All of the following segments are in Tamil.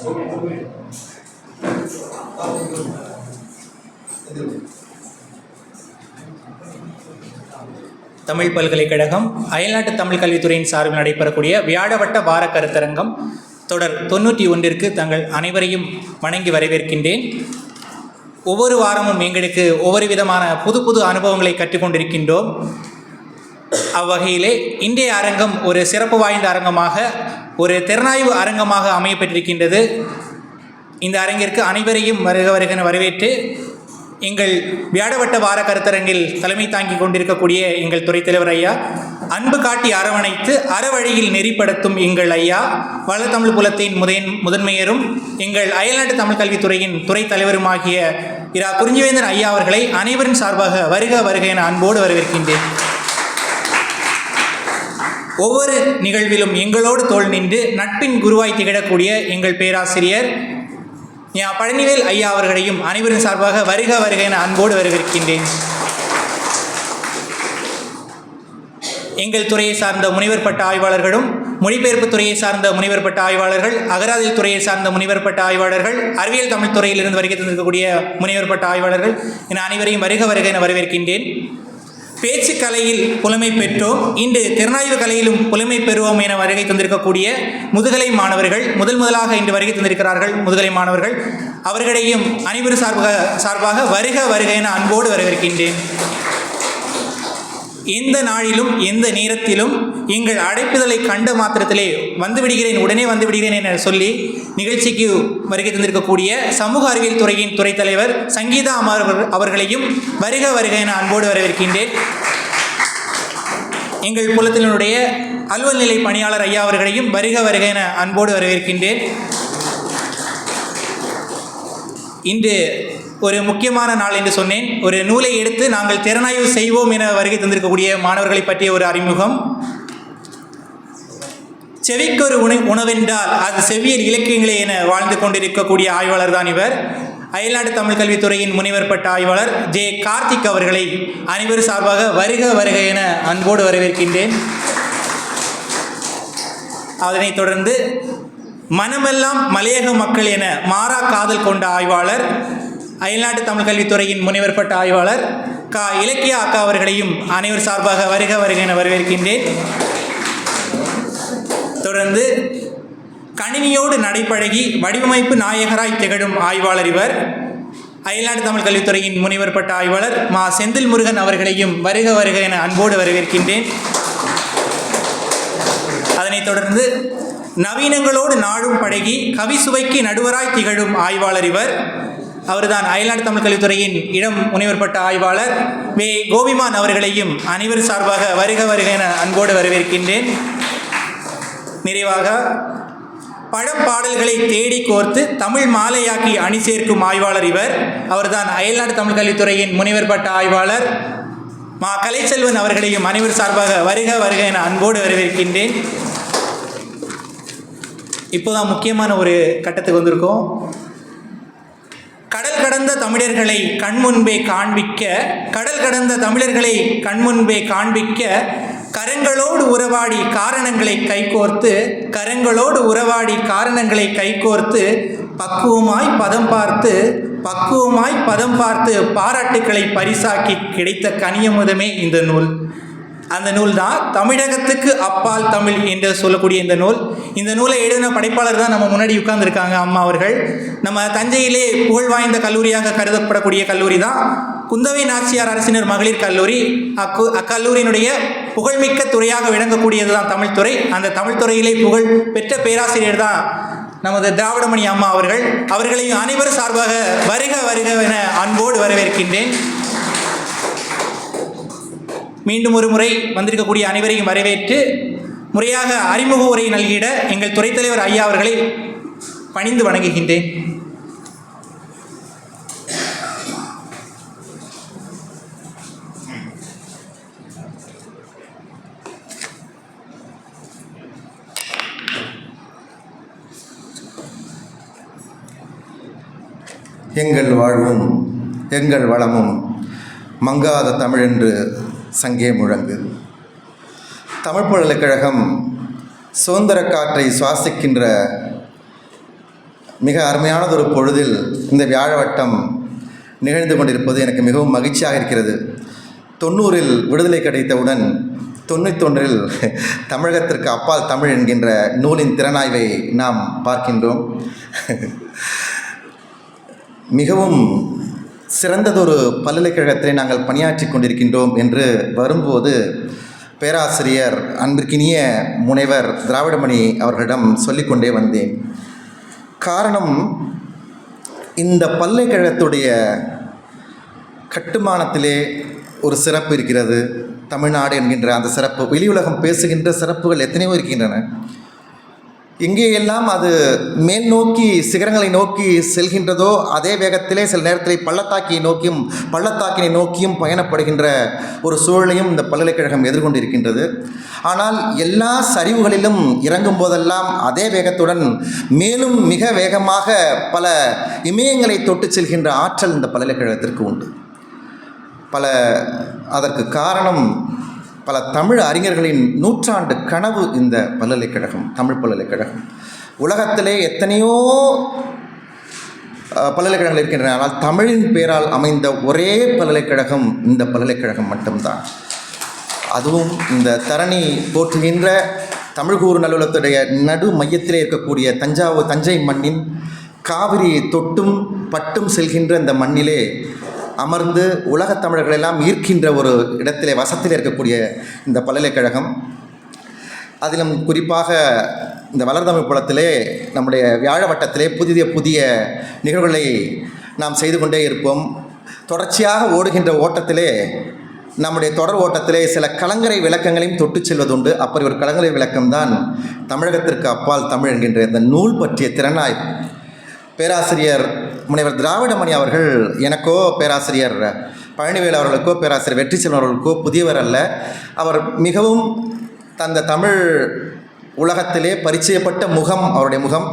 தமிழ் பல்கலைக்கழகம் அயல்நாட்டு தமிழ் கல்வித்துறையின் சார்பில் நடைபெறக்கூடிய வியாழவட்ட வார கருத்தரங்கம் தொடர் 91ற்கு தங்கள் அனைவரையும் வணங்கி வரவேற்கின்றேன். ஒவ்வொரு வாரமும் எங்களுக்கு ஒவ்வொரு விதமான புது புது அனுபவங்களை கற்றுக்கொண்டிருக்கின்றோம். அவ்வகையிலே இன்றைய அரங்கம் ஒரு சிறப்பு வாய்ந்த அரங்கமாக, ஒரு திறனாய்வு அரங்கமாக அமையப்பட்டிருக்கின்றது. இந்த அரங்கிற்கு அனைவரையும் வருகென வரவேற்று எங்கள் வியாழவட்ட வார கருத்தரங்கில் தலைமை தாங்கி கொண்டிருக்கக்கூடிய எங்கள் துறைத் தலைவர் ஐயா, அன்பு காட்டி அரவணைத்து அறவழியில் நெறிப்படுத்தும் எங்கள் ஐயா, வளர்தமிழ் புலத்தின் முதன்மையரும் எங்கள் அயல்நாட்டு தமிழ் கல்வித்துறையின் துறை தலைவருமாகிய இரா குறிஞ்சிவேந்தன் ஐயா அவர்களை அனைவரின் சார்பாக வருக என அன்போடு வரவேற்கின்றேன். ஒவ்வொரு நிகழ்விலும் எங்களோடு தோள் நின்று நட்பின் குருவாய் திகழக்கூடிய எங்கள் பேராசிரியர் பழனிவேல் ஐயா அவர்களையும் அனைவரின் சார்பாக வருக என அன்போடு வரவேற்கின்றேன். எங்கள் துறையை சார்ந்த முனைவர் பட்ட ஆய்வாளர்களும், மொழிபெயர்ப்பு துறையை சார்ந்த முனைவர் பட்ட ஆய்வாளர்கள், அகராதில் துறையை சார்ந்த முனைவர் பட்ட ஆய்வாளர்கள், அறிவியல் தமிழ் துறையிலிருந்து வருகை தந்திருக்கக்கூடிய முனைவர் பட்ட ஆய்வாளர்கள் என அனைவரையும் வருக என வரவேற்கின்றேன். பேச்சு கலையில் புலமை பெற்றோம், இன்று திறனாய்வு கலையிலும் புலமை பெறுவோம் என வருகை தந்திருக்கக்கூடிய முதுகலை மாணவர்கள், முதலாக இன்று வருகை தந்திருக்கிறார்கள் முதுகலை மாணவர்கள், அவர்களையும் அனைவரும் சார்பாக வருக என அன்போடு வரவேற்கின்றேன். எந்த நாளிலும் எந்த நேரத்திலும் எங்கள் அழைப்புதலை கண்ட மாத்திரத்திலே உடனே வந்து விடுகிறேன் என சொல்லி நிகழ்ச்சிக்கு வருகை தந்திருக்கக்கூடிய சமூக அறிவியல் துறையின் துறை தலைவர் சங்கீதா அவர்களையும் வருக என அன்போடு வரவேற்கின்றேன். எங்கள் புலத்தினுடைய அலுவல் நிலை பணியாளர் ஐயா அவர்களையும் வருக என அன்போடு வரவேற்கின்றேன். இன்று ஒரு முக்கியமான நாள் என்று சொன்னேன். ஒரு நூலை எடுத்து நாங்கள் திறனாய்வு செய்வோம் என வருகை தந்திருக்கக்கூடிய மாணவர்களை பற்றிய ஒரு அறிமுகம். செவிக்கொரு உணவென்றால் அது செவ்வியல் இலக்கியங்களே என வாழ்ந்து கொண்டிருக்கக்கூடிய ஆய்வாளர் தான் இவர். அயல்நாட்டு தமிழ் கல்வித்துறையின் முனைவர் பட்ட ஆய்வாளர் ஜே கார்த்திக் அவர்களை அனைவரும் சார்பாக வருக என அன்போடு வரவேற்கின்றேன். அதனைத் தொடர்ந்து மனமெல்லாம் மலையக மக்கள் என மாறா காதல் கொண்ட ஆய்வாளர், அயல்நாட்டு தமிழ் கல்வித்துறையின் முனைவர் பட்ட ஆய்வாளர் இலக்கியா அக்கா அவர்களையும் அனைவர் சார்பாக வருக என வரவேற்கின்றேன். தொடர்ந்து கணினியோடு நடைபழகி வடிவமைப்பு நாயகராய் திகழும் ஆய்வாளர் இவர். அயல்நாட்டு தமிழ் கல்வித்துறையின் முனைவர் பட்ட ஆய்வாளர் செந்தில் முருகன் அவர்களையும் வருக என அன்போடு வரவேற்கின்றேன். அதனைத் தொடர்ந்து நவீனங்களோடு நாடும் பழகி கவி சுவைக்கு நடுவராய் திகழும் ஆய்வாளர் இவர். அவர்தான் அயல்நாட்டு தமிழ் கல்வித்துறையின் இளம் முனைவர் பட்ட ஆய்வாளர் வே கோபிமான் அவர்களையும் அனைவரும் சார்பாக வருக என அன்போடு வரவேற்கின்றேன். நிறைவாக பழம் பாடல்களை தேடி கோர்த்து தமிழ் மாலையாக்கி அணி சேர்க்கும் ஆய்வாளர் இவர். அவர்தான் அயல்நாட்டு தமிழ் கல்வித்துறையின் முனைவர் பட்ட ஆய்வாளர் கலைச்செல்வன் அவர்களையும் அனைவரும் சார்பாக வருக என அன்போடு வரவேற்கின்றேன். இப்போதான் முக்கியமான ஒரு கட்டத்துக்கு வந்திருக்கோம். கடல் கடந்த தமிழர்களை கண்முன்பே காண்பிக்க கரங்களோடு உறவாடி காரணங்களை கைகோர்த்து பக்குவமாய் பதம் பார்த்து பாராட்டுக்களை பரிசாக்கி கிடைத்த கனியமுதமே இந்த நூல். அந்த நூல் தான் தமிழகத்துக்கு அப்பால் தமிழ் என்று சொல்லக்கூடிய இந்த நூலை எழுதின படைப்பாளர் தான் நம்ம முன்னாடி உட்கார்ந்துருக்காங்க அம்மா அவர்கள். நம்ம தஞ்சையிலே புகழ் வாய்ந்த கல்லூரியாக கருதப்படக்கூடிய கல்லூரி தான் குந்தவை நாச்சியார் அரசினர் மகளிர் கல்லூரி. அக்கல்லூரியினுடைய புகழ்மிக்க துறையாக விளங்கக்கூடியது தான் தமிழ் துறை. அந்த தமிழ் துறையிலே புகழ் பெற்ற பேராசிரியர் தான் நமது திராவிடமணி அம்மா அவர்கள். அவர்களையும் அனைவரும் சார்பாக வருக என அன்போடு வரவேற்கின்றேன். மீண்டும் ஒரு முறை வந்திருக்கக்கூடிய அனைவரையும் வரவேற்று முறையாக அறிமுக உரை நல்கிட எங்கள் துறைத் தலைவர் ஐயா அவர்களை பணிந்து வணங்குகின்றேன். எங்கள் வாழ்வும் எங்கள் வளமும் மங்காத தமிழென்று சங்கே முழங்கு. தமிழ் பல்கலைக்கழகம் சுதந்திர காற்றை சுவாசிக்கின்ற மிக அருமையானதொரு பொழுதில் இந்த வியாழவட்டம் நிகழ்ந்து கொண்டிருப்பது எனக்கு மிகவும் மகிழ்ச்சியாக இருக்கிறது. 90இல் விடுதலை கிடைத்தவுடன் 91இல் தமிழகத்திற்கு அப்பால் தமிழ் என்கின்ற நூலின் திறனாய்வை நாம் பார்க்கின்றோம். மிகவும் சிறந்ததொரு பல்கலைக்கழகத்திலே நாங்கள் பணியாற்றி கொண்டிருக்கின்றோம் என்று வரும்போது பேராசிரியர் அன்பிற்கினிய முனைவர் திராவிடமணி அவர்களிடம் சொல்லிக்கொண்டே வந்தேன். காரணம், இந்த பல்கலைக்கழகத்துடைய கட்டுமானத்திலே ஒரு சிறப்பு இருக்கிறது. தமிழ்நாடு என்கின்ற அந்த சிறப்பு, வெளியுலகம் பேசுகின்ற சிறப்புகள் எத்தனையோ இருக்கின்றன. எங்கேயெல்லாம் அது மேல் நோக்கி சிகரங்களை நோக்கி செல்கின்றதோ அதே வேகத்திலே சில நேரத்தில் பள்ளத்தாக்கினை நோக்கியும் பயணப்படுகின்ற ஒரு சூழலையும் இந்த பல்கலைக்கழகம் எதிர்கொண்டிருக்கின்றது. ஆனால் எல்லா சரிவுகளிலும் இறங்கும் போதெல்லாம் அதே வேகத்துடன் மேலும் மிக வேகமாக பல இமயங்களை தொட்டு செல்கின்ற ஆற்றல் இந்த பல்கலைக்கழகத்திற்கு உண்டு. அதற்கு காரணம் பல தமிழ் அறிஞர்களின் நூற்றாண்டு கனவு இந்த பல்கலைக்கழகம், தமிழ் பல்கலைக்கழகம். உலகத்திலே எத்தனையோ பல்கலைக்கழகங்கள் இருக்கின்றன, ஆனால் தமிழின் பெயரால் அமைந்த ஒரே பல்கலைக்கழகம் இந்த பல்கலைக்கழகம் மட்டும்தான். அதுவும் இந்த தரணி போற்றுகின்ற தமிழ்கூறு நல்லுலகத்துடைய நடு மையத்திலே இருக்கக்கூடிய தஞ்சை மண்ணின் காவிரி தொட்டும் பட்டும் செல்கின்ற இந்த மண்ணிலே அமர்ந்து உலகத் தமிழர்களெல்லாம் ஈர்க்கின்ற ஒரு இடத்திலே வசத்திலே இருக்கக்கூடிய இந்த பல்கலைக்கழகம். அதிலும் குறிப்பாக இந்த வளர்தமிழ் புலத்திலே நம்முடைய வியாழவட்டத்திலே புதிய நிகழ்வுகளை நாம் செய்து கொண்டே இருப்போம். தொடர்ச்சியாக ஓடுகின்ற ஓட்டத்திலே, நம்முடைய தொடர் ஓட்டத்திலே சில கலங்கரை விளக்கங்களையும் தொட்டு செல்வதுண்டு. அப்படி ஒரு கலங்கரை விளக்கம்தான் தமிழகத்திற்கு அப்பால் தமிழ் என்கின்ற இந்த நூல் பற்றிய திறனாய்வு. பேராசிரியர் முனைவர் திராவிடமணி அவர்கள் எனக்கோ, பேராசிரியர் பழனிவேல் அவர்களுக்கோ, பேராசிரியர் வெற்றிச்செல்வன் அவர்களுக்கோ புதியவர் அல்ல. அவர் மிகவும் தந்த தமிழ் உலகத்திலே பரிச்சயப்பட்ட முகம், அவருடைய முகம்.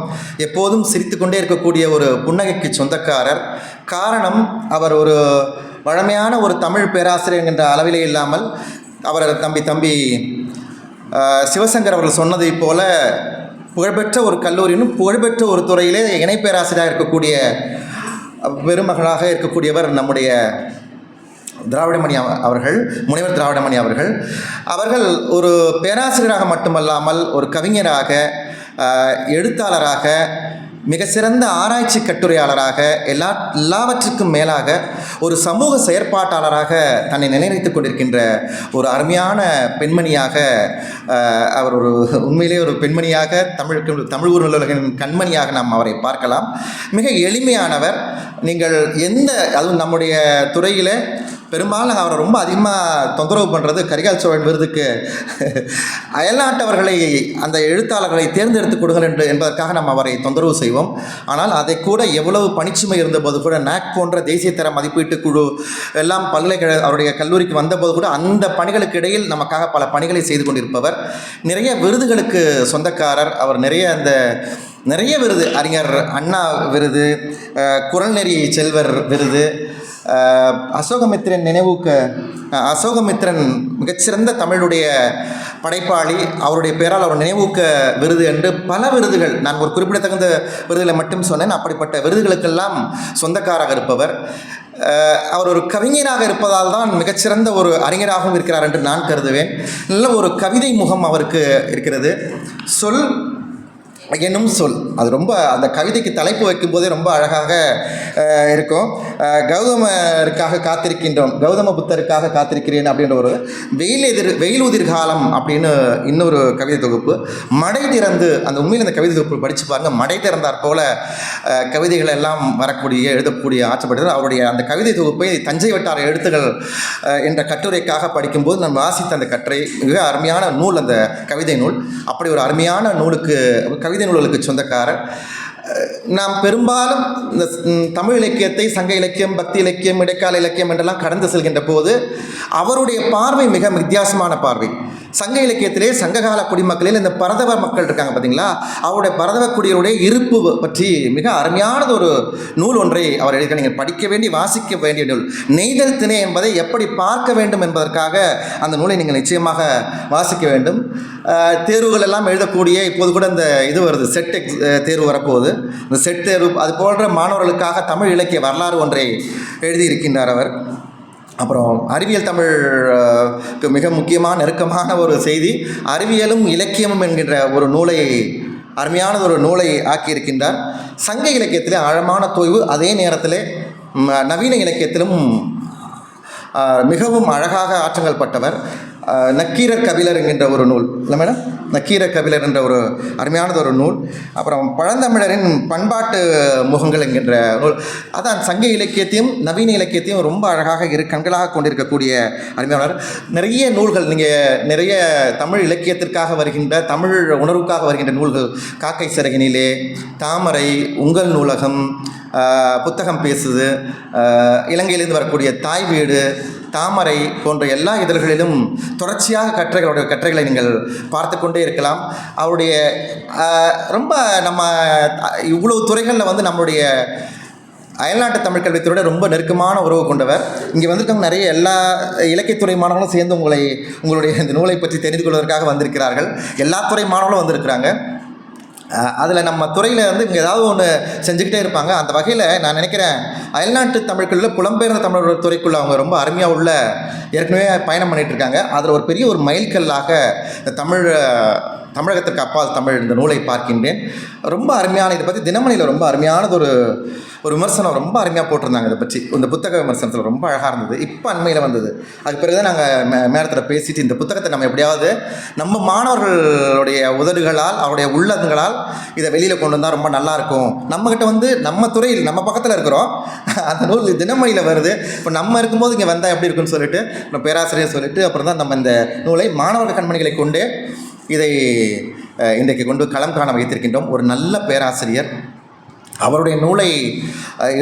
எப்போதும் சிரித்து கொண்டே இருக்கக்கூடிய ஒரு புன்னகைக்கு சொந்தக்காரர். காரணம், அவர் ஒரு வழமையான ஒரு தமிழ் பேராசிரியர் என்ற அளவிலே இல்லாமல், அவர் தம்பி சிவசங்கர் அவர்கள் சொன்னதைப் போல புகழ்பெற்ற ஒரு கல்லூரியிலும் புகழ்பெற்ற ஒரு துறையிலே இணை பேராசிரியராக இருக்கக்கூடிய பெருமகளாக இருக்கக்கூடியவர் நம்முடைய திராவிடமணி அவர்கள், முனைவர் திராவிடமணி அவர்கள் ஒரு பேராசிரியராக மட்டுமல்லாமல் ஒரு கவிஞராக, எழுத்தாளராக, மிக சிறந்த ஆராய்ச்சி கட்டுரையாளராக, எல்லாவற்றுக்கும் மேலாக ஒரு சமூக செயற்பாட்டாளராக தன்னை நிலைநிறுத்திக் கொண்டிருக்கின்ற ஒரு அருமையான பெண்மணியாக, அவர் உண்மையிலே ஒரு பெண்மணியாக, தமிழ் ஊர் நல்லுலகின் கண்மணியாக நாம் அவரை பார்க்கலாம். மிக எளிமையானவர். நீங்கள் அதுவும் நம்முடைய துறையில் பெரும்பாலும் அவரை ரொம்ப அதிகமாக தொந்தரவு பண்ணுறது கரிகால் சோழன் விருதுக்கு அயல்நாட்டவர்களை, அந்த எழுத்தாளர்களை தேர்ந்தெடுத்து கொடுங்கள் என்பதற்காக நாம் அவரை தொந்தரவு செய்வோம். ஆனால் அதை கூட எவ்வளவு பணிச்சுமை இருந்தபோது கூட நாக் போன்ற தேசிய தர மதிப்பீட்டு குழு எல்லாம் அவருடைய கல்லூரிக்கு வந்தபோது கூட அந்த பணிகளுக்கு இடையில் நமக்காக பல பணிகளை செய்து கொண்டிருப்பவர். நிறைய விருதுகளுக்கு சொந்தக்காரர். அவர் நிறைய விருது, அறிஞர் அண்ணா விருது, குறள்நெறி செல்வர் விருது, அசோகமித்திரன் மிகச்சிறந்த தமிழுடைய படைப்பாளி, அவருடைய பெயரால் அவர் நினைவூக்க விருது என்று பல விருதுகள், நான் ஒரு குறிப்பிடத்தகுந்த விருதுகளை மட்டும் சொன்னேன். அப்படிப்பட்ட விருதுகளுக்கெல்லாம் சொந்தக்காராக இருப்பவர். அவர் ஒரு கவிஞராக இருப்பதால் தான் மிகச்சிறந்த ஒரு அறிஞராகவும் இருக்கிறார் என்று நான் கருதுவேன். நல்ல ஒரு கவிதை முகம் அவருக்கு இருக்கிறது. சொல் அது ரொம்ப, அந்த கவிதைக்கு தலைப்பு வைக்கும்போதே ரொம்ப அழகாக இருக்கும். கௌதம புத்தருக்காக காத்திருக்கிறேன் அப்படின்ற ஒரு வெயில் உதிர்காலம் அப்படின்னு இன்னொரு கவிதை தொகுப்பு. மடை திறந்து, அந்த உண்மையில் அந்த கவிதை தொகுப்பு படித்து பாருங்கள். மடை திறந்தாற் போல கவிதைகள் எல்லாம் எழுதக்கூடிய ஆற்றப்படுகிறது. அவருடைய அந்த கவிதை தொகுப்பை தஞ்சை வட்டார எழுத்துக்கள் என்ற கட்டுரைக்காக படிக்கும்போது நான் வாசித்த அந்த கட்டுரை மிக அருமையான நூல், அந்த கவிதை நூல். அப்படி ஒரு அருமையான கவிதை நூல்களுக்கு சொந்தக்காரர். நாம் பெரும்பாலும் இந்த தமிழ் இலக்கியத்தை சங்க இலக்கியம், பக்தி இலக்கியம், இடைக்கால இலக்கியம் என்றெல்லாம் கடந்து செல்கின்ற போது அவருடைய பார்வை மிக வித்தியாசமான பார்வை. சங்க இலக்கியத்திலே சங்ககால குடிமக்களில் இந்த பரதவ மக்கள் இருக்காங்க பார்த்தீங்களா, அவருடைய பரதவ குடியருடைய இருப்பு பற்றி மிக அருமையானது ஒரு நூல் ஒன்றை அவர் எழுதிய, நீங்கள் படிக்க வேண்டிய வாசிக்க வேண்டிய நூல் நெய்தல் திணை என்பதை எப்படி பார்க்க வேண்டும் என்பதற்காக அந்த நூலை நீங்கள் நிச்சயமாக வாசிக்க வேண்டும். தேர்வுகள் எல்லாம் எழுதக்கூடிய இப்போது கூட இந்த இது வருது, செட் தேர்வு வரப்போகுது. இந்த செட் தேர்வு அது போன்ற மாணவர்களுக்காக தமிழ் இலக்கிய வரலாறு ஒன்றை எழுதியிருக்கின்றார் அவர். அப்புறம் அறிவியல் தமிழுக்கு மிக முக்கியமான நெருக்கமான ஒரு செய்தி, அறிவியலும் இலக்கியமும் என்கின்ற ஒரு நூலை, அருமையான ஒரு நூலை ஆக்கியிருக்கின்றார். சங்க இலக்கியத்திலே ஆழமான தோய்வு, அதே நேரத்தில் நவீன இலக்கியத்திலும் மிகவும் அழகாக ஆற்றங்கள் பட்டவர். நக்கீரர் கபிலர் என்கின்ற ஒரு நூல் இல்லை மேடம், நக்கீரர் கபிலர் என்ற ஒரு அருமையானது ஒரு நூல். அப்புறம் பழந்தமிழரின் பண்பாட்டு முகங்கள் என்கின்ற நூல். அதான் சங்க இலக்கியத்தையும் நவீன இலக்கியத்தையும் ரொம்ப அழகாக இரு கண்களாக கொண்டிருக்கக்கூடிய அருமையானவர். நிறைய நூல்கள், நீங்கள் நிறைய தமிழ் இலக்கியத்திற்காக வருகின்ற, தமிழ் உணர்வுக்காக வருகின்ற நூல்கள், காக்கை சிறகினிலே, தாமரை, உங்கள் நூலகம், புத்தகம் பேசுது, இலங்கையிலிருந்து வரக்கூடிய தாய் வீடு, தாமரை போன்ற எல்லா இதழ்களிலும் தொடர்ச்சியாக கட்டுரைகளை நீங்கள் பார்த்து கொண்டே இருக்கலாம். அவருடைய ரொம்ப நம்ம இவ்வளவு துறைகளில் வந்து நம்மளுடைய அயல்நாட்டு தமிழ் கல்வித்துறையோட ரொம்ப நெருக்கமான உறவு கொண்டவர். இங்கே வந்திருக்கவங்க நிறைய எல்லா இலக்கியத்துறை மாணவர்களும் சேர்ந்து உங்களுடைய இந்த நூலை பற்றி தெரிந்து கொள்வதற்காக வந்திருக்கிறார்கள். எல்லா துறை மாணவர்களும் வந்திருக்கிறாங்க. அதில் நம்ம துறையில் வந்து இங்கே ஏதாவது ஒன்று செஞ்சுக்கிட்டே இருப்பாங்க. அந்த வகையில் நான் நினைக்கிறேன், அயல்நாட்டு தமிழ்களில் புலம்பெயர்ந்த தமிழர் துறைக்குள்ளே அவங்க ரொம்ப அருமையாக உள்ள ஏற்கனவே பயணம் பண்ணிகிட்ருக்காங்க. அதில் ஒரு பெரிய ஒரு மைல்கல்லாக தமிழகத்திற்கு அப்பால் தமிழ் இந்த நூலை பார்க்கின்றேன். ரொம்ப அருமையான, இதை பற்றி தினமணியில் ரொம்ப அருமையானது ஒரு விமர்சனம் ரொம்ப அருமையாக போட்டிருந்தாங்க. இதை பற்றி இந்த புத்தக விமர்சனத்தில் ரொம்ப அழகாக இருந்தது. இப்போ அண்மையில் வந்தது. அதுக்கு பிறகு தான் நாங்கள் மேடத்தில் பேசிட்டு இந்த புத்தகத்தை நம்ம எப்படியாவது நம்ம மாணவர்களுடைய உதடுகளால், அவருடைய உள்ளங்களால் இதை வெளியில் கொண்டு வந்தால் ரொம்ப நல்லாயிருக்கும். நம்மக்கிட்ட வந்து நம்ம துறையில் நம்ம பக்கத்தில் இருக்கிறோம், அந்த நூல் தினமணியில் வருது. இப்போ நம்ம இருக்கும்போது இங்கே வந்தால் எப்படி இருக்குன்னு சொல்லிட்டு நம்ம பேராசிரியர் சொல்லிட்டு அப்புறம் தான் நம்ம இந்த நூலை மாணவர்கள் கண்மணிகளை கொண்டு இதை இன்றைக்கு கொண்டு களம் காண வைத்திருக்கின்றோம். ஒரு நல்ல பேராசிரியர் அவருடைய நூலை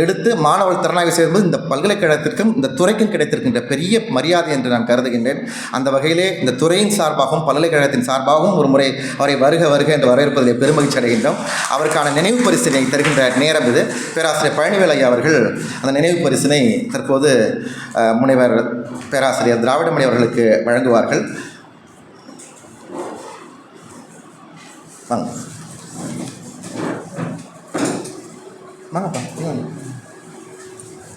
எடுத்து மாணவர் திறனாய்வு செய்யும்போது இந்த பல்கலைக்கழகத்திற்கும் இந்த துறைக்கும் கிடைத்திருக்கின்ற பெரிய மரியாதை என்று நான் கருதுகின்றேன். அந்த வகையிலே இந்த துறையின் சார்பாகவும் பல்கலைக்கழகத்தின் சார்பாகவும் ஒரு முறை அவரை வருக என்று வரவேற்பதிலே பெருமகிழ்ச்சி அடைகின்றோம். அவருக்கான நினைவு பரிசினை தருகின்ற நேரம் இது. பேராசிரியர் பழனிவேல் ஐயா அவர்கள் அந்த நினைவு பரிசினை தற்போது முனைவர் பேராசிரியர் திராவிடமணி அவர்களுக்கு வழங்குவார்கள். வாங்க வாங்கப்பா,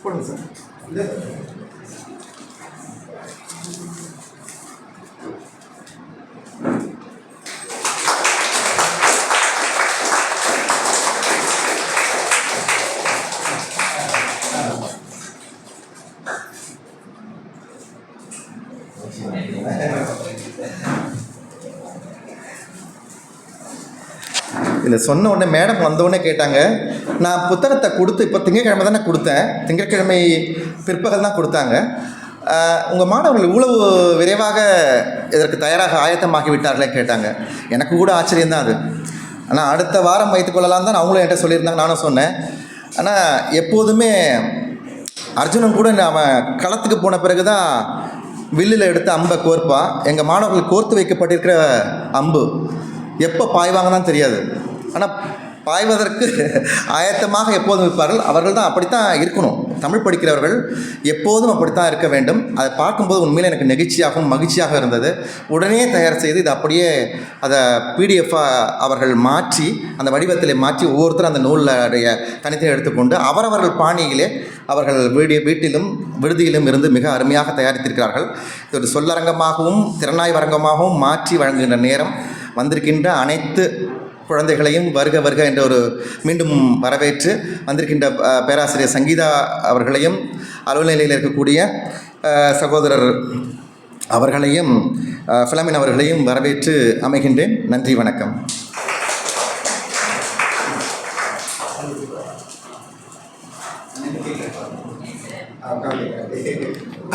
போடுங்க சார். இதை சொன்ன உடனே மேடம் வந்தவுடனே கேட்டாங்க, நான் புத்தகத்தை கொடுத்து இப்போ திங்கட்கிழமை தானே கொடுத்தேன், திங்கட்கிழமை பிற்பகல் தான் கொடுத்தாங்க, உங்கள் மாணவர்கள் இவ்வளவு விரைவாக இதற்கு தயாராக ஆயத்தமாகி விட்டார்களே கேட்டாங்க. எனக்கு கூட ஆச்சரியம்தான் அது. ஆனால் அடுத்த வாரம் வைத்துக்கொள்ளலாம் தான் அவங்களும் என்கிட்ட சொல்லியிருந்தாங்க, நானும் சொன்னேன். ஆனால் எப்போதுமே அர்ஜுனன் கூட அவன் களத்துக்கு போன பிறகு தான் வில்லில் எடுத்து அம்பை கோர்ப்பான். எங்கள் மாணவர்கள் கோர்த்து வைக்கப்பட்டிருக்கிற அம்பு எப்போ பாய்வாங்க தான் தெரியாது, ஆனால் பாய்வதற்கு ஆயத்தமாக எப்போதும் இருப்பார்கள். அவர்கள் தான் அப்படித்தான் இருக்கணும். தமிழ் படிக்கிறவர்கள் எப்போதும் அப்படித்தான் இருக்க வேண்டும். அதை பார்க்கும்போது உண்மையில் எனக்கு நெகிழ்ச்சியாகவும் மகிழ்ச்சியாக இருந்தது. உடனே தயார் செய்து இது அப்படியே அதை பிடிஎஃபாக அவர்கள் மாற்றி அந்த வடிவத்திலே மாற்றி ஒவ்வொருத்தரும் அந்த நூலுடைய தனித்தனி எடுத்துக்கொண்டு அவரவர்கள் பாணியிலே அவர்கள் வீட்டிலும் விடுதியிலும் இருந்து மிக அருமையாக தயாரித்திருக்கிறார்கள். இது ஒரு சொல்லரங்கமாகவும் திறனாய்வரங்கமாகவும் மாற்றி வழங்குகின்ற நேரம். வந்திருக்கின்ற அனைத்து குழந்தைகளையும் வருக என்ற ஒரு மீண்டும் வரவேற்று வந்திருக்கின்ற பேராசிரியர் சங்கீதா அவர்களையும் அலுவல் நிலையில் இருக்கக்கூடிய சகோதரர் அவர்களையும் ஃபிலமின் அவர்களையும் வரவேற்று அமைகின்றேன். நன்றி, வணக்கம்.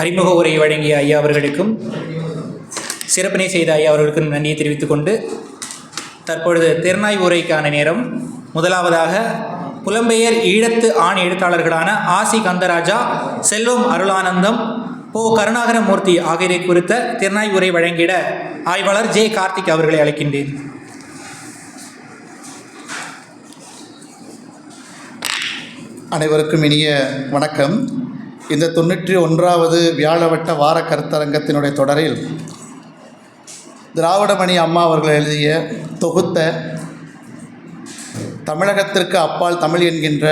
அறிமுக உரை வழங்கிய ஐயா அவர்களுக்கும் சிறப்பினை செய்த ஐயா அவர்களுக்கும் நன்றியை தெரிவித்துக் கொண்டு தற்பொழுது திறனாய்வு உரைக்கான நேரம். முதலாவதாக புலம்பெயர் ஈழத்து ஆண் எழுத்தாளர்களான ஆசி கந்தராஜா, செல்வம் அருளானந்தம், கருணாகரமூர்த்தி ஆகியோரை குறித்த திறனாய் உரை வழங்கிட ஆய்வாளர் ஜே கார்த்திக் அவர்களை அழைக்கின்றேன். அனைவருக்கும் இனிய வணக்கம். இந்த 91வது வியாழவட்ட வார கருத்தரங்கத்தினுடைய தொடரில் திராவிடமணி அம்மா அவர்கள் எழுதிய தொகுத்த தமிழகத்திற்கு அப்பால் தமிழ் என்கின்ற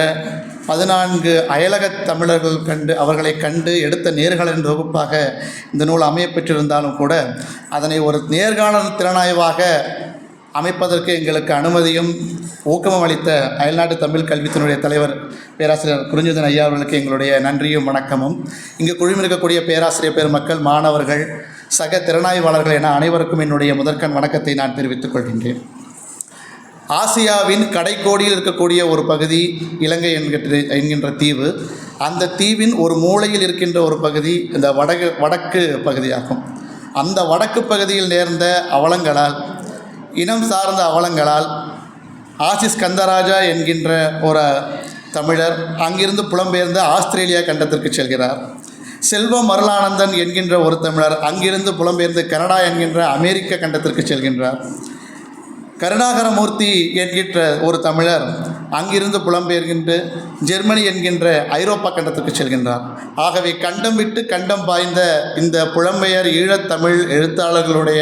14 அயலகத் தமிழர்கள் அவர்களை கண்டு எடுத்த நேர்காணலின் தொகுப்பாக இந்த நூல் அமையப்பெற்றிருந்தாலும் கூட அதனை ஒரு நேர்காணல் திறனாய்வாக அமைப்பதற்கு எங்களுக்கு அனுமதியும் ஊக்கமும் அளித்த அயல்நாட்டு தமிழ் கல்வித்தினுடைய தலைவர் பேராசிரியர் குறிஞ்சுதன் ஐயா அவர்களுக்கு எங்களுடைய நன்றியும் வணக்கமும், இங்கு குழுமிருக்கக்கூடிய பேராசிரியர் பெருமக்கள், மாணவர்கள், சக திறனாய்வாளர்கள் என அனைவருக்கும் என்னுடைய முதற்கண் வணக்கத்தை நான் தெரிவித்துக் கொள்கின்றேன். ஆசியாவின் கடைக்கோடியில் இருக்கக்கூடிய ஒரு பகுதி இலங்கை என்கின்ற தீவு. அந்த தீவின் ஒரு மூலையில் இருக்கின்ற ஒரு பகுதி இந்த வடக்கு பகுதியாகும். அந்த வடக்கு பகுதியில் நேர்ந்த அவலங்களால், இனம் சார்ந்த அவலங்களால் ஆசிஸ் கந்தராஜா என்கின்ற ஒரு தமிழர் அங்கிருந்து புலம்பெயர்ந்து ஆஸ்திரேலியா கண்டத்திற்கு செல்கிறார். செல்வம் மருளானந்தன் என்கின்ற ஒரு தமிழர் அங்கிருந்து புலம்பெயர்ந்து கனடா என்கின்ற அமெரிக்க கண்டத்திற்கு செல்கின்றார். கருணாகரமூர்த்தி என்கின்ற ஒரு தமிழர் அங்கிருந்து புலம்பெயர்கின்ற ஜெர்மனி என்கின்ற ஐரோப்பா கண்டத்துக்கு செல்கின்றார். ஆகவே கண்டம் விட்டு கண்டம் பாய்ந்த இந்த புலம்பெயர் ஈழத்தமிழ் எழுத்தாளர்களுடைய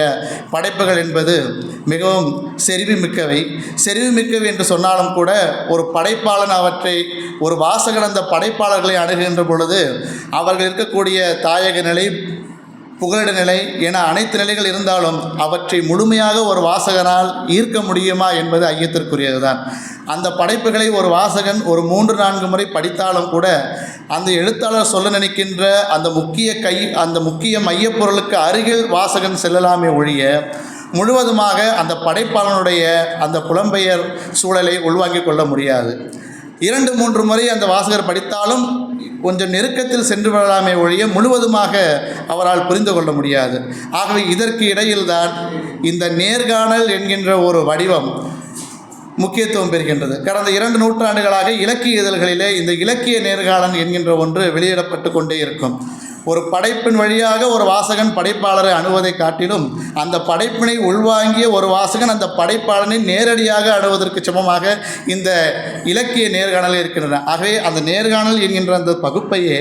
படைப்புகள் என்பது மிகவும் செறிவுமிக்கவை என்று சொன்னாலும் கூட ஒரு படைப்பாளன் அவற்றை ஒரு வாசகன் அந்த படைப்பாளர்களை அணுகுகின்ற பொழுது அவர்கள் இருக்கக்கூடிய தாயக நிலை, புகலிட நிலை என அனைத்து நிலைகள் இருந்தாலும் அவற்றை முழுமையாக ஒரு வாசகனால் ஈர்க்க முடியுமா என்பது ஐயத்திற்குரியதுதான். அந்த படைப்புகளை ஒரு வாசகன் ஒரு 3-4 முறை படித்தாலும் கூட அந்த எழுத்தாளர் சொல்ல நினைக்கின்ற அந்த முக்கிய மையப்பொருளுக்கு அருகில் வாசகன் செல்லலாமே ஒழிய முழுவதுமாக அந்த படைப்பாளனுடைய அந்த புலம்பெயர் சூழலை உள்வாங்கிக் கொள்ள முடியாது. 2-3 முறை அந்த வாசகர் படித்தாலும் கொஞ்சம் நெருக்கத்தில் சென்று விடலாமே ஒழிய முழுவதுமாக அவரால் புரிந்து கொள்ள முடியாது. ஆகவே இதற்கு இடையில்தான் இந்த நேர்காணல் என்கின்ற ஒரு வடிவம் முக்கியத்துவம் பெறுகின்றது. கடந்த 2 நூற்றாண்டுகளாக இலக்கிய இதழ்களிலே இந்த இலக்கிய நேர்காணல் என்கின்ற ஒன்று வெளியிடப்பட்டு கொண்டே இருக்கும். ஒரு படைப்பின் வழியாக ஒரு வாசகன் படைப்பாளரை அணுவதை காட்டிலும் அந்த படைப்பினை உள்வாங்கிய ஒரு வாசகன் அந்த படைப்பாளனை நேரடியாக அணுவதற்கு சமமாக இந்த இலக்கிய நேர்காணல் இருக்கின்றன. ஆகவே அந்த நேர்காணல் என்கின்ற அந்த பகுப்பையே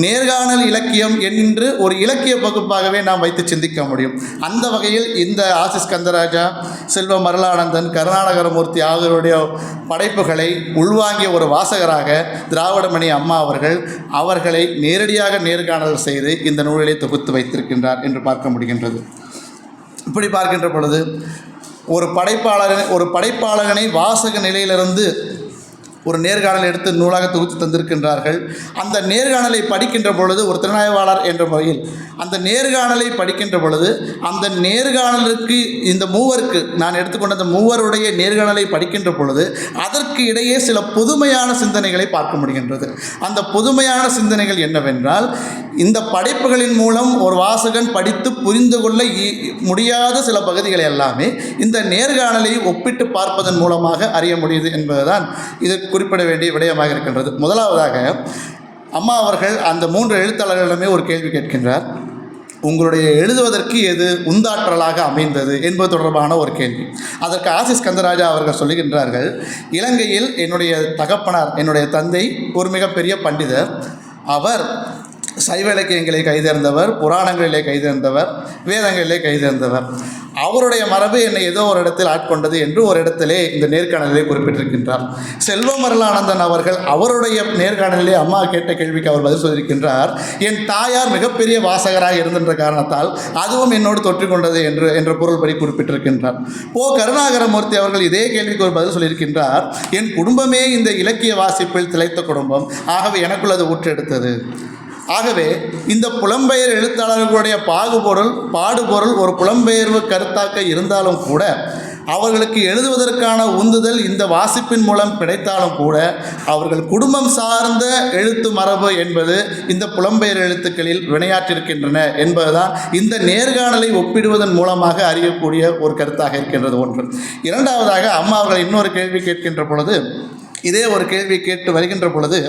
நேர்காணல் இலக்கியம் என்று ஒரு இலக்கிய பகுப்பாகவே நாம் வைத்து சிந்திக்க முடியும். அந்த வகையில் இந்த ஆசிஸ் கந்தராஜா, செல்வ மருளானந்தன், கருணாகரமூர்த்தி ஆகியோருடைய படைப்புகளை உள்வாங்கிய ஒரு வாசகராக திராவிடமணி அம்மா அவர்களை நேரடியாக நேர்காணல் செய்து இந்த நூலிலே தொகுத்து வைத்திருக்கின்றார் என்று பார்க்க முடிகின்றது. இப்படி பார்க்கின்ற பொழுது ஒரு படைப்பாளனை வாசக நிலையிலிருந்து ஒரு நேர்காணல் எடுத்து நூலாக தொகுத்து தந்திருக்கின்றார்கள். அந்த நேர்காணலை படிக்கின்ற பொழுது ஒரு திறனாய்வாளர் என்ற முறையில் அந்த நேர்காணலை படிக்கின்ற பொழுது அந்த நேர்காணலுக்கு இந்த மூவருக்கு நான் எடுத்துக்கொண்ட அந்த மூவருடைய நேர்காணலை படிக்கின்ற பொழுது அதற்கு இடையே சில புதுமையான சிந்தனைகளை பார்க்க முடிகின்றது. அந்த புதுமையான சிந்தனைகள் என்னவென்றால், இந்த படைப்புகளின் மூலம் ஒரு வாசகன் படித்து புரிந்து கொள்ள முடியாத சில பகுதிகளை எல்லாமே இந்த நேர்காணலை ஒப்பிட்டு பார்ப்பதன் மூலமாக அறிய முடியுது என்பதுதான் இது குறிப்பிட வேண்டிய விடயமாக இருக்கின்றது. முதலாவதாக அம்மா அவர்கள் அந்த 3 எழுத்தாளர்களிடமே ஒரு கேள்வி கேட்கின்றார். உங்களுடைய எழுதுவதற்கு எது உந்தாற்றலாக அமைந்தது என்பது தொடர்பான ஒரு கேள்வி. அதற்கு ஆசிஸ் கந்தராஜா அவர்கள் சொல்லுகின்றார்கள், இலங்கையில் என்னுடைய தந்தை ஒரு மிகப்பெரிய பண்டிதர். அவர் சைவ இலக்கியங்களை கைதேர்ந்தவர், புராணங்களிலே கைதேர்ந்தவர், வேதங்களிலே கைதேர்ந்தவர். அவருடைய மரபு என்னை ஏதோ ஒரு இடத்தில் ஆட்கொண்டது என்று ஒரு இடத்திலே இந்த நேர்காணலிலே குறிப்பிட்டிருக்கின்றார். செல்வ மருளானந்தன் அவர்கள் அவருடைய நேர்காணலிலே அம்மா கேட்ட கேள்விக்கு அவர் பதில் சொல்லியிருக்கின்றார், என் தாயார் மிகப்பெரிய வாசகராக இருக்கின்ற காரணத்தால் அதுவும் என்னோடு தொற்றிக்கொண்டது என்ற பொருள்படி குறிப்பிட்டிருக்கின்றார். கருணாகரமூர்த்தி அவர்கள் இதே கேள்விக்கு ஒரு பதில் சொல்லியிருக்கின்றார், என் குடும்பமே இந்த இலக்கிய வாசிப்பில் திளைத்த குடும்பம், ஆகவே எனக்குள் அது ஊற்றெடுத்தது. ஆகவே இந்த புலம்பெயர் எழுத்தாளர்களுடைய பாடுபொருள் ஒரு புலம்பெயர்வு கருத்தாக்க இருந்தாலும் கூட அவர்களுக்கு எழுதுவதற்கான உந்துதல் இந்த வாசிப்பின் மூலம் கிடைத்தாலும் கூட அவர்கள் குடும்பம் சார்ந்த எழுத்து மரபு என்பது இந்த புலம்பெயர் எழுத்துக்களில் வினையாற்றிருக்கின்றன என்பதுதான் இந்த நேர்காணலை ஒப்பிடுவதன் மூலமாக அறியக்கூடிய ஒரு கருத்தாக இருக்கின்றது ஒன்று. இரண்டாவதாக அம்மா அவர்கள் இன்னொரு கேள்வி கேட்கின்ற பொழுது, இதே ஒரு கேள்வி கேட்டு வருகின்ற பொழுது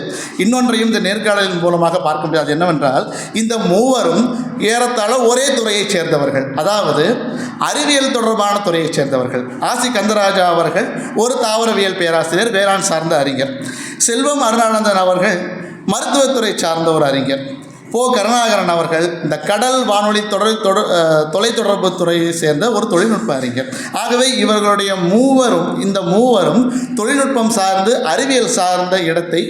இன்னொன்றையும் இந்த நேர்காணலின் மூலமாக பார்க்க முடியாது. என்னவென்றால், இந்த மூவரும் ஏறத்தாழ ஒரே துறையைச் சேர்ந்தவர்கள், அதாவது அறிவியல் தொடர்பான துறையைச் சேர்ந்தவர்கள். ஆசி கந்தராஜா அவர்கள் ஒரு தாவரவியல் பேராசிரியர், வேளாண் சார்ந்த அறிஞர். செல்வம் அருணானந்தன் அவர்கள் மருத்துவத்துறை சார்ந்த ஒரு அறிஞர். கருணாகரன் அவர்கள் இந்த கடல் வானொலி தொலைத்தொடர்பு துறையை சேர்ந்த ஒரு தொழில்நுட்ப அறிஞர். ஆகவே இவர்களுடைய இந்த மூவரும் தொழில்நுட்பம் சார்ந்து அறிவியல் சார்ந்த இடத்தை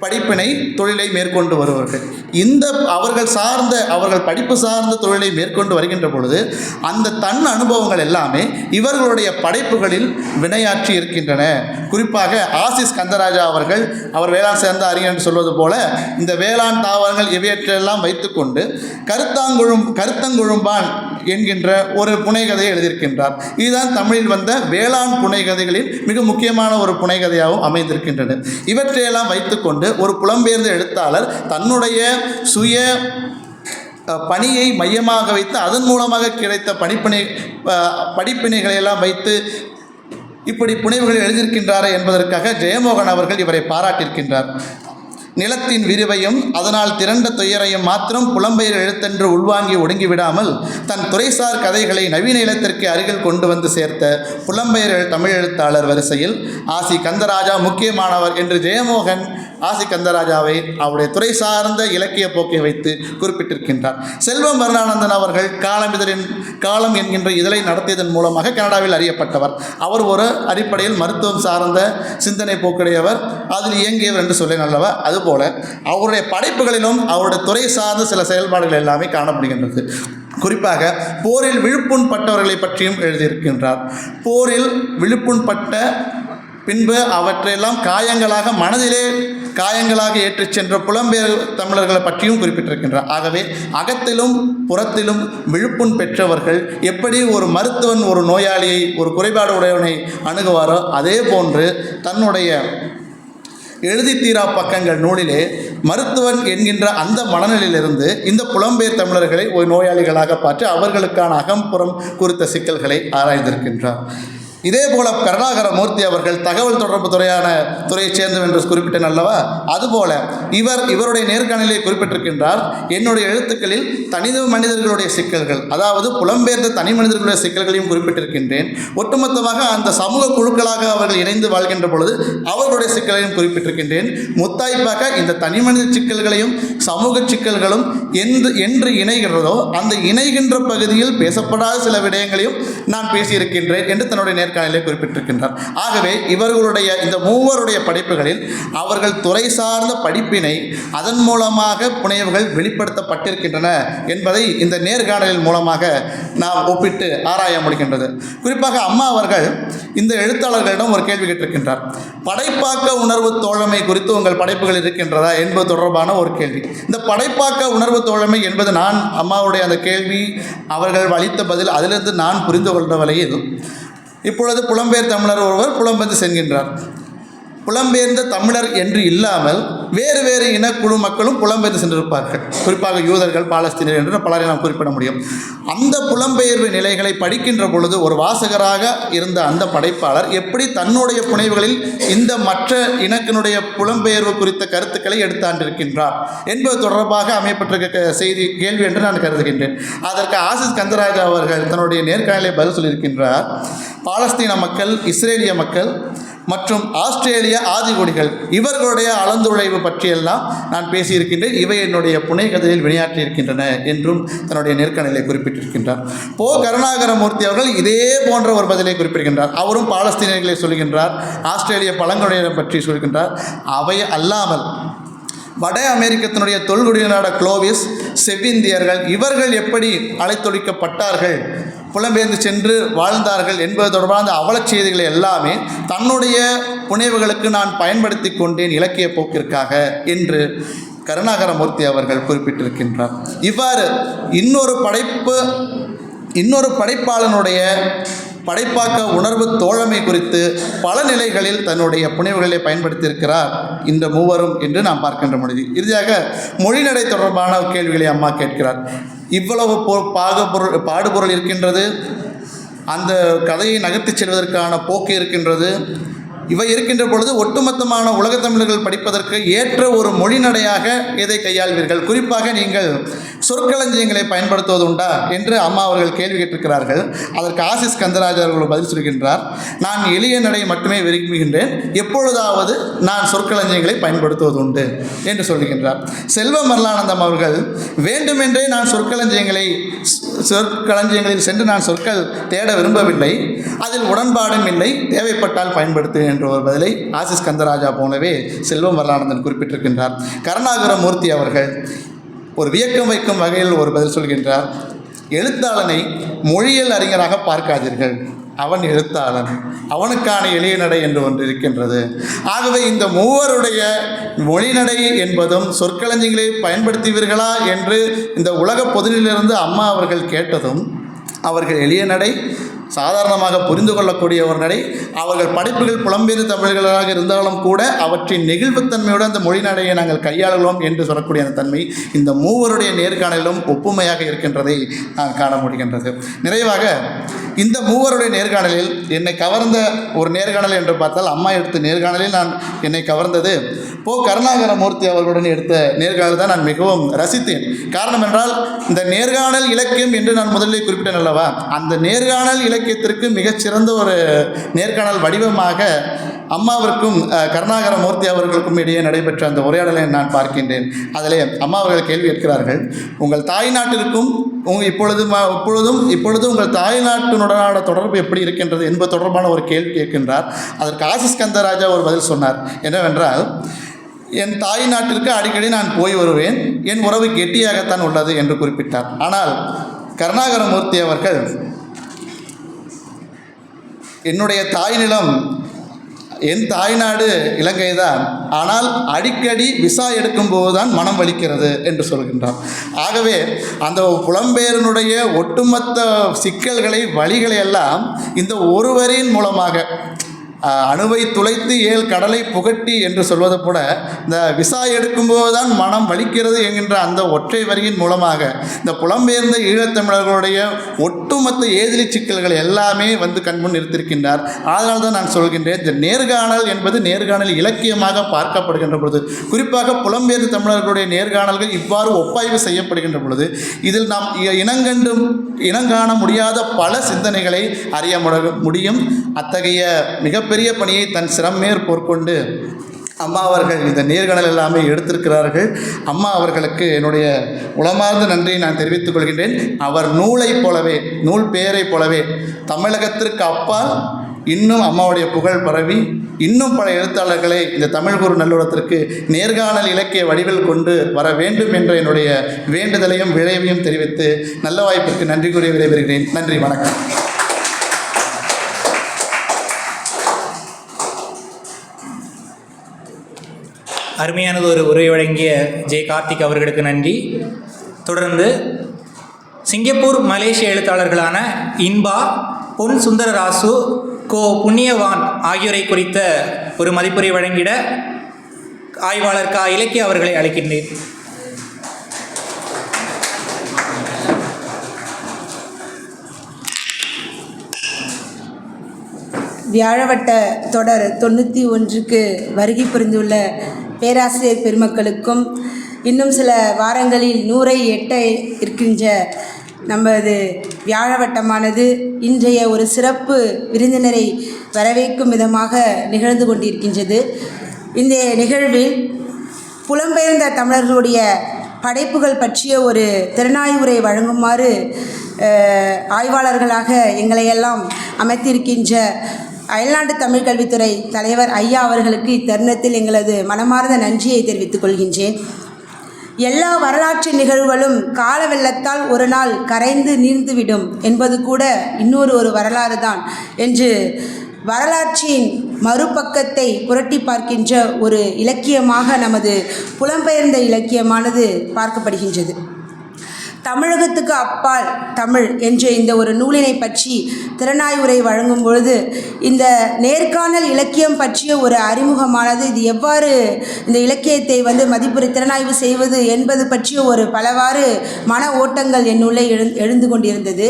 படிப்பினை தொழிலை மேற்கொண்டு வருவார்கள். அவர்கள் படிப்பு சார்ந்த தொழிலை மேற்கொண்டு வருகின்ற பொழுது அந்த தன் அனுபவங்கள் எல்லாமே இவர்களுடைய படைப்புகளில் வினையாற்றி இருக்கின்றன. குறிப்பாக ஆசிஸ் கந்தராஜா அவர் வேளாண் சேர்ந்த அறிஞர் என்று சொல்வது போல இந்த வேளாண் தாவரங்கள் இவையற்றெல்லாம் வைத்துக்கொண்டு கருத்தங்குழும்பான் என்கின்ற ஒரு புனைகதையை எழுதியிருக்கின்றார். இதுதான் தமிழில் வந்த வேளாண் புனைகதைகளில் மிக முக்கியமான ஒரு புனைகதையாகவும் அமைந்திருக்கின்றது. இவற்றையெல்லாம் வைத்துக்கொண்டு ஒரு புலம்பெயர்ந்த எழுத்தாளர் தன்னுடைய சுய பணியை மையமாக வைத்து அதன் மூலமாக கிடைத்த படிப்பினைகளை எல்லாம் வைத்து இப்படி புனைவுகளை எழுதியிருக்கின்றார் என்பதற்காக ஜெயமோகன் அவர்கள் இவரை பாராட்டியிருக்கின்றார். நிலத்தின் விரிவையும் அதனால் திரண்ட துயரையும் மாத்திரம் புலம்பெயர் எழுத்தென்று உள்வாங்கி ஒடுங்கிவிடாமல் தன் துறைசார் கதைகளை நவீன இலத்திற்கு அருகில் கொண்டு வந்து சேர்த்த புலம்பெயர் தமிழ் எழுத்தாளர் வரிசையில் ஆசி கந்தராஜா முக்கியமானவர் என்று ஜெயமோகன் ஆசி கந்தராஜாவை அவருடைய துறை சார்ந்த இலக்கிய போக்கை வைத்து குறிப்பிட்டிருக்கின்றார். செல்வம் அருணானந்தன் அவர்கள் காலம் என்கின்ற இதழை நடத்தியதன் மூலமாக கனடாவில் அறியப்பட்டவர். அவர் ஒரு அடிப்படையில் மருத்துவம் சார்ந்த சிந்தனை போக்குடையவர், அதில் இயங்கியவர் என்று சொல்ல நல்லவா. அதுபோல அவருடைய படைப்புகளிலும் அவருடைய துறை சார்ந்த சில செயல்பாடுகள் எல்லாமே காணப்படுகின்றது. குறிப்பாக போரில் விழுப்புண்பட்டவர்களை பற்றியும் எழுதியிருக்கின்றார். போரில் விழுப்புண்பட்ட பின்பு அவற்றையெல்லாம் மனதிலே காயங்களாக ஏற்றிச் சென்ற புலம்பெயர் தமிழர்களை பற்றியும் குறிப்பிட்டிருக்கின்றார். ஆகவே அகத்திலும் புறத்திலும் விழுப்புண் பெற்றவர்கள் எப்படி ஒரு மருத்துவன் ஒரு நோயாளியை, ஒரு குறைபாடு உடையவனை அணுகுவாரோ அதே போன்று தன்னுடைய எழுதி தீரா பக்கங்கள் நூலிலே மருத்துவன் என்கின்ற அந்த மனநிலையிலிருந்து இந்த புலம்பெயர் தமிழர்களை ஒரு நோயாளிகளாக பார்த்து அவர்களுக்கான அகம்புறம் குறித்த சிக்கல்களை ஆராய்ந்திருக்கின்றார். இதேபோல கருணாகர மூர்த்தி அவர்கள் தகவல் தொடர்பு துறையைச் சேர்ந்தவர் என்று குறிப்பிட்டேன் அல்லவா. அதுபோல இவருடைய நேர்காணலை குறிப்பிட்டிருக்கின்றார். என்னுடைய எழுத்துக்களில் தனி மனிதர்களுடைய சிக்கல்கள், அதாவது புலம்பெயர்ந்த தனி மனிதர்களுடைய சிக்கல்களையும் குறிப்பிட்டிருக்கின்றேன். ஒட்டுமொத்தமாக அந்த சமூக குழுக்களாக அவர்கள் இணைந்து வாழ்கின்ற பொழுது அவர்களுடைய சிக்கல்களையும் குறிப்பிட்டிருக்கின்றேன். முத்தாய்ப்பாக இந்த தனி மனித சிக்கல்களையும் சமூக சிக்கல்களும் என்று இணைகிறதோ அந்த இணைகின்ற பகுதியில் பேசப்படாத சில விடயங்களையும் நான் பேசியிருக்கின்றேன் என்று தன்னுடைய நேர்காணலை குறிப்பிட்டிருக்கின்றார். ஆகவே இவர்களுடைய இந்த மூவருடைய படைப்புகளில் அவர்கள் துறை சார்ந்த படிப்பினை அதன் மூலமாக புனைவுகள் வெளிப்படுத்தப்பட்டிருக்கின்றன என்பதை இந்த நேர்காணலின் மூலமாக நாம் ஒப்பிட்டு ஆராய முடிகின்றது. குறிப்பாக அம்மா அவர்கள் இந்த எழுத்தாளர்களிடம் ஒரு கேள்வி கேட்டிருக்கின்றார். படைப்பாக்க உணர்வு தோழமை குறித்து உங்கள் படைப்புகள் இருக்கின்றதா என்பது தொடர்பான ஒரு கேள்வி. இந்த படைப்பாக்க உணர்வு தோழமை என்பது நான் அம்மாவுடைய அந்த கேள்வி அவர்கள் அளித்த பதில் அதிலிருந்து நான் புரிந்து கொண்ட வகையில், இப்பொழுது புலம்பெயர் தமிழர் ஒருவர் புலம்பெயர்ந்து செல்கின்றார். புலம்பெயர்ந்த தமிழர் என்று இல்லாமல் வேறு வேறு இனக்குழு மக்களும் புலம்பெயர்ந்து சென்றிருப்பார்கள். குறிப்பாக யூதர்கள், பாலஸ்தீனர் என்று பலரை நாம் குறிப்பிட முடியும். அந்த புலம்பெயர்வு நிலைகளை படிக்கின்ற பொழுது ஒரு வாசகராக இருந்த அந்த படைப்பாளர் எப்படி தன்னுடைய புனைவுகளில் இந்த மற்ற இனத்தினுடைய புலம்பெயர்வு குறித்த கருத்துக்களை எடுத்தாண்டிருக்கின்றார் என்பது தொடர்பாக அமையப்பட்டிருக்க கேள்வி என்று நான் கருதுகின்றேன். அதற்கு ஆசிஸ் கந்தராஜா அவர்கள் தன்னுடைய நேர்காணலை பதில் சொல்லியிருக்கின்றார். பாலஸ்தீன மக்கள், இஸ்ரேலிய மக்கள் மற்றும் ஆஸ்திரேலிய ஆதிகுடிகள் இவர்களுடைய அளந்துழைவு பற்றியெல்லாம் நான் பேசியிருக்கின்றேன். இவை என்னுடைய புனைகதையில் விளையாற்றியிருக்கின்றன என்றும் தன்னுடைய நேர்காணலை குறிப்பிட்டிருக்கின்றார். கருணாகரமூர்த்தி அவர்கள் இதே போன்ற ஒரு பதிலை குறிப்பிடுகின்றார். அவரும் பாலஸ்தீனியர்களை சொல்கின்றார், ஆஸ்திரேலிய பழங்குடியினரை பற்றி சொல்கின்றார். அவை அல்லாமல் வட அமெரிக்கத்தினுடைய தொல்குடியினரான குளோவிஸ், செவ்விந்தியர்கள் இவர்கள் எப்படி அலைத்தொழிக்கப்பட்டார்கள், புலம்பெயர்ந்து சென்று வாழ்ந்தார்கள் என்பது தொடர்பான அவலச் செய்திகளை எல்லாமே தன்னுடைய புனைவுகளுக்கு நான் பயன்படுத்தி கொண்டேன் இலக்கிய போக்கிற்காக என்று கருணாகரமூர்த்தி அவர்கள் குறிப்பிட்டிருக்கின்றார். இவ்வாறு இன்னொரு படைப்பாளனுடைய படைப்பாக்க உணர்வு தோழமை குறித்து பல நிலைகளில் தன்னுடைய புனைவுகளை பயன்படுத்தியிருக்கிறார் இந்த மூவரும் என்று நாம் பார்க்கின்ற முடியுது. இறுதியாக மொழிநடை தொடர்பான கேள்விகளை அம்மா கேட்கிறார். இவ்வளவு பாடுபொருள் இருக்கின்றது, அந்த கதையை நகர்த்தி செல்வதற்கான போக்கு இருக்கின்றது, இவை இருக்கின்ற பொழுது ஒட்டுமொத்தமான உலகத் தமிழர்கள் படிப்பதற்கு ஏற்ற ஒரு மொழிநடையாக எதை கையாள்வீர்கள்? குறிப்பாக நீங்கள் சொற்களஞ்சியங்களை பயன்படுத்துவது உண்டா என்று அம்மா அவர்கள் கேள்வி கேட்டிருக்கிறார்கள். அதற்கு ஆசிஸ் கந்தராஜ் அவர்கள் பதில் சொல்கின்றார், நான் எளிய நடை மட்டுமே விரும்புகின்றேன், எப்பொழுதாவது நான் சொற்களஞ்சியங்களை பயன்படுத்துவது உண்டு என்று சொல்கின்றார். செல்வ மல்லானந்தம் அவர்கள் வேண்டுமென்றே நான் சொற்களஞ்சியங்களில் சென்று நான் சொற்கள் தேட விரும்பவில்லை, அதில் உடன்பாடும் இல்லை, தேவைப்பட்டால் பயன்படுத்து என்ற ஒரு பதிலை ஆசிஸ் கந்தராஜா போலவே செல்வம் வரலானந்தன் குறிப்பிட்டிருக்கின்றார். கருணாகர மூர்த்தி அவர்கள் ஒரு வியக்கம் வைக்கும் வகையில் ஒரு பதில் சொல்கின்றார், எழுத்தாளனை மொழியியல் அறிஞராக பார்க்காதீர்கள், அவன் எழுத்தாளன், அவனுக்கான எளிய நடை என்று ஒன்று இருக்கின்றது. ஆகவே இந்த மூவருடைய மொழிநடை என்பதும் சொற்களஞ்சியங்களை பயன்படுத்துவீர்களா என்று இந்த உலக பொதுநிலிருந்து அம்மா அவர்கள் கேட்டதும் அவர்கள் எளிய நடை, சாதாரணமாக புரிந்து கொள்ளக்கூடிய ஒரு நடை, அவர்கள் படைப்புகள் புலம்பெயர்ந்த தமிழர்களாக இருந்தாலும் கூட அவற்றின் நெகிழ்வுத்தன்மையோடு அந்த மொழி நடையை நாங்கள் கையாளுவோம் என்று சொல்லக்கூடிய அந்த தன்மை இந்த மூவருடைய நேர்காணலிலும் ஒப்புமையாக இருக்கின்றதை நான் காண முடிகின்றது. நிறைவாக இந்த மூவருடைய நேர்காணலில் என்னை கவர்ந்த ஒரு நேர்காணல் என்று பார்த்தால், அம்மா எடுத்த நேர்காணலில் என்னை கவர்ந்தது கருணாகர மூர்த்தி அவர்களுடன் எடுத்த நேர்காணல் தான் நான் மிகவும் ரசித்தேன். காரணம் என்றால், இந்த நேர்காணல் இலக்கியம் என்று நான் முதலில் குறிப்பிட்டேன் அல்லவா, அந்த நேர்காணல் இலக்கியத்திற்கு மிகச்சிறந்த ஒரு நேர்காணல் வடிவமாக அம்மாவிற்கும் கருணாகர மூர்த்தி அவர்களுக்கும் இடையே நடைபெற்ற அந்த உரையாடலை நான் பார்க்கின்றேன். அதிலே அம்மா அவர்கள் கேள்வி கேட்கிறார்கள், உங்கள் தாய்நாட்டிற்கும் இப்பொழுதும் உங்கள் தாய்நாட்டினுடனான தொடர்பு எப்படி இருக்கின்றது என்பது தொடர்பான ஒரு கேள்வி கேட்கின்றார். அதற்கு ஆசிஸ் கந்தராஜா ஒரு பதில் சொன்னார். என்னவென்றால், என் தாய் நாட்டிற்கு அடிக்கடி நான் போய் வருவேன், என் உறவு கெட்டியாகத்தான் உள்ளது என்று குறிப்பிட்டார். ஆனால் கருணாகர மூர்த்தி அவர்கள், என்னுடைய தாய் நிலம், என் தாய்நாடு இலங்கை தான், ஆனால் அடிக்கடி விசா எடுக்கும்போது தான் மனம் வலிக்கிறது என்று சொல்கின்றார். ஆகவே அந்த புலம்பெயர்னுடைய ஒட்டுமொத்த சிக்கல்களை, வழிகளை எல்லாம் இந்த ஒருவரின் மூலமாக, அணுவை துளைத்து ஏழு கடலை புகட்டி என்று சொல்வது போல, இந்த விசா எடுக்கும்போது தான் மனம் வலிக்கிறது என்கின்ற அந்த ஒற்றை வரியின் மூலமாக இந்த புலம்பெயர்ந்த ஈழத்தமிழர்களுடைய ஒட்டுமொத்த ஏதிலி சிக்கல்கள் எல்லாமே வந்து கண்முன் நிறுத்திருக்கின்றார். அதனால் தான் நான் சொல்கின்றேன், இந்த நேர்காணல் என்பது நேர்காணல் இலக்கியமாக பார்க்கப்படுகின்ற பொழுது, குறிப்பாக புலம்பெயர்ந்த தமிழர்களுடைய நேர்காணல்கள் இவ்வாறு ஒப்பாய்வு செய்யப்படுகின்ற பொழுது, இதில் நாம் இனங்காண முடியாத பல சிந்தனைகளை அறிய முடியும். அத்தகைய மிகப்பெரிய பணியை தன் சிரமேற்போர்கொண்டு அம்மா அவர்கள் இந்த நேர்காணல் எல்லாமே எடுத்திருக்கிறார்கள். அம்மா அவர்களுக்கு என்னுடைய உளமார்ந்த நன்றியை நான் தெரிவித்துக் கொள்கின்றேன். அவர் நூலைப் போலவே, நூல் பெயரைப் போலவே தமிழகத்திற்கு அப்பால் இன்னும் அம்மாவுடைய புகழ் பரவி இன்னும் பல எழுத்தாளர்களை இந்த தமிழ்கூறு நல்லுறத்திற்கு நேர்காணல் இலக்கிய வடிவில் கொண்டு வர வேண்டும் என்ற என்னுடைய வேண்டுதலையும் விளைவையும் தெரிவித்து நல்ல வாய்ப்பிற்கு நன்றி கூறி விடைபெறுகிறேன். நன்றி, வணக்கம். அருமையானது ஒரு உரை வழங்கிய ஜே கார்த்திக் அவர்களுக்கு நன்றி. தொடர்ந்து சிங்கப்பூர் மலேசிய எழுத்தாளர்களான இன்பா, பொன் சுந்தரராசு, கோ புண்ணியவான் ஆகியோரை குறித்த ஒரு மதிப்புரை வழங்கிட ஆய்வாளர் கா இலக்கிய அவர்களை அழைக்கின்றேன். வியாழவட்ட தொடர் 91க்கு வருகை புரிந்துள்ள பேராசிரியர் பெருமக்களுக்கும், இன்னும் சில வாரங்களில் 100ஐ எட்ட இருக்கின்ற நமது வியாழவட்டமானது இன்றைய ஒரு சிறப்பு விருந்தினரை வரவேற்கும் விதமாக நிகழ்ந்து கொண்டிருக்கின்றது. இந்த நிகழ்வில் புலம்பெயர்ந்த தமிழர்களுடைய படைப்புகள் பற்றிய ஒரு திறனாய்வுரை வழங்குமாறு ஆய்வாளர்களாக எங்களையெல்லாம் அமைத்திருக்கின்ற அயல்நாட்டு தமிழ் கல்வித்துறை தலைவர் ஐயா அவர்களுக்கு இத்தருணத்தில் எங்களது மனமார்ந்த நன்றியை தெரிவித்துக் கொள்கின்றேன். எல்லா வரலாற்று நிகழ்வுகளும் கால வெள்ளத்தால் ஒரு நாள் கரைந்து நீர்ந்துவிடும் என்பது கூட இன்னொரு வரலாறு தான் என்று வரலாற்றின் மறுபக்கத்தை புரட்டி பார்க்கின்ற ஒரு இலக்கியமாக நமது புலம்பெயர்ந்த இலக்கியமானது பார்க்கப்படுகின்றது. தமிழகத்துக்கு அப்பால் தமிழ் என்ற இந்த ஒரு நூலினை பற்றி திறனாய்வுரை வழங்கும் பொழுது இந்த நேர்காணல் இலக்கியம் பற்றிய ஒரு அறிமுகமானது, இது எவ்வாறு இந்த இலக்கியத்தை மதிப்புரை திறனாய்வு செய்வது என்பது பற்றிய ஒரு பலவாறு மன ஓட்டங்கள் என்னுள்ளே எழுந்து கொண்டிருந்தது.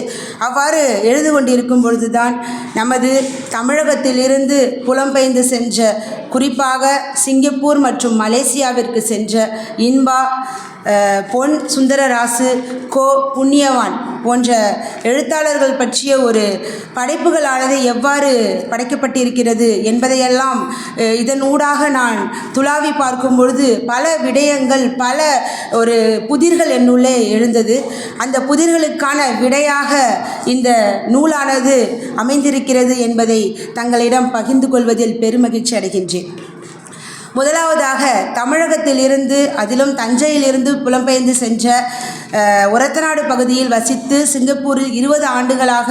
அவ்வாறு எழுந்து கொண்டிருக்கும் பொழுதுதான் நமது தமிழகத்திலிருந்து புலம்பெயர்ந்து சென்ற, குறிப்பாக சிங்கப்பூர் மற்றும் மலேசியாவிற்கு சென்ற இன்பா, பொன் சுந்தரராசு, கோ புண்ணியவான் போன்ற எழுத்தாளர்கள் பற்றிய ஒரு படைப்புகளானது எவ்வாறு படைக்கப்பட்டிருக்கிறது என்பதையெல்லாம் இதன் ஊடாக நான் துளாவி பார்க்கும் பொழுது பல விடயங்கள், பல ஒரு புதிர்கள் என்னுள்ளே எழுந்தது. அந்த புதிர்களுக்கான விடையாக இந்த நூலானது அமைந்திருக்கிறது என்பதை தங்களிடம் பகிர்ந்து கொள்வதில் பெருமகிழ்ச்சி அடைகின்றேன். முதலாவதாக தமிழகத்திலிருந்து, அதிலும் தஞ்சையிலிருந்து புலம்பெயர்ந்து சென்ற ஒரத்தநாடு பகுதியில் வசித்து சிங்கப்பூரில் 20 ஆண்டுகளாக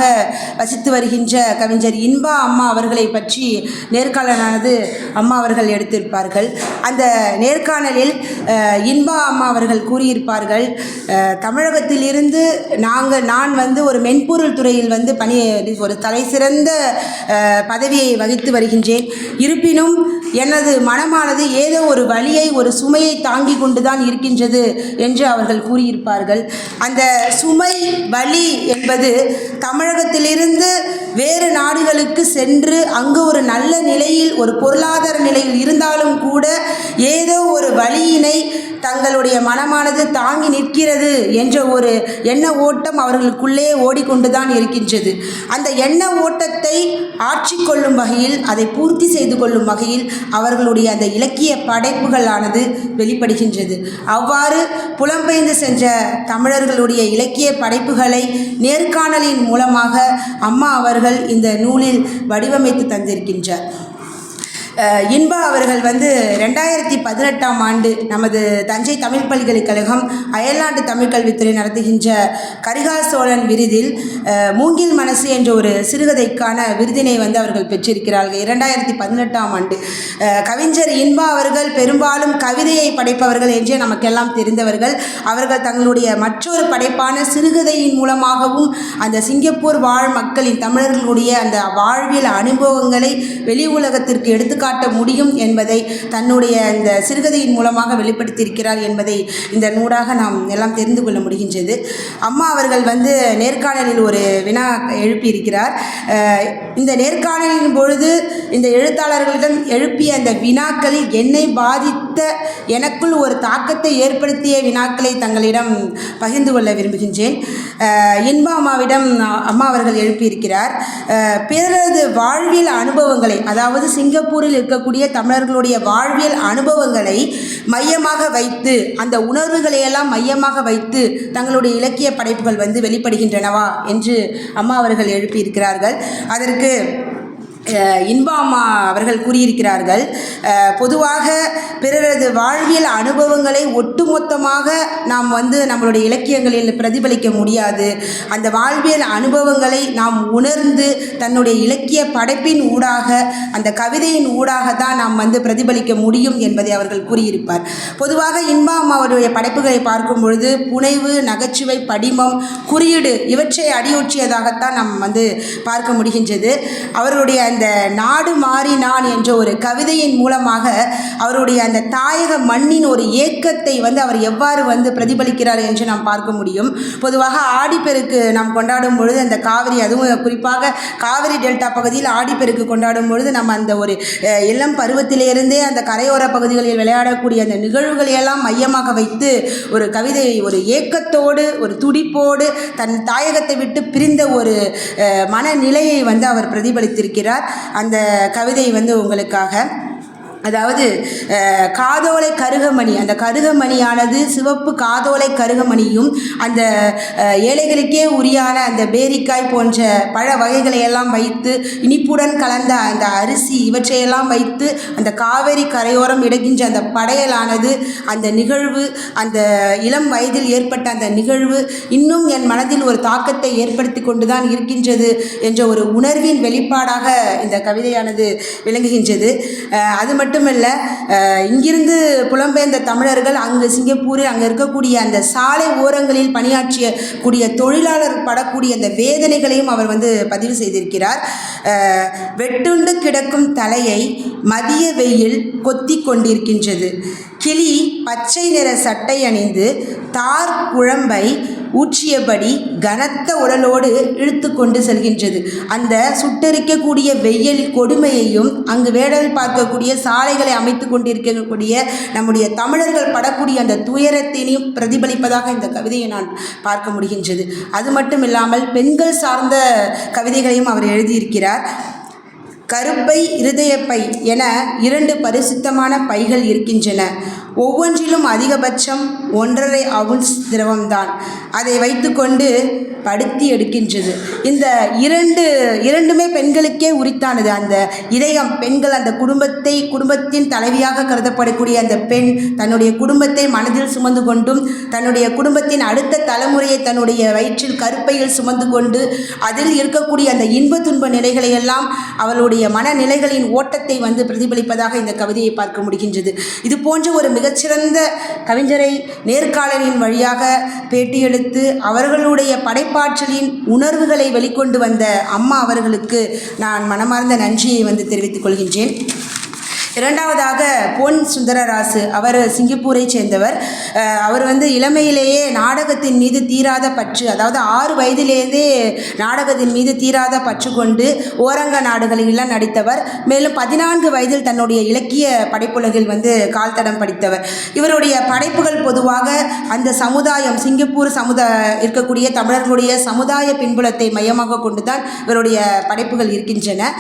வசித்து வருகின்ற கவிஞர் இன்பா அம்மா அவர்களை பற்றி நேர்காணலானது அம்மா அவர்கள் எடுத்திருப்பார்கள். அந்த நேர்காணலில் இன்பா அம்மா அவர்கள் கூறியிருப்பார்கள், தமிழகத்திலிருந்து நான் ஒரு மென்பொருள் துறையில் ஒரு தலைசிறந்த பதவியை வகித்து வருகின்றேன். இருப்பினும் எனது மனமானது ஏதோ ஒரு வலியை, ஒரு சுமையை தாங்கி கொண்டுதான் இருக்கின்றது என்று அவர்கள் கூறியிருப்பார்கள். அந்த சுமை, வலி என்பது தமிழகத்திலிருந்து வேறு நாடுகளுக்கு சென்று அங்கு ஒரு நல்ல நிலையில், ஒரு பொருளாதார நிலையில் இருந்தாலும் கூட ஏதோ ஒரு வலியினை தங்களுடைய மனமானது தாங்கி நிற்கிறது என்ற ஒரு எண்ண ஓட்டம் அவர்களுக்குள்ளே ஓடிக்கொண்டுதான் இருக்கின்றது. அந்த எண்ண ஓட்டத்தை ஆற்றிக்கொள்ளும் வகையில், அதை பூர்த்தி செய்து கொள்ளும் வகையில் அவர்களுடைய அந்த இலக்கிய படைப்புகளானது வெளிப்படுகின்றது. அவ்வாறு புலம்பெயர்ந்து சென்ற தமிழர்களுடைய இலக்கிய படைப்புகளை நேர்காணலின் மூலமாக அம்மா அவர்கள் இந்த நூலில் வடிவமைத்து தந்திருக்கின்றார். இன்பா அவர்கள் 2018ஆம் ஆண்டு நமது தஞ்சை தமிழ் பல்கலைக்கழகம் அயல்நாட்டு தமிழ் கல்வித்துறை நடத்துகின்ற கரிகால் சோழன் விருதில் மூங்கில் மனசு என்ற ஒரு சிறுகதைக்கான விருதினை அவர்கள் பெற்றிருக்கிறார்கள் 2018ஆம் ஆண்டு. கவிஞர் இன்பா அவர்கள் பெரும்பாலும் கவிதையை படைப்பவர்கள் என்றே நமக்கெல்லாம் தெரிந்தவர்கள். அவர்கள் தங்களுடைய மற்றொரு படைப்பான சிறுகதையின் மூலமாகவும் அந்த சிங்கப்பூர் வாழ் மக்களின், தமிழர்களுடைய அந்த வாழ்வியல் அனுபவங்களை வெளி உலகத்திற்கு எடுத்து காட்ட முடியும் என்பதை தன்னுடைய இந்த சிறுகதையின் மூலமாக வெளிப்படுத்தியிருக்கிறார் என்பதை இந்த நூடாக நாம் எல்லாம் தெரிந்து கொள்ள முடிகின்றது. அம்மா அவர்கள் நேர்காணலில் ஒரு வினா எழுப்பியிருக்கிறார். இந்த நேர்காணலின் பொழுது இந்த எழுத்தாளர்களிடம் எழுப்பிய அந்த வினாக்களில் என்னை பாதித்த, எனக்குள் ஒரு தாக்கத்தை ஏற்படுத்திய வினாக்களை தங்களிடம் பகிர்ந்து கொள்ள விரும்புகின்றேன். இன்பா அம்மாவிடம் அம்மா அவர்கள் எழுப்பியிருக்கிறார், பிறரது வாழ்வியல் அனுபவங்களை, அதாவது சிங்கப்பூரில் இருக்கக்கூடிய தமிழர்களுடைய வாழ்வியல் அனுபவங்களை மையமாக வைத்து, அந்த உணர்வுகளையெல்லாம் மையமாக வைத்து தங்களுடைய இலக்கிய படைப்புகள் வெளிப்படுகின்றனவா என்று அம்மா அவர்கள் எழுப்பியிருக்கிறார்கள். அதற்கு இன்பா அம்மா அவர்கள் கூறியிருக்கிறார்கள், பொதுவாக பிறரது வாழ்வியல் அனுபவங்களை ஒட்டுமொத்தமாக நாம் நம்மளுடைய இலக்கியங்களில் பிரதிபலிக்க முடியாது. அந்த வாழ்வியல் அனுபவங்களை நாம் உணர்ந்து தன்னுடைய இலக்கிய படைப்பின் ஊடாக, அந்த கவிதையின் ஊடாக தான் நாம் பிரதிபலிக்க முடியும் என்பதை அவர்கள் கூறியிருப்பார். பொதுவாக இன்பா அம்மாவுடைய படைப்புகளை பார்க்கும் பொழுது புனைவு, நகைச்சுவை, படிமம், குறியீடு இவற்றை அடியொற்றியதாகத்தான் நாம் பார்க்க முடிகின்றது. அவருடைய அந்த நாடு மாறி நான் என்ற ஒரு கவிதையின் மூலமாக அவருடைய அந்த தாயக மண்ணின் ஒரு ஏக்கத்தை அவர் எவ்வாறு பிரதிபலிக்கிறார் என்று நாம் பார்க்க முடியும். பொதுவாக ஆடிப்பெருக்கு நாம் கொண்டாடும் பொழுது அந்த காவிரி, அதுவும் குறிப்பாக காவிரி டெல்டா பகுதியில் ஆடிப்பெருக்கு கொண்டாடும் பொழுது நம்ம அந்த ஒரு இளம் பருவத்திலிருந்தே அந்த கரையோர பகுதிகளில் விளையாடக்கூடிய அந்த நிகழ்வுகளையெல்லாம் மையமாக வைத்து ஒரு கவிதை, ஒரு ஏக்கத்தோடு, ஒரு துடிப்போடு தன் தாயகத்தை விட்டு பிரிந்த ஒரு மனநிலையை அவர் பிரதிபலித்திருக்கிறார். அந்த கவிதை உங்களுக்காக. அதாவது காதோலை கருகமணி, அந்த கருகமணியானது சிவப்பு காதோலை கருகமணியும் அந்த ஏழைகளுக்கே உரியான அந்த பேரிக்காய் போன்ற பழ வகைகளை எல்லாம் வைத்து இனிப்புடன் கலந்த அந்த அரிசி இவற்றையெல்லாம் வைத்து அந்த காவேரி கரையோரம் இடுகின்ற அந்த படையலானது, அந்த நிகழ்வு, அந்த இளம் வயதில் ஏற்பட்ட அந்த நிகழ்வு இன்னும் என் மனதில் ஒரு தாக்கத்தை ஏற்படுத்தி கொண்டு தான் இருக்கின்றது என்ற ஒரு உணர்வின் வெளிப்பாடாக இந்த கவிதையானது விளங்குகின்றது. அது மட்டும் மட்டுமல்ல, இங்கிருந்து புலம்பெயர்ந்த தமிழர்கள் அங்கு சிங்கப்பூரில் அங்கே இருக்கக்கூடிய அந்த சாலை ஓரங்களில் பணியாற்றியக்கூடிய தொழிலாளர் படக்கூடிய அந்த வேதனைகளையும் அவர் பதிவு செய்திருக்கிறார். வெட்டுண்டு கிடக்கும் தலையை மதிய வெயில் கொத்தி கொண்டிருக்கின்றது. கிளி பச்சை நிற சட்டை அணிந்து தார் குழம்பை ஊற்றியபடி கனத்த உடலோடு இழுத்து கொண்டு செல்கின்றது. அந்த சுட்டரிக்கக்கூடிய வெயில் கொடுமையையும் அங்கு வேடல் பார்க்கக்கூடிய சாலைகளை அமைத்து கொண்டிருக்கக்கூடிய நம்முடைய தமிழர்கள் படக்கூடிய அந்த துயரத்தினையும் பிரதிபலிப்பதாக இந்த கவிதையை நான் பார்க்க முடிகின்றது. அது மட்டும் இல்லாமல் பெண்கள் சார்ந்த கவிதைகளையும் அவர் எழுதியிருக்கிறார். கருப்பை, இருதயப்பை என 2 பரிசுத்தமான பைகள் இருக்கின்றன. ஒவ்வொன்றிலும் அதிகபட்சம் 1.5 அவுன்ஸ் திரவம்தான். அதை வைத்துக்கொண்டு படுத்தி எடுக்கின்றது. இந்த இரண்டுமே பெண்களுக்கே உரித்தானது. அந்த இதயம், பெண்கள் அந்த குடும்பத்தின் தலைவியாக கருதப்படக்கூடிய அந்த பெண் தன்னுடைய குடும்பத்தை மனதில் சுமந்து கொண்டும் தன்னுடைய குடும்பத்தின் அடுத்த தலைமுறையை தன்னுடைய வயிற்றில் கருப்பையில் சுமந்து கொண்டு அதில் இருக்கக்கூடிய அந்த இன்ப துன்ப நிலைகளை எல்லாம் அவளுடைய மனநிலைகளின் ஓட்டத்தை பிரதிபலிப்பதாக இந்த கவிதையை பார்க்க முடிகின்றது. இது போன்ற ஒரு மிகச்சிறந்த கவிஞரை நேர்காணலின் வழியாக பேட்டியெடுத்து அவர்களுடைய படைப்பாற்றலின் உணர்வுகளை வெளிக்கொண்டு வந்த அம்மா அவர்களுக்கு நான் மனமார்ந்த நன்றியை தெரிவித்துக் கொள்கின்றேன். இரண்டாவதாக பொன் சுந்தரராசு, அவர் சிங்கப்பூரை சேர்ந்தவர். அவர் இளமையிலேயே நாடகத்தின் மீது தீராத பற்று, அதாவது 6 வயதிலேருந்தே நாடகத்தின் மீது தீராத பற்று கொண்டு ஓரங்க நாடுகளிலெல்லாம் நடித்தவர். மேலும் 14 வயதில் தன்னுடைய இலக்கிய படைப்புலகில் கால் தடம் படித்தவர். இவருடைய படைப்புகள் பொதுவாக அந்த சமுதாயம், சிங்கப்பூர் இருக்கக்கூடிய தமிழர்களுடைய சமுதாய பின்புலத்தை மையமாக கொண்டுதான் இவருடைய படைப்புகள் இருக்கின்றன.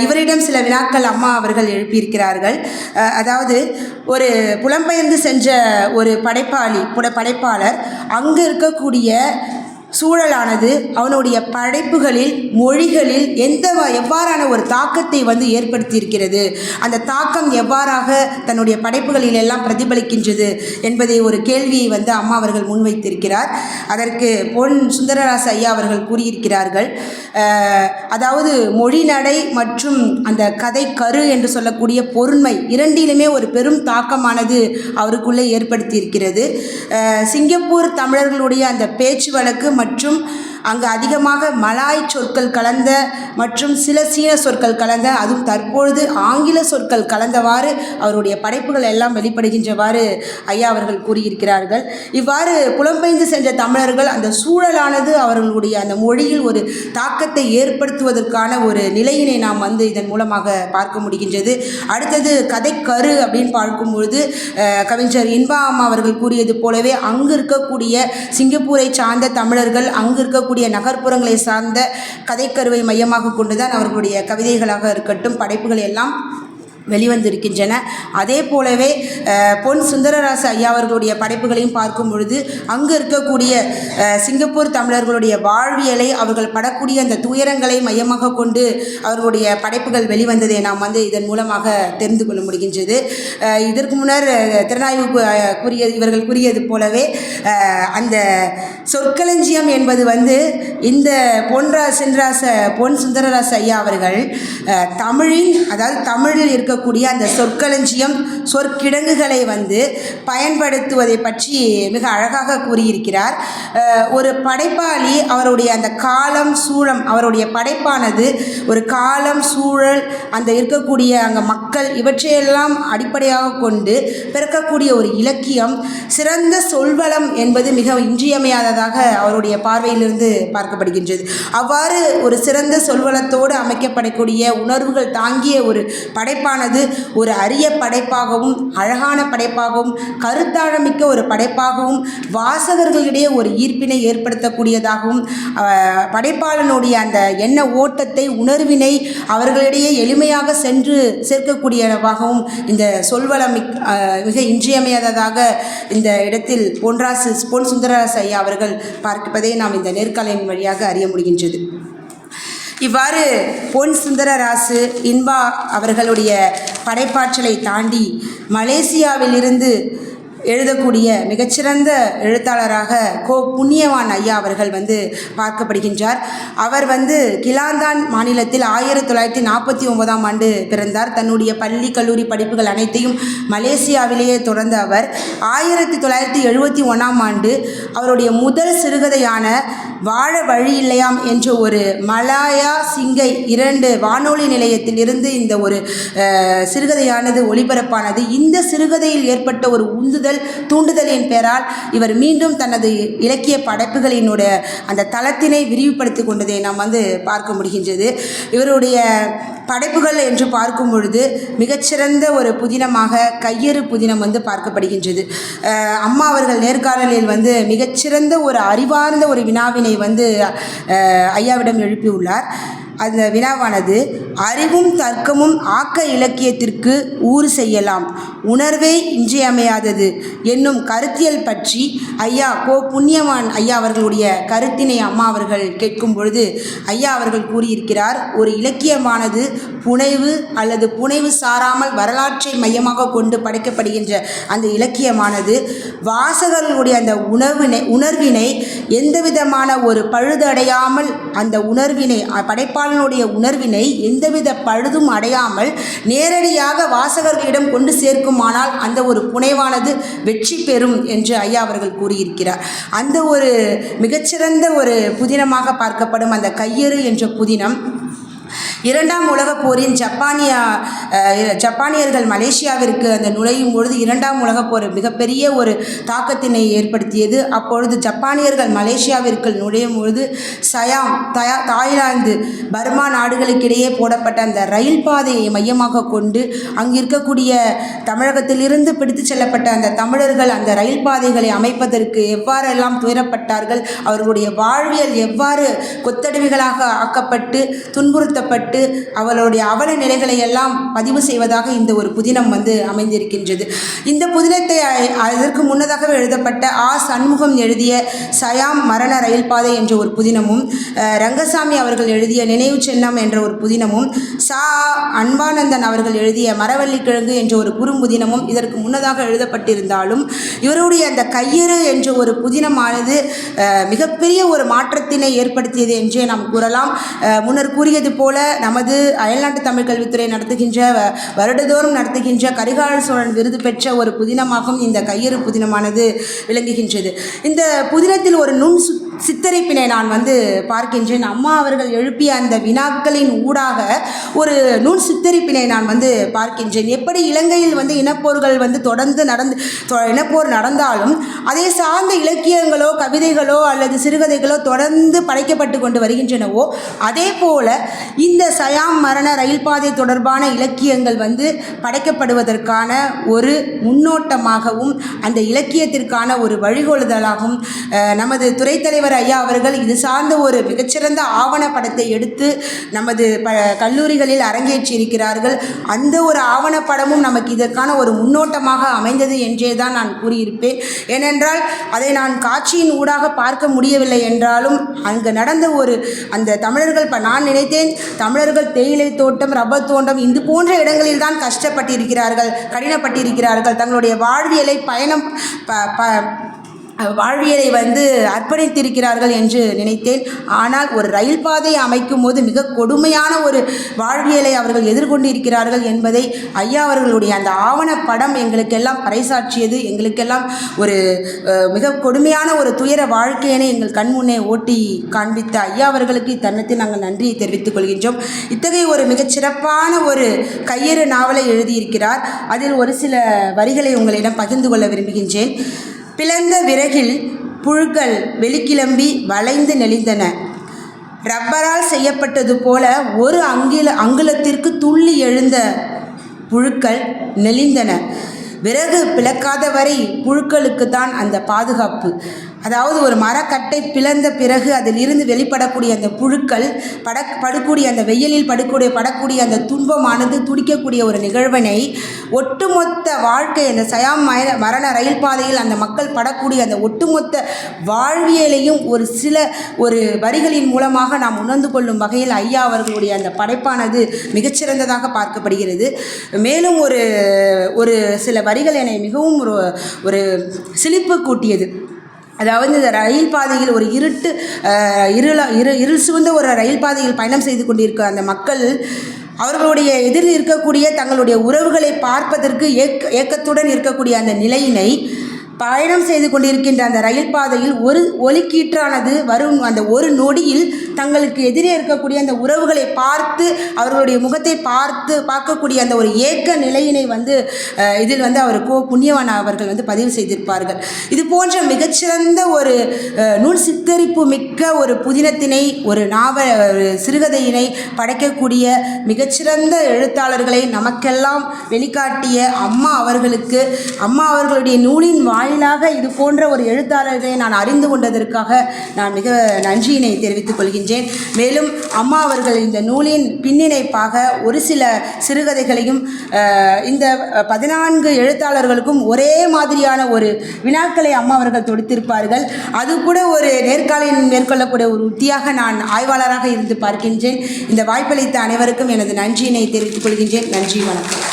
இவரிடம் சில வினாக்கள் அம்மா அவர்கள் எழுப்பியிருக்கிறார். அதாவது, ஒரு புலம்பெயர்ந்து சென்ற ஒரு படைப்பாளர் அங்கு இருக்கக்கூடிய சூழலானது அவனுடைய படைப்புகளில், மொழிகளில் எவ்வாறான ஒரு தாக்கத்தை ஏற்படுத்தியிருக்கிறது, அந்த தாக்கம் எவ்வாறாக தன்னுடைய படைப்புகளில் எல்லாம் பிரதிபலிக்கின்றது என்பதை ஒரு கேள்வியை அம்மா அவர்கள் முன்வைத்திருக்கிறார். அதற்கு பொன் சுந்தரராச ஐயா அவர்கள் கூறியிருக்கிறார்கள். அதாவது மொழி நடை மற்றும் அந்த கதை கரு என்று சொல்லக்கூடிய பொருண்மை இரண்டிலுமே ஒரு பெரும் தாக்கமானது அவருக்குள்ளே ஏற்படுத்தியிருக்கிறது. சிங்கப்பூர் தமிழர்களுடைய அந்த பேச்சு வழக்கு மற்றும் அங்கு அதிகமாக மலாய் சொற்கள் கலந்த மற்றும் சில சீன சொற்கள் கலந்த, அதுவும் தற்பொழுது ஆங்கில சொற்கள் கலந்தவாறு அவருடைய படைப்புகள் எல்லாம் வெளிப்படுகின்றவாறு ஐயா அவர்கள் கூறியிருக்கிறார்கள். இவ்வாறு புலம்பெயர்ந்து சென்ற தமிழர்கள் அந்த சூழலானது அவர்களுடைய அந்த மொழியில் ஒரு தாக்கத்தை ஏற்படுத்துவதற்கான ஒரு நிலையினை நாம் இதன் மூலமாக பார்க்க முடிகின்றது. அடுத்தது கதைக்கரு அப்படின்னு பார்க்கும்பொழுது கவிஞர் இன்பா அம்மா அவர்கள் கூறியது போலவே அங்கு இருக்கக்கூடிய சிங்கப்பூரை சார்ந்த தமிழர்கள் அங்கு இருக்கக்கூடிய நகர்ப்புறங்களை சார்ந்த கதைக்கருவை மையமாக கொண்டுதான் அவர்களுடைய கவிதைகளாக இருக்கட்டும் படைப்புகள் எல்லாம் வெளிவந்திருக்கின்றன. அதே போலவே பொன் சுந்தரராச ஐயா அவர்களுடைய படைப்புகளையும் பார்க்கும் பொழுது அங்கு இருக்கக்கூடிய சிங்கப்பூர் தமிழர்களுடைய வாழ்வியலை, அவர்கள் படக்கூடிய அந்த துயரங்களை மையமாக கொண்டு அவர்களுடைய படைப்புகள் வெளிவந்ததை நாம் இதன் மூலமாக தெரிந்து கொள்ள முடிகின்றது. இதற்கு முன்னர் திறனாய்வு இவர்கள் கூறியது போலவே அந்த சொற்களஞ்சியம் என்பது இந்த பொன் சுந்தரராச ஐயா அவர்கள் தமிழின், அதாவது தமிழில் இருக்கக்கூடிய அந்த சொற்களஞ்சியம், சொற்கிடங்குகளை பயன்படுத்துவதை பற்றி மிக அழகாக கூறியிருக்கிறார். ஒரு படைப்பாளி அவருடைய அந்த காலம் சூழம், அவருடைய படைப்பானது ஒரு காலம் சூழல், அந்த இருக்கக்கூடிய அங்கே மக்கள் இவற்றையெல்லாம் அடிப்படையாக கொண்டு பிறக்கக்கூடிய ஒரு இலக்கியம், சிறந்த சொல்வளம் என்பது மிக இன்றியமையாததாக அவருடைய பார்வையிலிருந்து பார்க்கப்படுகின்றது. அவ்வாறு ஒரு சிறந்த சொல்வளத்தோடு அமைக்கப்படக்கூடிய உணர்வுகள் தாங்கிய ஒரு படைப்பானது ஒரு அரிய படைப்பாகவும், அழகான படைப்பாகவும், கருத்தாழமிக்க ஒரு படைப்பாகவும், வாசகர்களிடையே ஒரு ஈர்ப்பினை ஏற்படுத்தக்கூடியதாகவும், படைப்பாளனுடைய அந்த எண்ண ஓட்டத்தை, உணர்வினை அவர்களிடையே எளிமையாக சென்று சேர்க்கக்கூடியவாகவும் இந்த சொல்வளம் மிக இன்றியமையாததாக இந்த இடத்தில் பொன் சுந்தரராச ஐயா அவர்கள் பார்ப்பதை நாம் இந்த நேர்காணலின் வழியாக அறிய முடிகின்றது. இவ்வாறு பொன் சுந்தரராசு, இன்பா அவர்களுடைய படைப்பாற்றலை தாண்டி மலேசியாவிலிருந்து எழுதக்கூடிய மிகச்சிறந்த எழுத்தாளராக கோ புண்ணியவான் ஐயா அவர்கள் பார்க்கப்படுகின்றார். அவர் கிளாந்தான் மாநிலத்தில் 1949ஆம் ஆண்டு பிறந்தார். தன்னுடைய பள்ளி கல்லூரி படிப்புகள் அனைத்தையும் மலேசியாவிலேயே தொடர்ந்த அவர் 1971ஆம் ஆண்டு அவருடைய முதல் சிறுகதையான வாழ வழி இல்லையாம் என்ற ஒரு மலாயா சிங்கை 2 வானொலி நிலையத்தில் இருந்து இந்த ஒரு சிறுகதையானது ஒளிபரப்பானது. இந்த சிறுகதையில் ஏற்பட்ட ஒரு தூண்டுதலின் பெயரால் இவர் மீண்டும் தனது இலக்கிய படைப்புகளினுடைய அந்த தளத்தினை விரிவுபடுத்தி கொண்டதை நாம் பார்க்க முடிகின்றது. இவருடைய படைப்புகள் என்று பார்க்கும் பொழுது மிகச்சிறந்த ஒரு புதினமாக கையறு புதினம் பார்க்கப்படுகின்றது. அம்மா அவர்கள் நேர்காணலில் மிகச்சிறந்த ஒரு அறிவார்ந்த ஒரு வினாவினை ஐயாவிடம் எழுப்பியுள்ளார். அந்த வினாவானது, அறிவும் தர்க்கமும் ஆக்க இலக்கியத்திற்கு ஊறு செய்யலாம், உணர்வே இன்றியமையாதது என்னும் கருத்தியல் பற்றி ஐயா கோ புண்ணியவான் ஐயா அவர்களுடைய கருத்தினை அம்மா அவர்கள் கேட்கும் பொழுது ஐயா அவர்கள் கூறியிருக்கிறார், ஒரு இலக்கியமானது புனைவு அல்லது புனைவு சாராமல் வரலாற்றை மையமாக கொண்டு படைக்கப்படுகின்ற அந்த இலக்கியமானது வாசகர்களுடைய அந்த உணர்வினை எந்தவிதமான ஒரு பழுதடையாமல் அந்த உணர்வினை படைப்பாளனுடைய உணர்வினை எந்தவித பழுதும் அடையாமல் நேரடியாக வாசகர்களிடம் கொண்டு சேர்க்குமானால் அந்த ஒரு புனைவானது வெற்றி பெறும் என்று ஐயா அவர்கள் கூறியிருக்கிறார். அந்த ஒரு மிகச்சிறந்த ஒரு புதினமாக பார்க்கப்படும் அந்த கையறு என்ற புதினம் 2ஆம் உலகப் போரின் ஜப்பானியர்கள் மலேசியாவிற்கு அந்த நுழையும் பொழுது 2ஆம் உலகப் போர் மிகப்பெரிய ஒரு தாக்கத்தினை ஏற்படுத்தியது. அப்பொழுது ஜப்பானியர்கள் மலேசியாவிற்கு நுழையும் பொழுது சயாம், தாய்லாந்து, பர்மா நாடுகளுக்கிடையே போடப்பட்ட அந்த ரயில் பாதையை மையமாக கொண்டு அங்கு இருக்கக்கூடிய தமிழகத்திலிருந்து பிடித்து செல்லப்பட்ட அந்த தமிழர்கள் அந்த ரயில் பாதைகளை அமைப்பதற்கு எவ்வாறெல்லாம் துயரப்பட்டார்கள், அவர்களுடைய வாழ்வியல் எவ்வாறு கொத்தடிமைகளாக ஆக்கப்பட்டு துன்புறுத்தப்பட்டு அவளுடைய அவல நிலைகளை எல்லாம் பதிவு செய்வதாக இந்த ஒரு புதினம் அமைந்திருக்கின்றது. இந்த புதினத்தை அதற்கு முன்னதாகவே எழுதப்பட்ட சண்முகம் எழுதிய சயாம் மரண ரயில் பாதை என்ற ஒரு புதினமும், ரங்கசாமி அவர்கள் எழுதிய நினைவு சின்னம் என்ற ஒரு புதினமும், அன்பானந்தன் அவர்கள் எழுதிய மரவள்ளி கிழங்கு என்ற ஒரு குறும்புதினமும் இதற்கு முன்னதாக எழுதப்பட்டிருந்தாலும் இவருடைய அந்த கையறு என்ற ஒரு புதினமானது மிகப்பெரிய ஒரு மாற்றத்தினை ஏற்படுத்தியது என்றே நாம் கூறலாம். முன்னர் கூறியது போல நமது அயல்நாட்டு தமிழ் கல்வித்துறை நடத்துகின்ற வருடந்தோறும் நடத்துகின்ற கரிகால் சோழன் விருது பெற்ற ஒரு புதினமாகவும் இந்த கையறு புதினமானது விளங்குகின்றது. இந்த புதினத்தில் ஒரு சித்தரிப்பினை நான் பார்க்கின்றேன். அம்மா அவர்கள் எழுப்பிய அந்த வினாக்களின் ஊடாக ஒரு நுண் சித்தரிப்பினை நான் பார்க்கின்றேன். எப்படி இலங்கையில் இனப்போர்கள் தொடர்ந்து இனப்போர் நடந்தாலும் அதை சார்ந்த இலக்கியங்களோ கவிதைகளோ அல்லது சிறுகதைகளோ தொடர்ந்து படைக்கப்பட்டு கொண்டு வருகின்றனவோ அதே போல இந்த சயாம் மரண ரயில் பாதை தொடர்பான இலக்கியங்கள் படைக்கப்படுவதற்கான ஒரு முன்னோட்டமாகவும் அந்த இலக்கியத்திற்கான ஒரு வழிகோலுதலாகவும் நமது துறைத்தலைவர் ஐயா அவர்கள் இது சார்ந்த ஒரு மிகச்சிறந்த ஆவணப்படத்தை எடுத்து நமது கல்லூரிகளில் அரங்கேற்றியிருக்கிறார்கள். அந்த ஒரு ஆவணப்படமும் நமக்கு இதற்கான ஒரு முன்னோட்டமாக அமைந்தது என்றே தான் நான் கூறியிருப்பேன். ஏனென்றால் அதை நான் காட்சியின் ஊடாக பார்க்க முடியவில்லை என்றாலும் அங்கு நடந்த ஒரு அந்த தமிழர்கள் நான் நினைத்தேன் தமிழர்கள் தேயிலை தோட்டம், ரப்பர் தோட்டம் இது போன்ற இடங்களில் தான் கஷ்டப்பட்டிருக்கிறார்கள், கடினப்பட்டிருக்கிறார்கள், தங்களுடைய வாழ்வியலை அர்ப்பணித்திருக்கிறார்கள் என்று நினைத்தேன். ஆனால் ஒரு ரயில் பாதையை அமைக்கும் போது மிக கொடுமையான ஒரு வாழ்வியலை அவர்கள் எதிர்கொண்டிருக்கிறார்கள் என்பதை ஐயா அவர்களுடைய அந்த ஆவணப்படம் எங்களுக்கெல்லாம் பறைசாற்றியது. எங்களுக்கெல்லாம் ஒரு மிக கொடுமையான ஒரு துயர வாழ்க்கையினை எங்கள் கண்முன்னே ஓட்டி காண்பித்த ஐயா அவர்களுக்கு இத்தருணத்தில் நாங்கள் நன்றியை தெரிவித்துக் கொள்கின்றோம். இத்தகைய ஒரு மிகச்சிறப்பான ஒரு கையறு நாவலை எழுதியிருக்கிறார். அதில் ஒரு சில வரிகளை உங்களிடம் பகிர்ந்து கொள்ள விரும்புகின்றேன். பிளந்த விறகில் புழுக்கள் வெளிக்கிளம்பி வளைந்து நெளிந்தன. ரப்பரால் செய்யப்பட்டது போல ஒரு அங்குலத்திற்கு துள்ளி எழுந்த புழுக்கள் நெளிந்தன. விறகு பிளக்காத வரை புழுக்களுக்கு தான் அந்த பாதுகாப்பு. அதாவது ஒரு மரக்கட்டை பிளந்த பிறகு அதிலிருந்து வெளிப்படக்கூடிய அந்த புழுக்கள் படக்கூடிய அந்த வெயிலில் படக்கூடிய அந்த துன்பமானது துடிக்கக்கூடிய ஒரு நிகழ்வினை ஒட்டுமொத்த வாழ்க்கை அந்த சயாம் மரண ரயில் பாதையில் அந்த மக்கள் படக்கூடிய அந்த ஒட்டுமொத்த வாழ்வியலையும் ஒரு வரிகளின் மூலமாக நாம் உணர்ந்து கொள்ளும் வகையில் ஐயா அவர்களுடைய அந்த படைப்பானது மிகச்சிறந்ததாக பார்க்கப்படுகிறது. மேலும் ஒரு சில வரிகள் என்னை மிகவும் ஒரு சிலிப்பு கூட்டியது. அதாவது இந்த ரயில் பாதையில் ஒரு இருள் சூழ்ந்த ஒரு ரயில் பாதையில் பயணம் செய்து கொண்டிருக்க அந்த மக்கள் அவர்களுடைய எதிரில் இருக்கக்கூடிய தங்களுடைய உறவுகளை பார்ப்பதற்கு ஏக்கத்துடன் இருக்கக்கூடிய அந்த நிலையினை பயணம் செய்து கொண்டிருக்கின்ற அந்த ரயில் பாதையில் ஒரு ஒலிக்கீற்றானது வரும் அந்த ஒரு நொடியில் தங்களுக்கு எதிரே இருக்கக்கூடிய அந்த உறவுகளை பார்த்து அவர்களுடைய முகத்தை பார்க்கக்கூடிய அந்த ஒரு ஏக்க நிலையினை இதில் அவர் புண்ணியவான் அவர்கள் பதிவு செய்திருப்பார்கள். இது போன்ற மிகச்சிறந்த ஒரு நூல் சித்தரிப்பு மிக்க ஒரு புதினத்தினை ஒரு சிறுகதையினை படைக்கக்கூடிய மிகச்சிறந்த எழுத்தாளர்களை நமக்கெல்லாம் வெளிக்காட்டிய அம்மா அவர்களுடைய நூலின் வாயிலாக இது போன்ற ஒரு எழுத்தாளர்களை நான் அறிந்து கொண்டதற்காக நான் மிக நன்றியினை தெரிவித்துக் கொள்கின்றேன். மேலும் அம்மா அவர்கள் இந்த நூலின் பின்னிணைப்பாக ஒரு சில சிறுகதைகளையும் இந்த 14 எழுத்தாளர்களுக்கும் ஒரே மாதிரியான ஒரு வினாக்களை அம்மா அவர்கள் தொடுத்திருப்பார்கள். அது கூட ஒரு நேர்காணலில் மேற்கொள்ளக்கூடிய ஒரு உத்தியாக நான் ஆய்வாளராக இருந்து பார்க்கின்றேன். இந்த வாய்ப்பளித்த அனைவருக்கும் எனது நன்றியினை தெரிவித்துக் கொள்கின்றேன். நன்றி, வணக்கம்.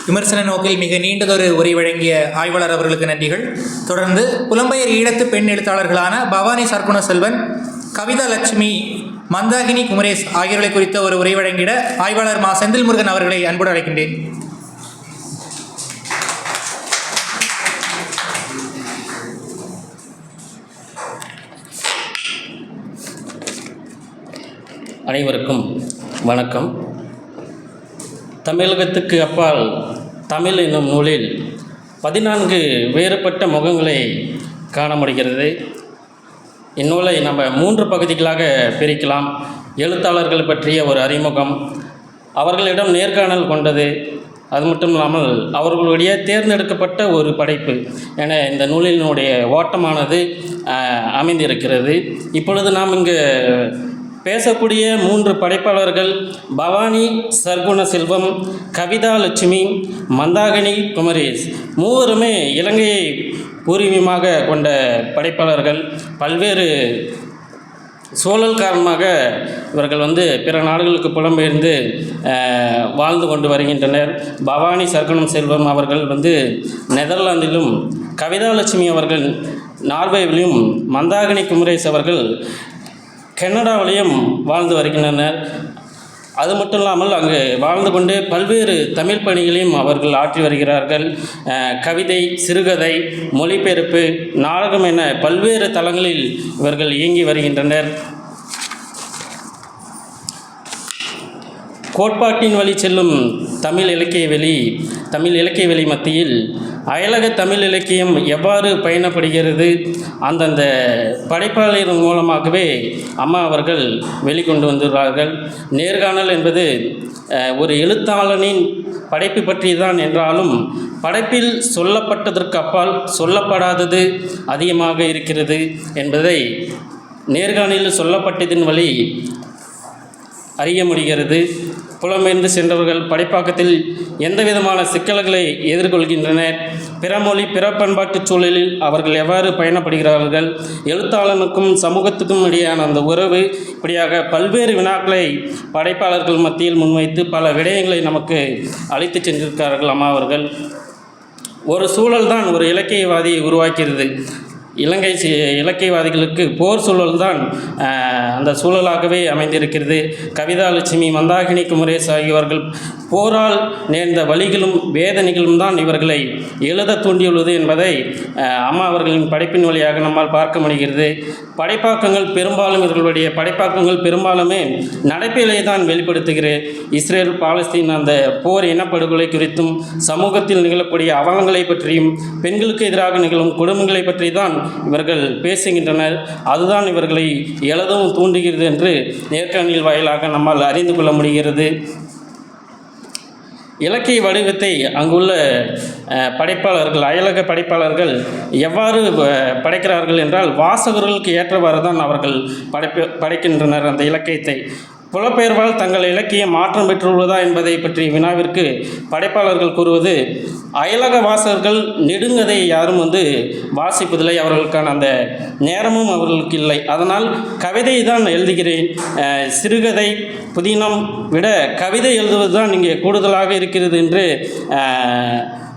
விமர்சன நோக்கில் மிக நீண்டதொரு உரை வழங்கிய ஆய்வாளர் அவர்களுக்கு நன்றிகள். தொடர்ந்து புலம்பெயர் ஈழத்து பெண் எழுத்தாளர்களான பவானி சர்க்குண செல்வன், கவிதா லட்சுமி, மந்தாகினி குமரேஷ் ஆகியோர்களை குறித்த ஒரு உரை வழங்கிட ஆய்வாளர் மா செந்தில் முருகன் அவர்களை அன்போடு அழைக்கின்றேன். அனைவருக்கும் வணக்கம். தமிழகத்துக்கு அப்பால் தமிழ் என்னும் நூலில் 14 வேறுபட்ட முகங்களை காண முடிகிறது. இந்நூலை நம்ம 3 பகுதிகளாக பிரிக்கலாம். எழுத்தாளர்கள் பற்றிய ஒரு அறிமுகம், அவர்களிடம் நேர்காணல் கொண்டது, அது மட்டும் இல்லாமல் அவர்களுடைய தேர்ந்தெடுக்கப்பட்ட ஒரு படைப்பு என இந்த நூலினுடைய ஓட்டமானது அமைந்திருக்கிறது. இப்பொழுது நாம் இங்கு பேசக்கூடிய 3 படைப்பாளர்கள் பவானி சர்க்குண செல்வம், கவிதா லட்சுமி, மந்தாகினி குமரேஷ். மூவருமே இலங்கையை பூர்வீகமாக கொண்ட படைப்பாளர்கள். பல்வேறு சூழல் காரணமாக இவர்கள் பிற நாடுகளுக்கு புலம்பெயர்ந்து வாழ்ந்து கொண்டு வருகின்றனர். பவானி சர்க்குணம் செல்வம் அவர்கள் நெதர்லாந்திலும், கவிதா லட்சுமி அவர்கள் நார்வேவிலும், மந்தாகினி குமரேஷ் அவர்கள் கனடாவிலையும் வாழ்ந்து வருகின்றனர். அது மட்டும் இல்லாமல் அங்கு வாழ்ந்து கொண்டு பல்வேறு தமிழ் பணிகளையும் அவர்கள் ஆற்றி வருகிறார்கள். கவிதை, சிறுகதை, மொழிபெயர்ப்பு, நாடகம் என பல்வேறு தளங்களில் இவர்கள் இயங்கி வருகின்றனர். கோட்பாட்டின் வழி செல்லும் தமிழ் இலக்கிய வெளி மத்தியில் அயலக தமிழ் இலக்கியம் எவ்வாறு பயணப்படுகிறது, அந்தந்த படைப்பாளரின் மூலமாகவே அம்மா அவர்கள் வெளிக்கொண்டு வந்துள்ளார்கள். நேர்காணல் என்பது ஒரு எழுத்தாளனின் படைப்பு பற்றியதான் என்றாலும் படைப்பில் சொல்லப்பட்டதற்கு அப்பால் சொல்லப்படாதது அதிகமாக இருக்கிறது என்பதை நேர்காணலில் சொல்லப்பட்டதின் வழி அறிய முடிகிறது. புலம்பெயர்ந்து சென்றவர்கள் படைப்பாக்கத்தில் எந்த விதமான சிக்கல்களை எதிர்கொள்கின்றனர், பிற மொழி பிற பண்பாட்டு சூழலில் அவர்கள் எவ்வாறு பயணப்படுகிறார்கள், எழுத்தாளனுக்கும் சமூகத்துக்கும் இடையான அந்த உறவு, இப்படியாக பல்வேறு வினாக்களை படைப்பாளர்கள் மத்தியில் முன்வைத்து பல விடயங்களை நமக்கு அழைத்து சென்றிருக்கிறார்கள் அம்மா அவர்கள். ஒரு சூழல் தான் ஒரு இலக்கியவாதியை உருவாக்கிறது. இலக்கியவாதிகளுக்கு போர் சூழல் தான் அந்த சூழலாகவே அமைந்திருக்கிறது. கவிதா லட்சுமி, மந்தாகினி குமரேஷ் ஆகியவர்கள் போரால் நேர்ந்த வழிகளும் வேதனைகளும் தான் இவர்களை எழுத தூண்டியுள்ளது என்பதை அம்மா அவர்களின் படைப்பின் வழியாக நம்மால் பார்க்க முடிகிறது. இவர்களுடைய படைப்பாக்கங்கள் பெரும்பாலுமே நடைப்பிலே தான் வெளிப்படுத்துகிறது. இஸ்ரேல் பாலஸ்தீன் அந்த போர் இனப்படுகொலை குறித்தும், சமூகத்தில் நிகழக்கூடிய அவலங்களை பற்றியும், பெண்களுக்கு எதிராக நிகழும் கொடுமைகளை பற்றி தான் இவர்கள் பேசுகின்றனர். அதுதான் இவர்களை எழுதவும் தூண்டுகிறது என்று நேர்காணல் வாயிலாக நம்மால் அறிந்து கொள்ள முடிகிறது. இலக்கிய வடிவத்தை அங்குள்ள படைப்பாளர்கள், அயலக படைப்பாளர்கள் எவ்வாறு படைக்கிறார்கள் என்றால், வாசகர்களுக்கு ஏற்றவாறு தான் அவர்கள் படைக்கின்றனர் அந்த இலக்கியத்தை. புலப்பெயர்வால் தங்கள் இலக்கியம் மாற்றம் பெற்றுள்ளதா என்பதை பற்றி வினாவிற்கு படைப்பாளர்கள் கூறுவது, அயலக வாசகர்கள் நெடுங்கதை யாரும் வாசிப்பதில்லை, அவர்களுக்கான அந்த நேரமும் அவர்களுக்கு இல்லை, அதனால் கவிதை தான் எழுதுகிறேன், சிறுகதை புதினம் விட கவிதை எழுதுவது தான் இங்கே கூடுதலாக இருக்கிறது என்று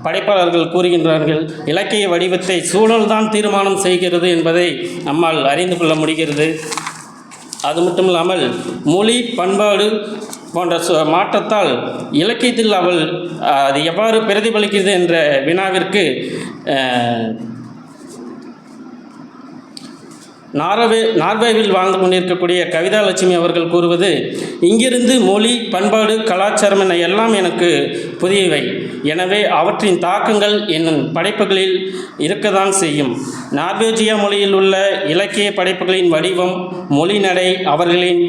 படைப்பாளர்கள் கூறுகின்றார்கள். இலக்கிய வடிவத்தை சூழல் தான் தீர்மானம் செய்கிறது என்பதை நம்மால் அறிந்து கொள்ள முடிகிறது. அது மட்டும் இல்லாமல் மொழி, பண்பாடு போன்ற மாற்றத்தால் இலக்கியத்தில் அது எவ்வாறு பிரதிபலிக்கிறது என்ற வினாவிற்கு நார்வேவில் வாழ்ந்து கொண்டிருக்கக்கூடிய கவிதா லட்சுமி அவர்கள் கூறுவது, இங்கிருந்து மொழி, பண்பாடு, கலாச்சாரம் என எல்லாம் எனக்கு புதியவை. எனவே அவற்றின் தாக்கங்கள் என் படைப்புகளில் இருக்கத்தான் செய்யும். நார்வேஜியா மொழியில் உள்ள இலக்கிய படைப்புகளின் வடிவம், மொழி நடை, அவர்களின்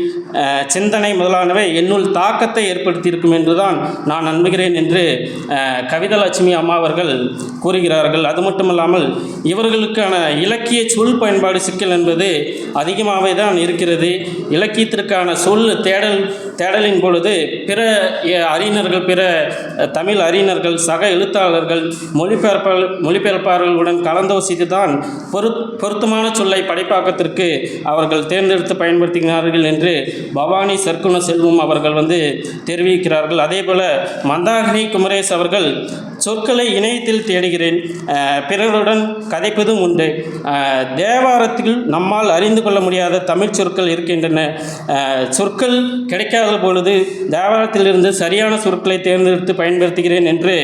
சிந்தனை முதலானவை என்னுள் தாக்கத்தை ஏற்படுத்தியிருக்கும் என்றுதான் நான் நம்புகிறேன் என்று கவிதா லட்சுமி அம்மா அவர்கள் கூறுகிறார்கள். அது மட்டுமல்லாமல் இவர்களுக்கான இலக்கிய சொல் பயன்பாடு சிக்கல் என்பது அதிகமாகவே தான் இருக்கிறது. இலக்கியத்திற்கான சொல் தேடலின் பொழுது பிற அறிஞர்கள், பிற தமிழ் அறிஞர்கள், சக எழுத்தாளர்கள், மொழிபெயர்ப்பாளர்களுடன் கலந்தோசித்து தான் பொருத்தமான சொல்லை படைப்பாக்கத்திற்கு அவர்கள் தேர்ந்தெடுத்து பயன்படுத்துகிறார்கள் என்று பவானி சர்க்குண செல்வம் அவர்கள் தெரிவிக்கிறார்கள். அதேபோல மந்தாகினி குமரேஷ் அவர்கள், சொற்களை இணையத்தில் தேடுகிறேன், பிறருடன் கதைப்பதும் உண்டு. தேவாரத்தில் நம்மால் அறிந்து கொள்ள முடியாத தமிழ் சொற்கள் இருக்கின்றன. சொற்கள் கிடைக்காத பொழுது தேவாரத்திலிருந்து சரியான சொற்களை தேர்ந்தெடுத்து பயன்படுத்துகிறேன் என்று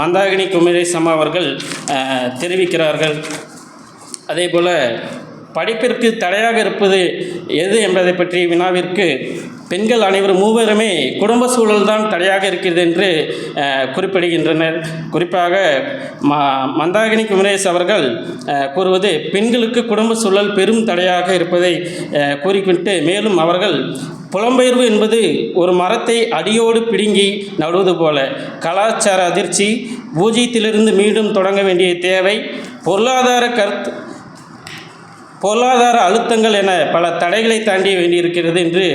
மந்தாகினி குமரேஷ் அம்மா அவர்கள் தெரிவிக்கிறார்கள். அதேபோல் படிப்பிற்கு தடையாக இருப்பது எது என்பதை பற்றி வினாவிற்கு பெண்கள் அனைவரும் மூவருமே குடும்ப சூழல் தான் தடையாக இருக்கிறது என்று குறிப்பிடுகின்றனர். குறிப்பாக மந்தாகினி குமரேஷ் அவர்கள் கூறுவது, பெண்களுக்கு குடும்ப சூழல் பெரும் தடையாக இருப்பதை கூறிவிட்டு, மேலும் அவர்கள் புலம்பெயர்வு என்பது ஒரு மரத்தை அடியோடு பிடுங்கி நடுவது போல, கலாச்சார அதிர்ச்சி, பூஜ்ஜியத்திலிருந்து மீண்டும் தொடங்க வேண்டிய தேவை, பொருளாதார அழுத்தங்கள் என பல தடைகளை தாண்டி வேண்டியிருக்கிறது என்று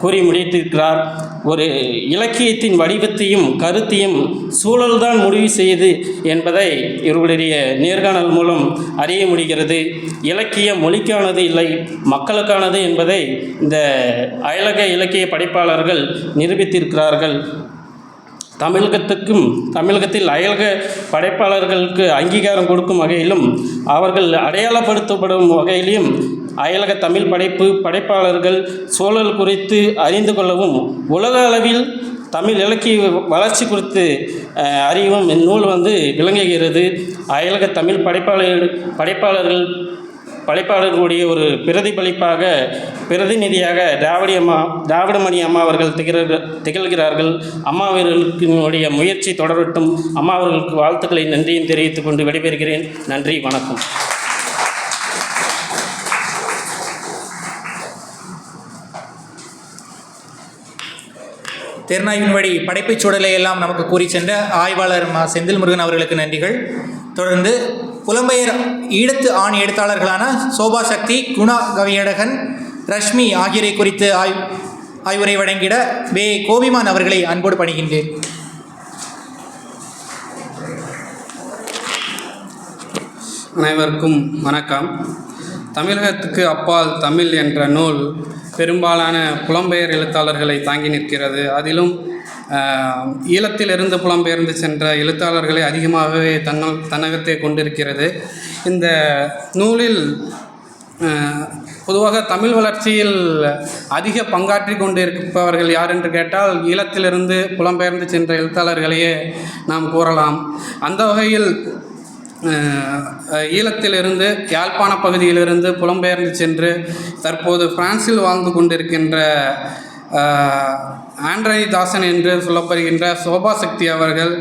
கூறி முடித்திருக்கிறார். ஒரு இலக்கியத்தின் வடிவத்தையும் கருத்தையும் சூழல்தான் முடிவு செய்யுது என்பதை இவர்களுடைய நேர்காணல் மூலம் அறிய முடிகிறது. இலக்கியம் மொழிக்கானது இல்லை, மக்களுக்கானது என்பதை இந்த அயலக இலக்கிய படைப்பாளர்கள் நிரூபித்திருக்கிறார்கள். தமிழகத்தில் அயலக படைப்பாளர்களுக்கு அங்கீகாரம் கொடுக்கும் வகையிலும் அவர்கள் அடையாளப்படுத்தப்படும் வகையிலும் அயலக தமிழ் படைப்பாளர்கள் சூழல் குறித்து அறிந்து கொள்ளவும், உலக அளவில் தமிழ் இலக்கிய வளர்ச்சி குறித்து அறிவும் இந்நூல் விளங்குகிறது. அயலக தமிழ் படைப்பாளர்களுடைய ஒரு பிரதிநிதியாக திராவிடமணி அம்மா அவர்கள் திகழ்கிறார்கள். அம்மா அவர்களுடைய முயற்சி தொடரட்டும். அம்மா அவர்களுக்கு வாழ்த்துக்களை, நன்றியும் தெரிவித்துக் கொண்டு விடைபெறுகிறேன். நன்றி, வணக்கம். திறனாய்வின் வழி படைப்புச் சூழலை எல்லாம் நமக்கு கூறி சென்ற ஆய்வாளர் செந்தில் முருகன் அவர்களுக்கு நன்றிகள். தொடர்ந்து புலம்பெயர் ஈழத்து ஆண் எழுத்தாளர்களான சோபா சக்தி, குணா கவியழகன், ரஷ்மி ஆகியோரை குறித்து ஆய்வுரை வழங்கிட வே கோபிமான் அவர்களை அன்போடு பணிகின்றேன். அனைவருக்கும் வணக்கம். தமிழகத்துக்கு அப்பால் தமிழ் என்ற நூல் பெரும்பாலான புலம்பெயர் எழுத்தாளர்களை தாங்கி நிற்கிறது. அதிலும் ஈழத்திலிருந்து புலம்பெயர்ந்து சென்ற எழுத்தாளர்களை அதிகமாகவே தன்னகத்தை கொண்டிருக்கிறது. இந்த நூலில் பொதுவாக தமிழ் வளர்ச்சியில் அதிக பங்காற்றி கொண்டிருப்பவர்கள் யார் என்று கேட்டால், ஈழத்திலிருந்து புலம்பெயர்ந்து சென்ற எழுத்தாளர்களையே நாம் கூறலாம். அந்த வகையில் ஈழத்திலிருந்து, யாழ்ப்பாண பகுதியிலிருந்து புலம்பெயர்ந்து சென்று தற்போது பிரான்சில் வாழ்ந்து கொண்டிருக்கின்ற ஆண்ட்ரனி தாசன் என்று சொல்லப்படுகின்ற சோபா சக்தி அவர்கள்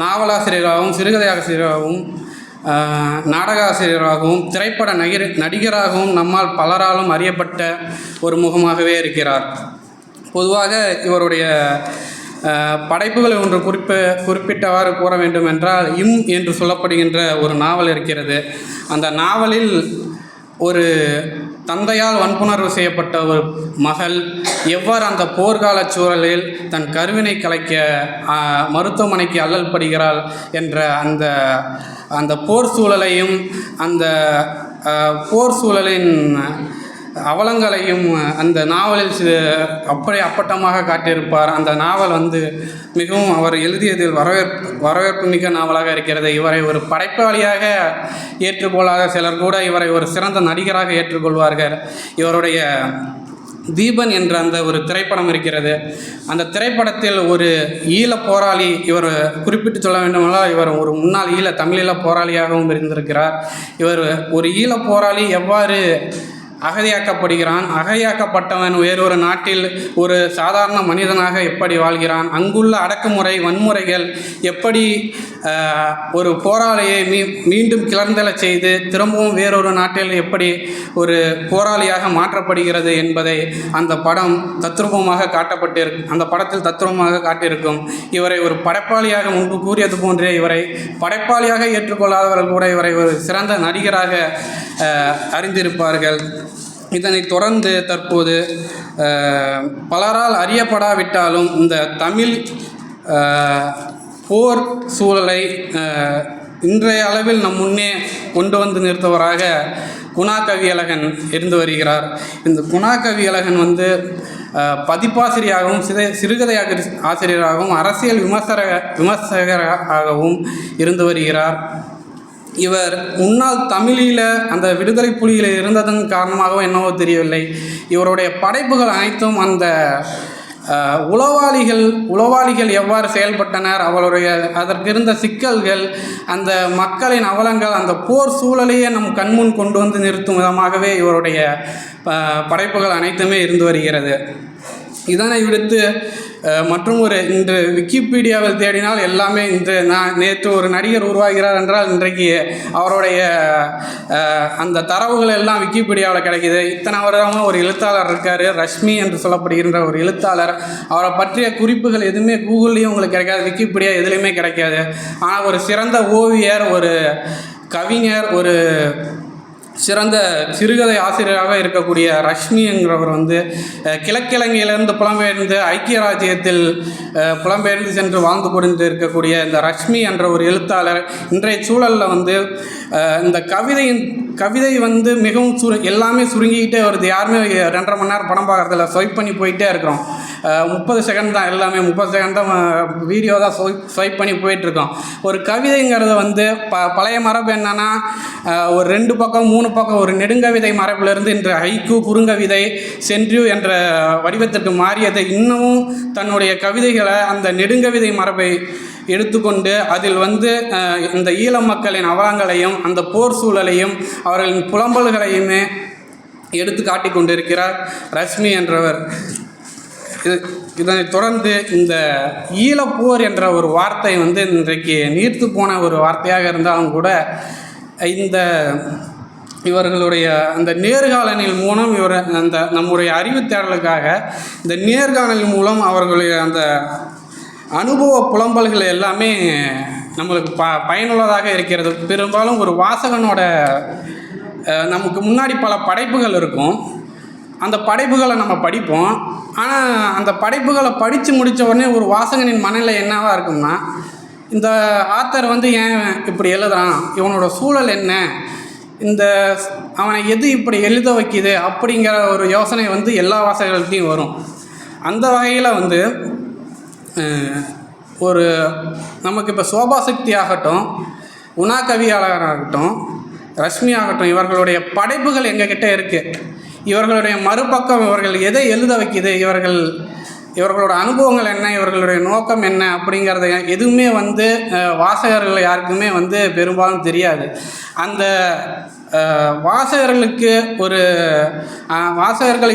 நாவலாசிரியராகவும், சிறுகதை ஆசிரியராகவும், நாடக ஆசிரியராகவும், திரைப்பட நடிகராகவும் நம்மால் பலராலும் அறியப்பட்ட ஒரு முகமாகவே இருக்கிறார். பொதுவாக இவருடைய படைப்புகளை ஒன்று குறிப்பிட்டவாறு கூற வேண்டும் என்றால் என்று சொல்லப்படுகின்ற ஒரு நாவல் இருக்கிறது. அந்த நாவலில் ஒரு தந்தையால் வன்புணர்வு செய்யப்பட்ட ஒரு மகள் எவ்வாறு அந்த போர்க்கால சூழலில் தன் கருவினை கலைக்க மருத்துவமனைக்கு அல்லல் படுகிறாள் என்ற அந்த போர் சூழலையும் அந்த போர் சூழலின் அவலங்களையும் அந்த நாவலில் அப்பட்டமாக காட்டியிருப்பார். அந்த நாவல் மிகவும் அவர் எழுதியதில் வரவேற்பு மிக்க நாவலாக இருக்கிறது. இவரை ஒரு படைப்பாளியாக ஏற்றுக்கொள்ளாத சிலர் கூட இவரை ஒரு சிறந்த நடிகராக ஏற்றுக்கொள்வார்கள். இவருடைய தீபன் என்ற அந்த ஒரு திரைப்படம் இருக்கிறது. அந்த திரைப்படத்தில் ஒரு ஈழ போராளி, இவர் குறிப்பிட்டு சொல்ல வேண்டுமென்றால் இவர் ஒரு முன்னாள் தமிழீழ போராளியாகவும் இருந்திருக்கிறார். இவர் ஒரு ஈழ போராளி எவ்வாறு அகதியாக்கப்படுகிறான், அகதியாக்கப்பட்டவன் வேறொரு நாட்டில் ஒரு சாதாரண மனிதனாக எப்படி வாழ்கிறான், அங்குள்ள அடக்குமுறை வன்முறைகள் எப்படி ஒரு போராளியை மீண்டும் கிளர்ந்தெழச் செய்து திரும்பவும் வேறொரு நாட்டில் எப்படி ஒரு போராளியாக மாற்றப்படுகிறது என்பதை அந்த படம் தத்ரூபமாக அந்த படத்தில் தத்ரூபமாக காட்டியிருக்கும். இவரை ஒரு படைப்பாளியாக முன்பு கூறியது போன்றே இவரை படைப்பாளியாக ஏற்றுக்கொள்ளாதவர்கள் கூட இவரை ஒரு சிறந்த நடிகராக அறிந்திருப்பார்கள். இதனைத் தொடர்ந்து தற்போது பலரால் அறியப்படாவிட்டாலும் இந்த தமிழ் போர் சூழலை இன்றைய அளவில் நம் முன்னே கொண்டு வந்து நிறுத்துவராக குணா கவியழகன் இருந்து வருகிறார். இந்த குணா கவியழகன் பதிப்பாசிரியராகவும் சிறுகதை ஆசிரியராகவும் அரசியல் விமர்சகராகவும் இருந்து வருகிறார். இவர் முன்னாள் தமிழீழ அந்த விடுதலை புலியில் இருந்ததன் காரணமாகவும் என்னவோ தெரியவில்லை, இவருடைய படைப்புகள் அனைத்தும் அந்த உளவாளிகள் எவ்வாறு செயல்பட்டனர், அவருடைய அதற்கு இருந்த சிக்கல்கள், அந்த மக்களின் அவலங்கள், அந்த போர் சூழலையே நம் கண்முன் கொண்டு வந்து நிறுத்தும் விதமாகவே இவருடைய படைப்புகள் அனைத்துமே இருந்து வருகிறது. இதனை விடுத்து மற்றும் இன்று விக்கிபீடியாவில் தேடினால் எல்லாமே நேற்று ஒரு நடிகர் உருவாகிறார் என்றால் இன்றைக்கு அவருடைய அந்த தரவுகள் எல்லாம் விக்கிபீடியாவில் கிடைக்கிது. இத்தனை வருடமாக ஒரு எழுத்தாளர் இருக்கார், ரஷ்மி என்று சொல்லப்படுகின்ற ஒரு எழுத்தாளர். அவரை பற்றிய குறிப்புகள் எதுவுமே கூகுள்லேயும் உங்களுக்கு கிடைக்காது, விக்கிபீடியா எதுலேயுமே கிடைக்காது. ஆனால் ஒரு சிறந்த ஓவியர், ஒரு கவிஞர், ஒரு சிறந்த சிறுகதை ஆசிரியராக இருக்கக்கூடிய ரஷ்மி என்கிறவர் கிழக்கிழங்கையிலிருந்து புலம்பெயர்ந்து ஐக்கிய ராஜ்யத்தில் புலம்பெயர்ந்து சென்று வாழ்ந்து கொண்டு இருக்கக்கூடிய இந்த ரஷ்மி என்ற ஒரு எழுத்தாளர் இன்றைய சூழலில் இந்த கவிதை மிகவும் எல்லாமே சுருங்கிக்கிட்டே வருது. யாருமே 2.5 மணி நேரம் படம் பார்க்குறதில்ல, ஸ்வைப் பண்ணி போயிட்டே இருக்கிறோம். 30 செகண்ட் தான், எல்லாமே 30 செகண்ட் தான் வீடியோ தான் ஸ்வைப் பண்ணி போயிட்டுருக்கோம். ஒரு கவிதைங்கிறது பழைய மரபு என்னென்னா ஒரு 2 பக்கம் 3 பக்கம் ஒரு நெடுங்கவிதை மரபிலிருந்து இன்று ஹைக்கூ குறுங்கவிதை சென்ட்ரியூ என்ற வடிவத்திற்கு மாறியதை இன்னமும் தன்னுடைய கவிதைகளை அந்த நெடுங்கவிதை மரபை எடுத்துக்கொண்டு அதில் இந்த ஈழ மக்களின் அவலங்களையும் அந்த போர் சூழலையும் அவர்களின் புலம்பல்களையுமே எடுத்து காட்டி கொண்டிருக்கிறார் ரஷ்மி என்றவர். இதனைத் தொடர்ந்து இந்த ஈழப்போர் என்ற ஒரு வார்த்தை இன்றைக்கு நீர்த்து போன ஒரு வார்த்தையாக இருந்தாலும் கூட இவர்களுடைய அந்த நேர்காணலின் மூலம் அந்த நம்முடைய அறிவு தேடலுக்காக இந்த நேர்காணலின் மூலம் அவர்களுடைய அந்த அனுபவ புலம்பல்கள் எல்லாமே நம்மளுக்கு பயனுள்ளதாக இருக்கிறது. பெரும்பாலும் ஒரு வாசகனோட நமக்கு முன்னாடி பல படைப்புகள் இருக்கும், அந்த படைப்புகளை நம்ம படிப்போம். ஆனால் அந்த படைப்புகளை படித்து முடித்த உடனே ஒரு வாசகனின் மனநிலை என்னவாக இருக்கும்னா, இந்த ஆத்தர் ஏன் இப்படி எழுதுறான், இவனோட சூழல் என்ன, அவனை எது இப்படி எழுத வைக்கிது அப்படிங்கிற ஒரு யோசனை எல்லா வாசகர்கள்ட்டையும் வரும். அந்த வகையில் ஒரு நமக்கு இப்போ சோபாசக்தி ஆகட்டும், உணா கவியாளராகட்டும், ரஷ்மி ஆகட்டும், இவர்களுடைய படைப்புகள் எங்ககிட்ட இருக்குது. இவர்களுடைய மறுபக்கம் இவர்கள் எதை எழுத வைக்கிது, இவர்களோட அனுபவங்கள் என்ன, இவர்களுடைய நோக்கம் என்ன அப்படிங்கிறத எதுவுமே வாசகர்கள் யாருக்குமே பெரும்பாலும் தெரியாது. அந்த வாசகர்களுக்கு வாசகர்கள்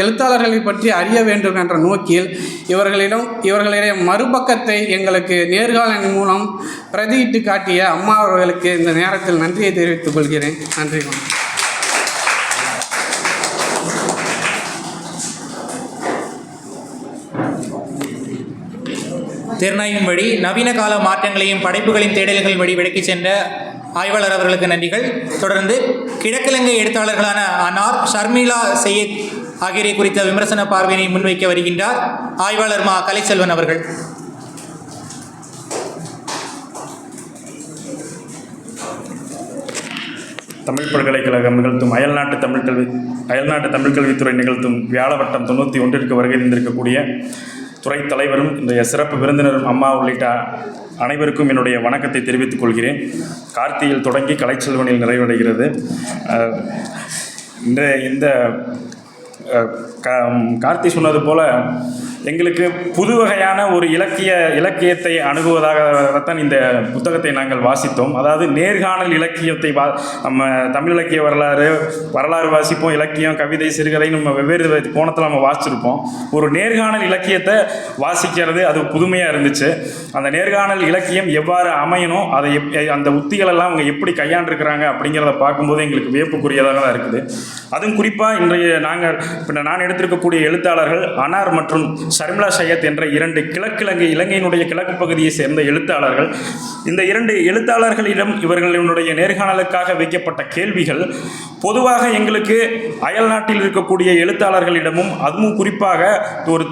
எழுத்தாளர்களை பற்றி அறிய வேண்டும் என்ற நோக்கில் இவர்களுடைய மறுபக்கத்தை எங்களுக்கு நேர்காணலின் மூலம் பிரதியிட்டு காட்டிய அம்மா அவர்களுக்கு இந்த நேரத்தில் நன்றியை தெரிவித்துக் கொள்கிறேன். நன்றி. திறனாய்வின் வழி நவீன கால மாற்றங்களையும் படைப்புகளின் தேடல்களின் வழி விளக்கிச் சென்ற ஆய்வாளர் அவர்களுக்கு நன்றிகள். தொடர்ந்து கிழக்கிழங்கை எழுத்தாளர்களான அனார், ஷர்மிளா சையத் ஆகியோரை குறித்த விமர்சன பார்வையினை முன்வைக்க வருகின்றார் ஆய்வாளர் மா கலைச்செல்வன் அவர்கள். தமிழ் பல்கலைக்கழகம் நிகழ்த்தும் அயல்நாட்டு தமிழ் கல்வித்துறை நிகழ்த்தும் வியாழவட்டம் 91 வருகை தந்திருக்கக்கூடிய துறை தலைவரும் இன்றைய சிறப்பு விருந்தினரும் அம்மா உள்ளிட்ட அனைவருக்கும் என்னுடைய வணக்கத்தை தெரிவித்துக் கொள்கிறேன். கார்த்தியில் தொடங்கி கலைச்செல்வனில் நிறைவடைகிறது. இந்த கார்த்தி சொன்னது போல எங்களுக்கு புது வகையான ஒரு இலக்கியத்தை அணுகுவதாகத்தான் இந்த புத்தகத்தை நாங்கள் வாசித்தோம். அதாவது நேர்காணல் இலக்கியத்தை நம்ம தமிழ் இலக்கிய வரலாறு வாசிப்போம், இலக்கியம், கவிதை, சிறுகதை நம்ம வெவ்வேறு கோணத்தில் நம்ம வாசிச்சிருப்போம். ஒரு நேர்காணல் இலக்கியத்தை வாசிக்கிறது அது புதுமையாக இருந்துச்சு. அந்த நேர்காணல் இலக்கியம் எவ்வாறு அமையணும், அந்த உத்திகளெல்லாம் அவங்க எப்படி கையாண்டிருக்கிறாங்க அப்படிங்கிறத பார்க்கும்போது எங்களுக்கு வியப்புக்குரியதாக தான் இருக்குது. அதுவும் குறிப்பாக நான் எடுத்திருக்கக்கூடிய எழுத்தாளர்கள் அனார் மற்றும் ஷர்மிளா சையத் என்ற 2 இலங்கையினுடைய கிழக்கு பகுதியை சேர்ந்த எழுத்தாளர்கள். இந்த 2 எழுத்தாளர்களிடம் இவர்களுடைய நேர்காணலுக்காக வைக்கப்பட்ட கேள்விகள் பொதுவாக எங்களுக்கு அயல் நாட்டில் இருக்கக்கூடிய எழுத்தாளர்களிடமும், அதுவும் குறிப்பாக ஒரு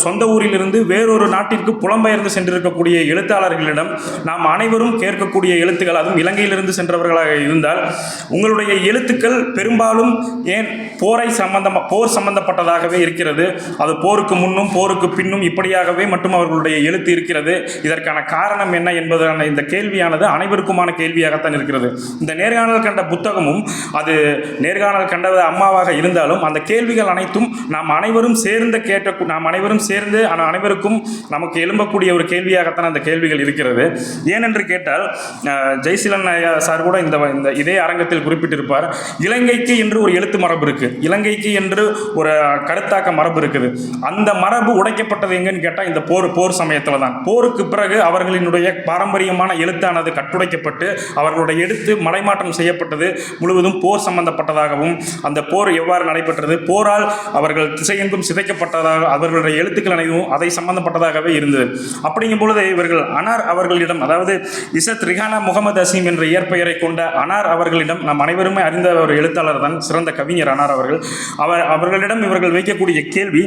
சொந்த ஊரிலிருந்து வேறொரு நாட்டிற்கு புலம்பெயர்ந்து சென்றிருக்கக்கூடிய எழுத்தாளர்களிடம் நாம் அனைவரும் கேட்கக்கூடிய எழுத்துக்கள், அதுவும் இலங்கையிலிருந்து சென்றவர்களாக இருந்தால், உங்களுடைய எழுத்துக்கள் பெரும்பாலும் ஏன் போர் சம்பந்தப்பட்டதாகவே இருக்கிறது, அது போருக்கு முன்னும் போருக்கு பின்னும் இப்படியாகவே மட்டும் அவர்களுடைய எழுத்து இருக்கிறது, இதற்கான காரணம் என்ன என்பதான இந்த கேள்வியானது அனைவருக்குமான கேள்வியாகத்தான் இருக்கிறது. இந்த நேர்காணல் கண்ட புத்தகமும் அது நேர்காணல் கண்டது அம்மாவாக இருந்தாலும் அந்த கேள்விகள் அனைத்தும் நாம் அனைவரும் சேர்ந்து அனைவருக்கும் நமக்கு எழும்பக்கூடிய ஒரு கேள்வியாகத்தான் அந்த கேள்விகள் இருக்கிறது. ஏனென்று கேட்டால் ஜெய்சிலன் சார் கூட இதே அரங்கத்தில் குறிப்பிட்டிருப்பார், இலங்கைக்கு என்று ஒரு எழுத்து மரபு இருக்கு, இலங்கைக்கு என்று ஒரு கருத்தாக்க மரபு இருக்குது. அந்த மரபு உடைக்கப்பட்டது எங்கன்னு கேட்டால் இந்த போர் சமயத்தில் தான். போருக்கு பிறகு அவர்களினுடைய பாரம்பரியமான எழுத்தானது கட்டுடைக்கப்பட்டு அவர்களுடைய எழுத்து மலைமாற்றம் செய்யப்பட்டது, முழுவதும் போர் சம்பந்தப்பட்டதாகவும் அந்த போர் எவ்வாறு நடைபெற்றது, போரால் அவர்கள் திசையெங்கும் சிதைக்கப்பட்டதாக அவர்களுடைய எழுத்துக்கள் அனைத்தும் அதை சம்பந்தப்பட்டதாகவே இருந்தது. அப்படிங்கும் பொழுது இவர்கள் அனார் அவர்களிடம், அதாவது இசத் ரிஹானா முகமது அசீம் என்ற இயற்பெயரை கொண்ட அனார் அவர்களிடம், நாம் அனைவருமே அறிந்த ஒரு எழுத்தாளர் தான், சிறந்த கவிஞர் அனார் அவர்களிடம் இவர்கள் வைக்கக்கூடிய கேள்வி,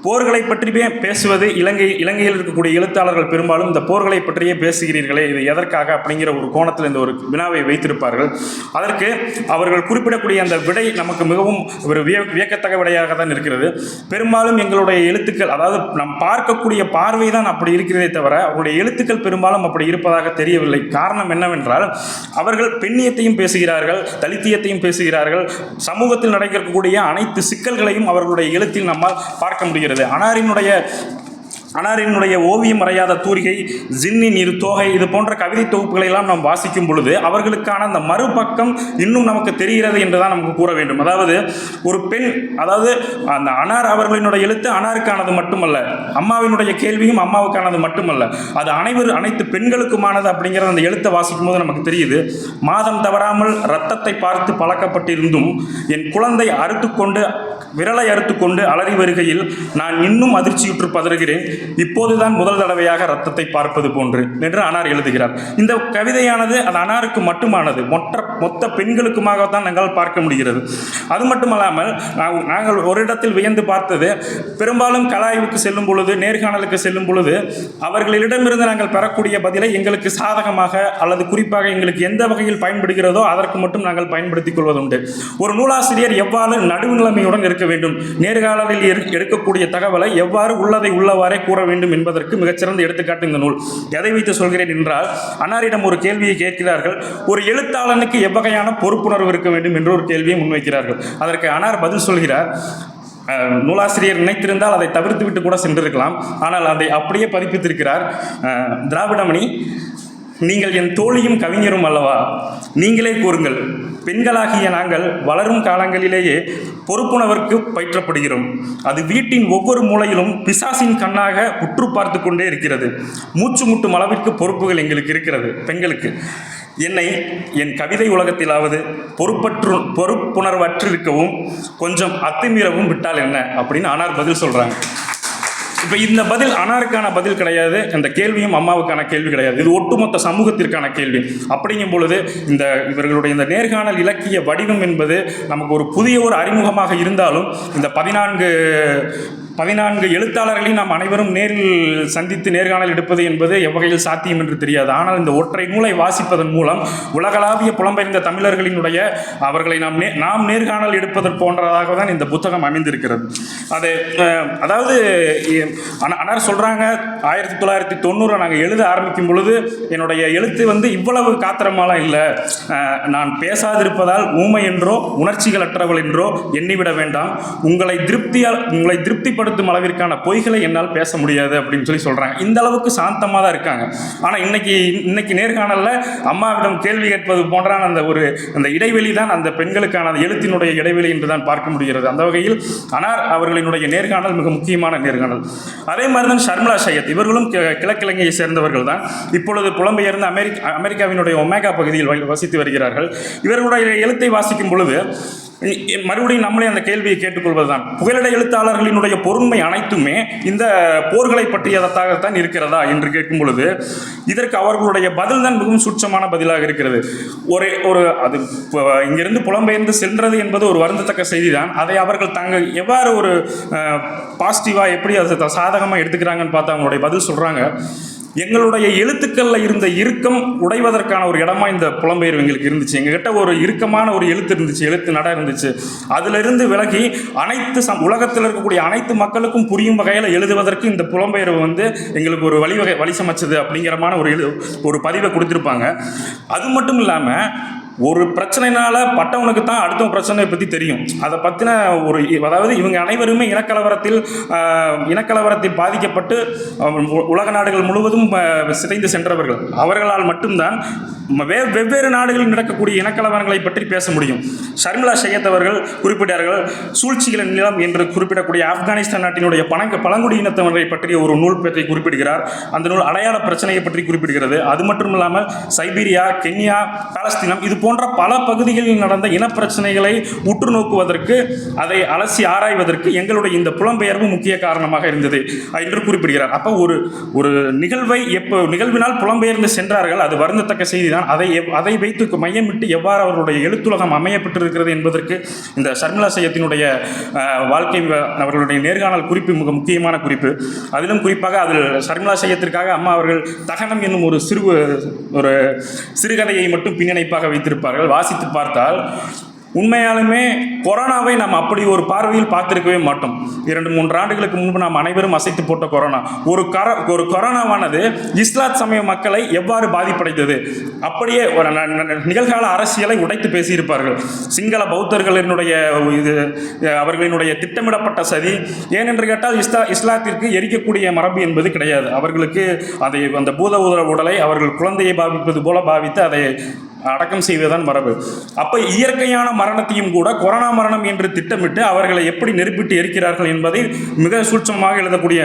போர்களை பற்றியே பேசுவது இலங்கையில் இருக்கக்கூடிய எழுத்தாளர்கள் பெரும்பாலும் இந்த போர்களை பற்றியே பேசுகிறீர்களே, இது எதற்காக அப்படிங்கிற ஒரு கோணத்தில் இந்த ஒரு வினாவை வைத்திருப்பார்கள். அதற்கு அவர்கள் குறிப்பிடக்கூடிய அந்த விடை நமக்கு மிகவும் ஒரு வியக்கத்தக்க விடையாக தான் இருக்கிறது. பெரும்பாலும் எங்களுடைய எழுத்துக்கள், அதாவது நாம் பார்க்கக்கூடிய பார்வை தான் அப்படி இருக்கிறதே தவிர அவருடைய எழுத்துக்கள் பெரும்பாலும் அப்படி இருப்பதாக தெரியவில்லை. காரணம் என்னவென்றால் அவர்கள் பெண்ணியத்தையும் பேசுகிறார்கள், தலித்தியத்தையும் பேசுகிறார்கள், சமூகத்தில் நடக்கக்கூடிய அனைத்து சிக்கல்களையும் அவர்களுடைய எழுத்தில் நம்மால் பார்க்க முடிகிறது. அனாரினுடைய ஓவியம் வரையாத தூரிகை, ஜின்னின் இரு தோகை, இது போன்ற கவிதை தொகுப்புகளை எல்லாம் நாம் வாசிக்கும் பொழுது அவர்களுக்கான அந்த மறுபக்கம் இன்னும் நமக்கு தெரிகிறது என்றுதான் நமக்கு கூற வேண்டும். அதாவது ஒரு பெண், அதாவது அந்த அனார் அவர்களினுடைய எழுத்து அனாருக்கானது மட்டுமல்ல, அம்மாவினுடைய கேள்வியும் அம்மாவுக்கானது மட்டுமல்ல, அது அனைத்து பெண்களுக்குமானது அப்படிங்கிறது அந்த எழுத்தை வாசிக்கும் போது நமக்கு தெரியுது. மாதம் தவறாமல் இரத்தத்தை பார்த்து பழக்கப்பட்டிருந்தும் என் குழந்தை விரலை அறுத்துக்கொண்டு அலறி வருகையில் நான் இன்னும் அதிர்ச்சியுற்று பதறுகிறேன், இப்போதுதான் முதல் தடவையாக இரத்தத்தை பார்ப்பது போன்று என்று அனார் எழுதுகிறார். இந்த கவிதையானது அது அனாருக்கு மட்டுமானது, மொத்த பெண்களுக்குமாகத்தான் நாங்கள் பார்க்க முடிகிறது. அது மட்டுமல்லாமல் நாங்கள் ஒரு இடத்தில் வியந்து பார்த்தது, பெரும்பாலும் கலாய்வுக்கு செல்லும் பொழுது, நேர்காணலுக்கு செல்லும் பொழுது அவர்களிடமிருந்து நாங்கள் பெறக்கூடிய பதிலை எங்களுக்கு சாதகமாக அல்லது குறிப்பாக எங்களுக்கு எந்த வகையில் பயன்படுகிறதோ அதற்கு மட்டும் நாங்கள் பயன்படுத்திக் கொள்வதுண்டு. ஒரு நூலாசிரியர் எவ்வாறு நடுவுநிலைமையுடன் இருக்க வேண்டும், நேர்காணலில் எடுக்கக்கூடிய தகவலை எவ்வாறு உள்ளதை உள்ளவாறே கூற வேண்டும் என்பதற்கு மிகச்சிறந்த எடுத்துக்காட்டு இந்த நூல். எதை வைத்து சொல்கிறேன் என்றால், அன்னாரிடம் ஒரு கேள்வியை கேட்கிறார்கள், ஒரு எழுத்தாளனுக்கு எவ்வகையான பொறுப்புணர்வு இருக்க வேண்டும் என்று ஒரு கேள்வியை முன்வைக்கிறார்கள். அதற்கு அன்னார் பதில் சொல்கிறார், நூலாசிரியர் நினைத்திருந்தால் அதை தவிர்த்து விட்டு கூட சென்றிருக்கலாம், ஆனால் அதை அப்படியே பதிப்பித்திருக்கிறார். திராவிடமணி, நீங்கள் என் தோழியும் கவிஞரும் அல்லவா, நீங்களே கூறுங்கள், பெண்களாகிய நாங்கள் வளரும் காலங்களிலேயே பொறுப்புணர்வுக்கு பயிற்றப்படுகிறோம். அது வீட்டின் ஒவ்வொரு மூலையிலும் பிசாசின் கண்ணாக உற்று பார்த்து கொண்டே இருக்கிறது. மூச்சு முட்டும் அளவிற்கு பொறுப்புகள் எங்களுக்கு இருக்கிறது பெண்களுக்கு. என்னை என் கவிதை உலகத்திலாவது பொறுப்புணர்வற்றிருக்கவும் கொஞ்சம் அத்துமீறவும் விட்டால் என்ன அப்படின்னு அனார் பதில் சொல்கிறாங்க. இப்போ இந்த பதில் அனாருக்கான பதில் கிடையாது, இந்த கேள்வியும் அம்மாவுக்கான கேள்வி கிடையாது, இது ஒட்டுமொத்த சமூகத்திற்கான கேள்வி. அப்படிங்கும் பொழுது இவர்களுடைய இந்த நேர்காணல் இலக்கிய வடிவம் என்பது நமக்கு ஒரு புதிய ஒரு அறிமுகமாக இருந்தாலும் இந்த 14 எழுத்தாளர்களையும் நாம் அனைவரும் நேரில் சந்தித்து நேர்காணல் எடுப்பது என்பது எவ்வகையில் சாத்தியம் என்று தெரியாது. ஆனால் இந்த ஒற்றை நூலை வாசிப்பதன் மூலம் உலகளாவிய புலம்பெயர்ந்த தமிழர்களினுடைய அவர்களை நாம் நேர்காணல் எடுப்பது போன்றதாக தான் இந்த புத்தகம் அமைந்திருக்கிறது. அது அதாவது அனார் சொல்கிறாங்க 1990 நாங்கள் எழுத ஆரம்பிக்கும் பொழுது என்னுடைய எழுத்து இவ்வளவு காத்திரமாலாம் இல்லை, நான் பேசாதிருப்பதால் ஊமை என்றோ உணர்ச்சிகளற்றவள் என்றோ எண்ணிவிட வேண்டாம், உங்களை திருப்திப்படுத்தும் அளவிற்கான பொய்களை என்னால் பேச முடியாது அப்படின்னு சொல்கிறாங்க. இந்த அளவுக்கு சாந்தமாக தான் இருக்காங்க. ஆனால் இன்னைக்கு நேர்காணலில் அம்மாவிடம் கேள்வி கேட்பது போன்றான அந்த இடைவெளி தான் அந்த பெண்களுக்கான எழுத்தினுடைய இடைவெளி என்று தான் பார்க்க முடிகிறது. அந்த வகையில் அனார் அவர்களினுடைய நேர்காணல் மிக முக்கியமான நேர்காணல். அதே மாதிரி தான் ஷர்மிளா சையத், இவர்களும் கிழக்கிழங்கையை சேர்ந்தவர்கள் தான். இப்பொழுது புலம்பெயர்ந்து அமெரிக்காவினுடைய ஒமேகா பகுதியில் வசித்து வருகிறார்கள். இவர்களுடைய எழுத்தை வாசிக்கும் பொழுது மறுபடியும் நம்மளே அந்த கேள்வியை கேட்டுக்கொள்வதுதான், புகலிட எழுத்தாளர்களினுடைய பொருண்மை அனைத்துமே இந்த போர்களை பற்றியதாகத்தான் இருக்கிறதா என்று கேட்கும் பொழுது இதற்கு அவர்களுடைய பதில் தான் மிகவும் சூட்சமான பதிலாக இருக்கிறது. அது இங்கிருந்து புலம்பெயர்ந்து சென்றது என்பது ஒரு வருந்தத்தக்க செய்தி தான். அதை அவர்கள் தாங்கள் எவ்வாறு ஒரு பாசிட்டிவாக எப்படி அதை சாதகமாக எடுத்துக்கிறாங்கன்னு பார்த்தா அவங்களுடைய பதில் சொல்கிறாங்க, எங்களுடைய எழுத்துக்களில் இருந்த இறுக்கம் உடைவதற்கான ஒரு இடமா இந்த புலம்பெயர்வு எங்களுக்கு இருந்துச்சு. எங்ககிட்ட ஒரு இறுக்கமான ஒரு எழுத்து இருந்துச்சு, எழுத்து நட இருந்துச்சு. அதிலிருந்து விலகி உலகத்தில் இருக்கக்கூடிய அனைத்து மக்களுக்கும் புரியும் வகையில் எழுதுவதற்கு இந்த புலம்பெயர்வு எங்களுக்கு ஒரு வழி சமைச்சது அப்படிங்கிறமான ஒரு பதிவை கொடுத்துருப்பாங்க. அது மட்டும் இல்லாமல் ஒரு பிரச்சனைனால பட்டவனுக்கு தான் அடுத்த பிரச்சனையை பற்றி தெரியும். அதை பற்றின அதாவது இவங்க அனைவருமே இனக்கலவரத்தில் பாதிக்கப்பட்டு உலக நாடுகள் முழுவதும் சிதைந்து சென்றவர்கள். அவர்களால் மட்டும்தான் வெவ்வேறு நாடுகளில் நடக்கக்கூடிய இனக்கலவரங்களை பற்றி பேச முடியும். ஷர்மிளா சையத் அவர்கள் குறிப்பிட்டார்கள், சூழ்ச்சிகளின் நிலம் என்று குறிப்பிடக்கூடிய ஆப்கானிஸ்தான் நாட்டினுடைய பழங்குடியினத்தவர்களை பற்றிய ஒரு நூல் பற்றி குறிப்பிடுகிறார். அந்த நூல் அடையாள பிரச்சனையை பற்றி குறிப்பிடுகிறது. அது மட்டும் இல்லாமல் சைபீரியா, கென்யா, பாலஸ்தீனம் இது போன்ற பல பகுதிகளில் நடந்த இனப்பிரச்சனைகளை உற்று நோக்குவதற்கு, அதை அலசி ஆராய்வதற்கு எங்களுடைய இந்த புலம்பெயர்வு முக்கிய காரணமாக இருந்தது என்று குறிப்பிடுகிறார். அப்போ ஒரு நிகழ்வினால் புலம்பெயர்ந்து சென்றார்கள், அது வருந்தத்தக்க செய்தி தான். அதை வைத்து மையமிட்டு எவ்வாறு அவர்களுடைய எழுத்துலகம் அமையப்பட்டிருக்கிறது என்பதற்கு இந்த ஷர்மிளா சையத்தினுடைய வாழ்க்கை அவர்களுடைய நேர்காணல் குறிப்பு மிக முக்கியமான குறிப்பு. அதிலும் குறிப்பாக அதில் ஷர்மிளா சையத்திற்காக அம்மா அவர்கள் தகனம் என்னும் ஒரு சிறுகதையை மட்டும் பின்னணிப்பாக வைத்திருப்பார்கள். வாசித்து பார்த்தால் உண்மையாலுமே கொரோனாவை நாம் அப்படி ஒரு பார்வையில் பார்த்திருக்கவே மாட்டோம். 2-3 ஆண்டுகளுக்கு முன்பு நாம் அனைவரும் அசைத்து போட்ட கொரோனா, ஒரு கொரோனாவானது இஸ்லாத் சமய மக்களை எவ்வாறு பாதிப்படைத்தது, அப்படியே ஒரு நிகழ்கால அரசியலை உடைத்து பேசியிருப்பார்கள். சிங்கள பௌத்தர்களினுடைய அவர்களினுடைய திட்டமிடப்பட்ட சதி. ஏனென்று கேட்டால் இஸ்லாத்திற்கு எரிக்கக்கூடிய மரபு என்பது கிடையாது. அவர்களுக்கு அந்த பூத உடலை அவர்கள் குழந்தையை பாவிப்பது போல பாவித்து அதை அடக்கம் செய்வதுதான் மரபு. அப்போ இயற்கையான மரணத்தையும் கூட கொரோனா மரணம் என்று திட்டமிட்டு அவர்களை எப்படி நெருப்பிட்டு எரிக்கிறார்கள் என்பதை மிக சூட்சமாக எழுதக்கூடிய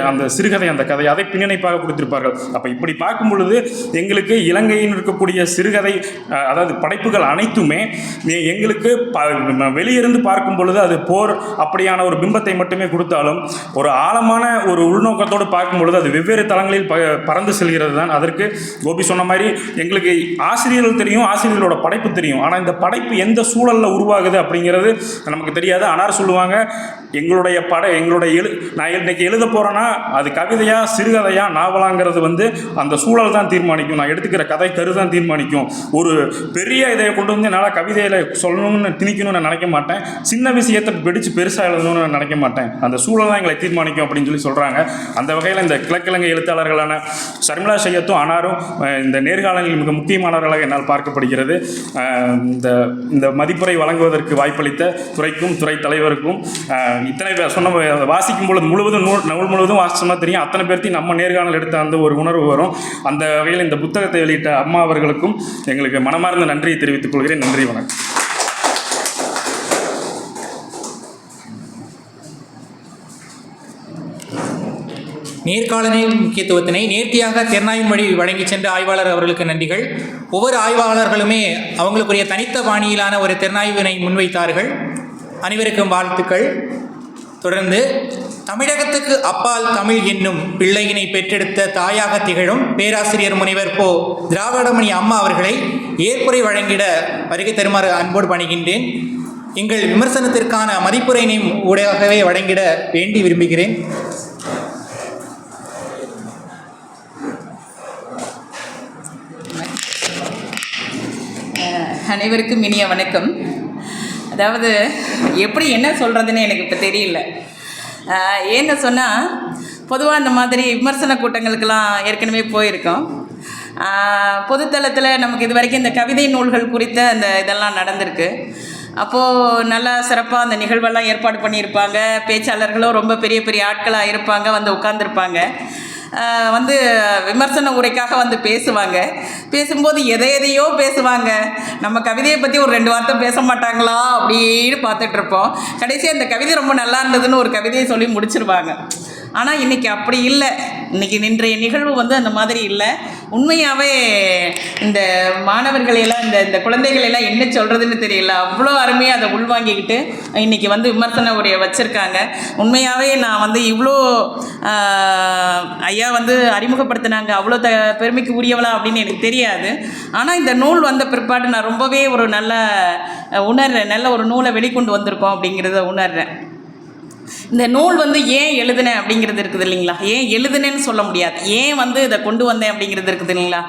அந்த சிறுகதை, அந்த கதை அதை பின்னணிப்பாக கொடுத்திருப்பார்கள். அப்போ இப்படி பார்க்கும் பொழுது எங்களுக்கு இலங்கையில் இருக்கக்கூடிய சிறுகதை அதாவது படைப்புகள் அனைத்துமே எங்களுக்கு வெளியிருந்து பார்க்கும் பொழுது அது போர் அப்படியான ஒரு பிம்பத்தை மட்டுமே கொடுத்தாலும் ஒரு ஆழமான ஒரு உள்நோக்கத்தோடு பார்க்கும் பொழுது அது வெவ்வேறு தளங்களில் பறந்து செல்கிறது தான். அதற்கு கோபி சொன்ன மாதிரி எங்களுக்கு ஆசிரியர்கள் தெரியும், ஆசிரியர்களோட படைப்பு தெரியும். ஆனால் இந்த படைப்பு எந்த சூழலில் உருவாகுது அப்படிங்கிறது நமக்கு தெரியாது. அனார் சொல்லுவாங்க, நான் இன்னைக்கு எழுத போகிறேன்னா அது கவிதையா சிறுகதையா நாவலாங்கிறது அந்த சூழல் தான் தீர்மானிக்கும். நான் எடுத்துக்கிற கதை கரு தான் தீர்மானிக்கும். ஒரு பெரிய இதை கொண்டு என்னால் கவிதையில் சொல்லணும்னு திணிக்கணும்னு நான் நினைக்க மாட்டேன். சின்ன விஷயத்தை வெடித்து பெருசாக எழுதணும்னு நான் நினைக்க மாட்டேன். அந்த சூழல் தான் எங்களை தீர்மானிக்கும் அப்படின்னு சொல்கிறாங்க. அந்த வகையில் இந்த கிழக்கிழங்கை எழுத்தாளர்களான ஷர்மிளா சையத்தும் அனாரும் இந்த நேர்காணலில் மிக முக்கியமானவர்களாக என்னால் பார்க்கப்படுகிறது. இந்த மதிப்புரை வழங்குவதற்கு வாய்ப்பளித்த துறைக்கும் துறை தலைவருக்கும் இத்தனை சொன்ன வாசிக்கும் பொழுது நூல் முழுவதும் வாசிச்சோம்னா தெரியும், அத்தனை பேர்த்தையும் நம்ம நேர்காணல் எடுத்த அந்த ஒரு உணர்வு வரும். அந்த வகையில் இந்த புத்தகத்தை வெளியிட்ட அம்மா அவர்களுக்கும் எங்களுக்கு மனமார்ந்த நன்றியை தெரிவித்துக் கொள்கிறேன். நன்றி, வணக்கம். நேர்காணலின் முக்கியத்துவத்தினை நேர்த்தியாக திறனாய்வு வழி வழங்கி சென்ற ஆய்வாளர் அவர்களுக்கு நன்றிகள். ஒவ்வொரு ஆய்வாளர்களுமே அவங்களுக்குரிய தனித்த பாணியிலான ஒரு திறனாய்வினை முன்வைத்தார்கள். அனைவருக்கும் வாழ்த்துக்கள். தொடர்ந்து தமிழகத்துக்கு அப்பால் தமிழ் என்னும் பிள்ளையினை பெற்றெடுத்த தாயாக திகழும் பேராசிரியர் முனைவர் போ. திராவிடமணி அம்மா அவர்களை ஏற்புரை வழங்கிட வருகை தருமாறு அன்போடு பணிகின்றேன். எங்கள் விமர்சனத்திற்கான மதிப்புரையினை ஊடாகவே வழங்கிட வேண்டி விரும்புகிறேன். அனைவருக்கும் இனிய வணக்கம். அதாவது எப்படி என்ன சொல்கிறதுன்னு எனக்கு இப்போ தெரியல. ஏன்னு சொன்னால், பொதுவாக இந்த மாதிரி விமர்சன கூட்டங்களுக்கெல்லாம் ஏற்கனவே போயிருக்கோம். பொதுத்தளத்தில் நமக்கு இது வரைக்கும் இந்த கவிதை நூல்கள் குறித்த அந்த இதெல்லாம் நடந்திருக்கு. அப்போது நல்லா சிறப்பாக அந்த நிகழ்வெல்லாம் ஏற்பாடு பண்ணியிருப்பாங்க. பேச்சாளர்களும் ரொம்ப பெரிய பெரிய ஆட்களாக இருப்பாங்க, வந்து உட்காந்துருப்பாங்க. வந்து விமர்சன உரைக்காக வந்து பேசுவாங்க. பேசும்போது எதையோ பேசுவாங்க. நம்ம கவிதையை பற்றி ஒரு 2 வார்த்தை பேச மாட்டாங்களா அப்படின்னு பார்த்துட்ருப்போம். கடைசியாக அந்த கவிதை ரொம்ப நல்லா இருந்ததுன்னு ஒரு கவிதையை சொல்லி முடிச்சிருவாங்க. ஆனால் இன்றைக்கி அப்படி இல்லை. இன்றைக்கி இன்றைய நிகழ்வு வந்து அந்த மாதிரி இல்லை. உண்மையாகவே இந்த மாணவர்களையெல்லாம் இந்த குழந்தைகளெல்லாம் என்ன சொல்கிறதுன்னு தெரியல. அவ்வளோ அருமையாக அதை உள்வாங்கிக்கிட்டு இன்றைக்கி வந்து விமர்சன உரையை வச்சுருக்காங்க. உண்மையாகவே நான் வந்து இவ்வளோ ஐயா வந்து அறிமுகப்படுத்தினாங்க, அவ்வளோ பெருமைக்கு உரியவளா அப்படின்னு எனக்கு தெரியாது. ஆனால் இந்த நூல் வந்த பிற்பாடு நான் ரொம்பவே ஒரு நல்ல உணர்றேன். நல்ல ஒரு நூலை வெளிக்கொண்டு வந்திருக்கோம் அப்படிங்கிறத உணர்றேன். இந்த நூல் வந்து ஏன் எழுதுனேன் அப்படிங்கிறது இருக்குது இல்லைங்களா? ஏன் எழுதுனேன்னு சொல்ல முடியாது, ஏன் வந்து இதை கொண்டு வந்தேன் அப்படிங்கிறது இருக்குது இல்லைங்களா?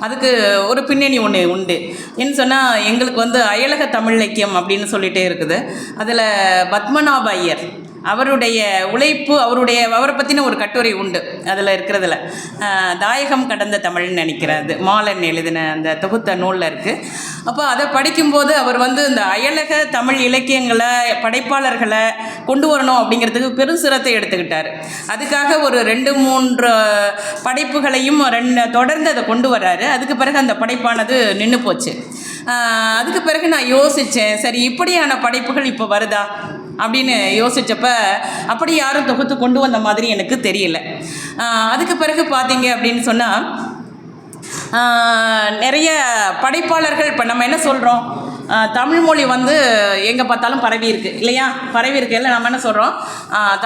அதுக்கு ஒரு பின்னணி ஒன்று உண்டு. ஏன்னு சொன்னால், எங்களுக்கு வந்து அயலக தமிழ் இலக்கியம் அப்படின்னு சொல்லிகிட்டே இருக்குது. அதில் பத்மநாப ஐயர் அவருடைய உழைப்பு, அவரை பற்றின ஒரு கட்டுரை உண்டு அதில் இருக்கிறதுல. தாயகம் கடந்த தமிழ்னு நினைக்கிறாரு, மாலன் எழுதின அந்த தொகுத்த நூலில் இருக்குது. அப்போ அதை படிக்கும்போது அவர் வந்து இந்த அயலக தமிழ் இலக்கியங்களை, படைப்பாளர்களை கொண்டு வரணும் அப்படிங்கிறதுக்கு பெரும் சிரத்தை எடுத்துக்கிட்டார். அதுக்காக ஒரு 2-3 படைப்புகளையும் தொடர்ந்து அதை கொண்டு வர்றாரு. அதுக்கு பிறகு அந்த படைப்பானது நின்று போச்சு. அதுக்கு பிறகு நான் யோசித்தேன், சரி இப்படியான படைப்புகள் இப்போ வருதா அப்படின்னு யோசித்தப்ப அப்படி யாரும் தொகுத்து கொண்டு வந்த மாதிரி எனக்கு தெரியல. அதுக்கு பிறகு பார்த்தீங்க அப்படின்னு சொன்னால், நிறைய படைப்பாளர்கள், இப்போ நம்ம என்ன சொல்கிறோம், தமிழ்மொழி வந்து எங்கே பார்த்தாலும் பரவி இருக்குது இல்லையா? பரவி இருக்கையில் நம்ம என்ன சொல்கிறோம்,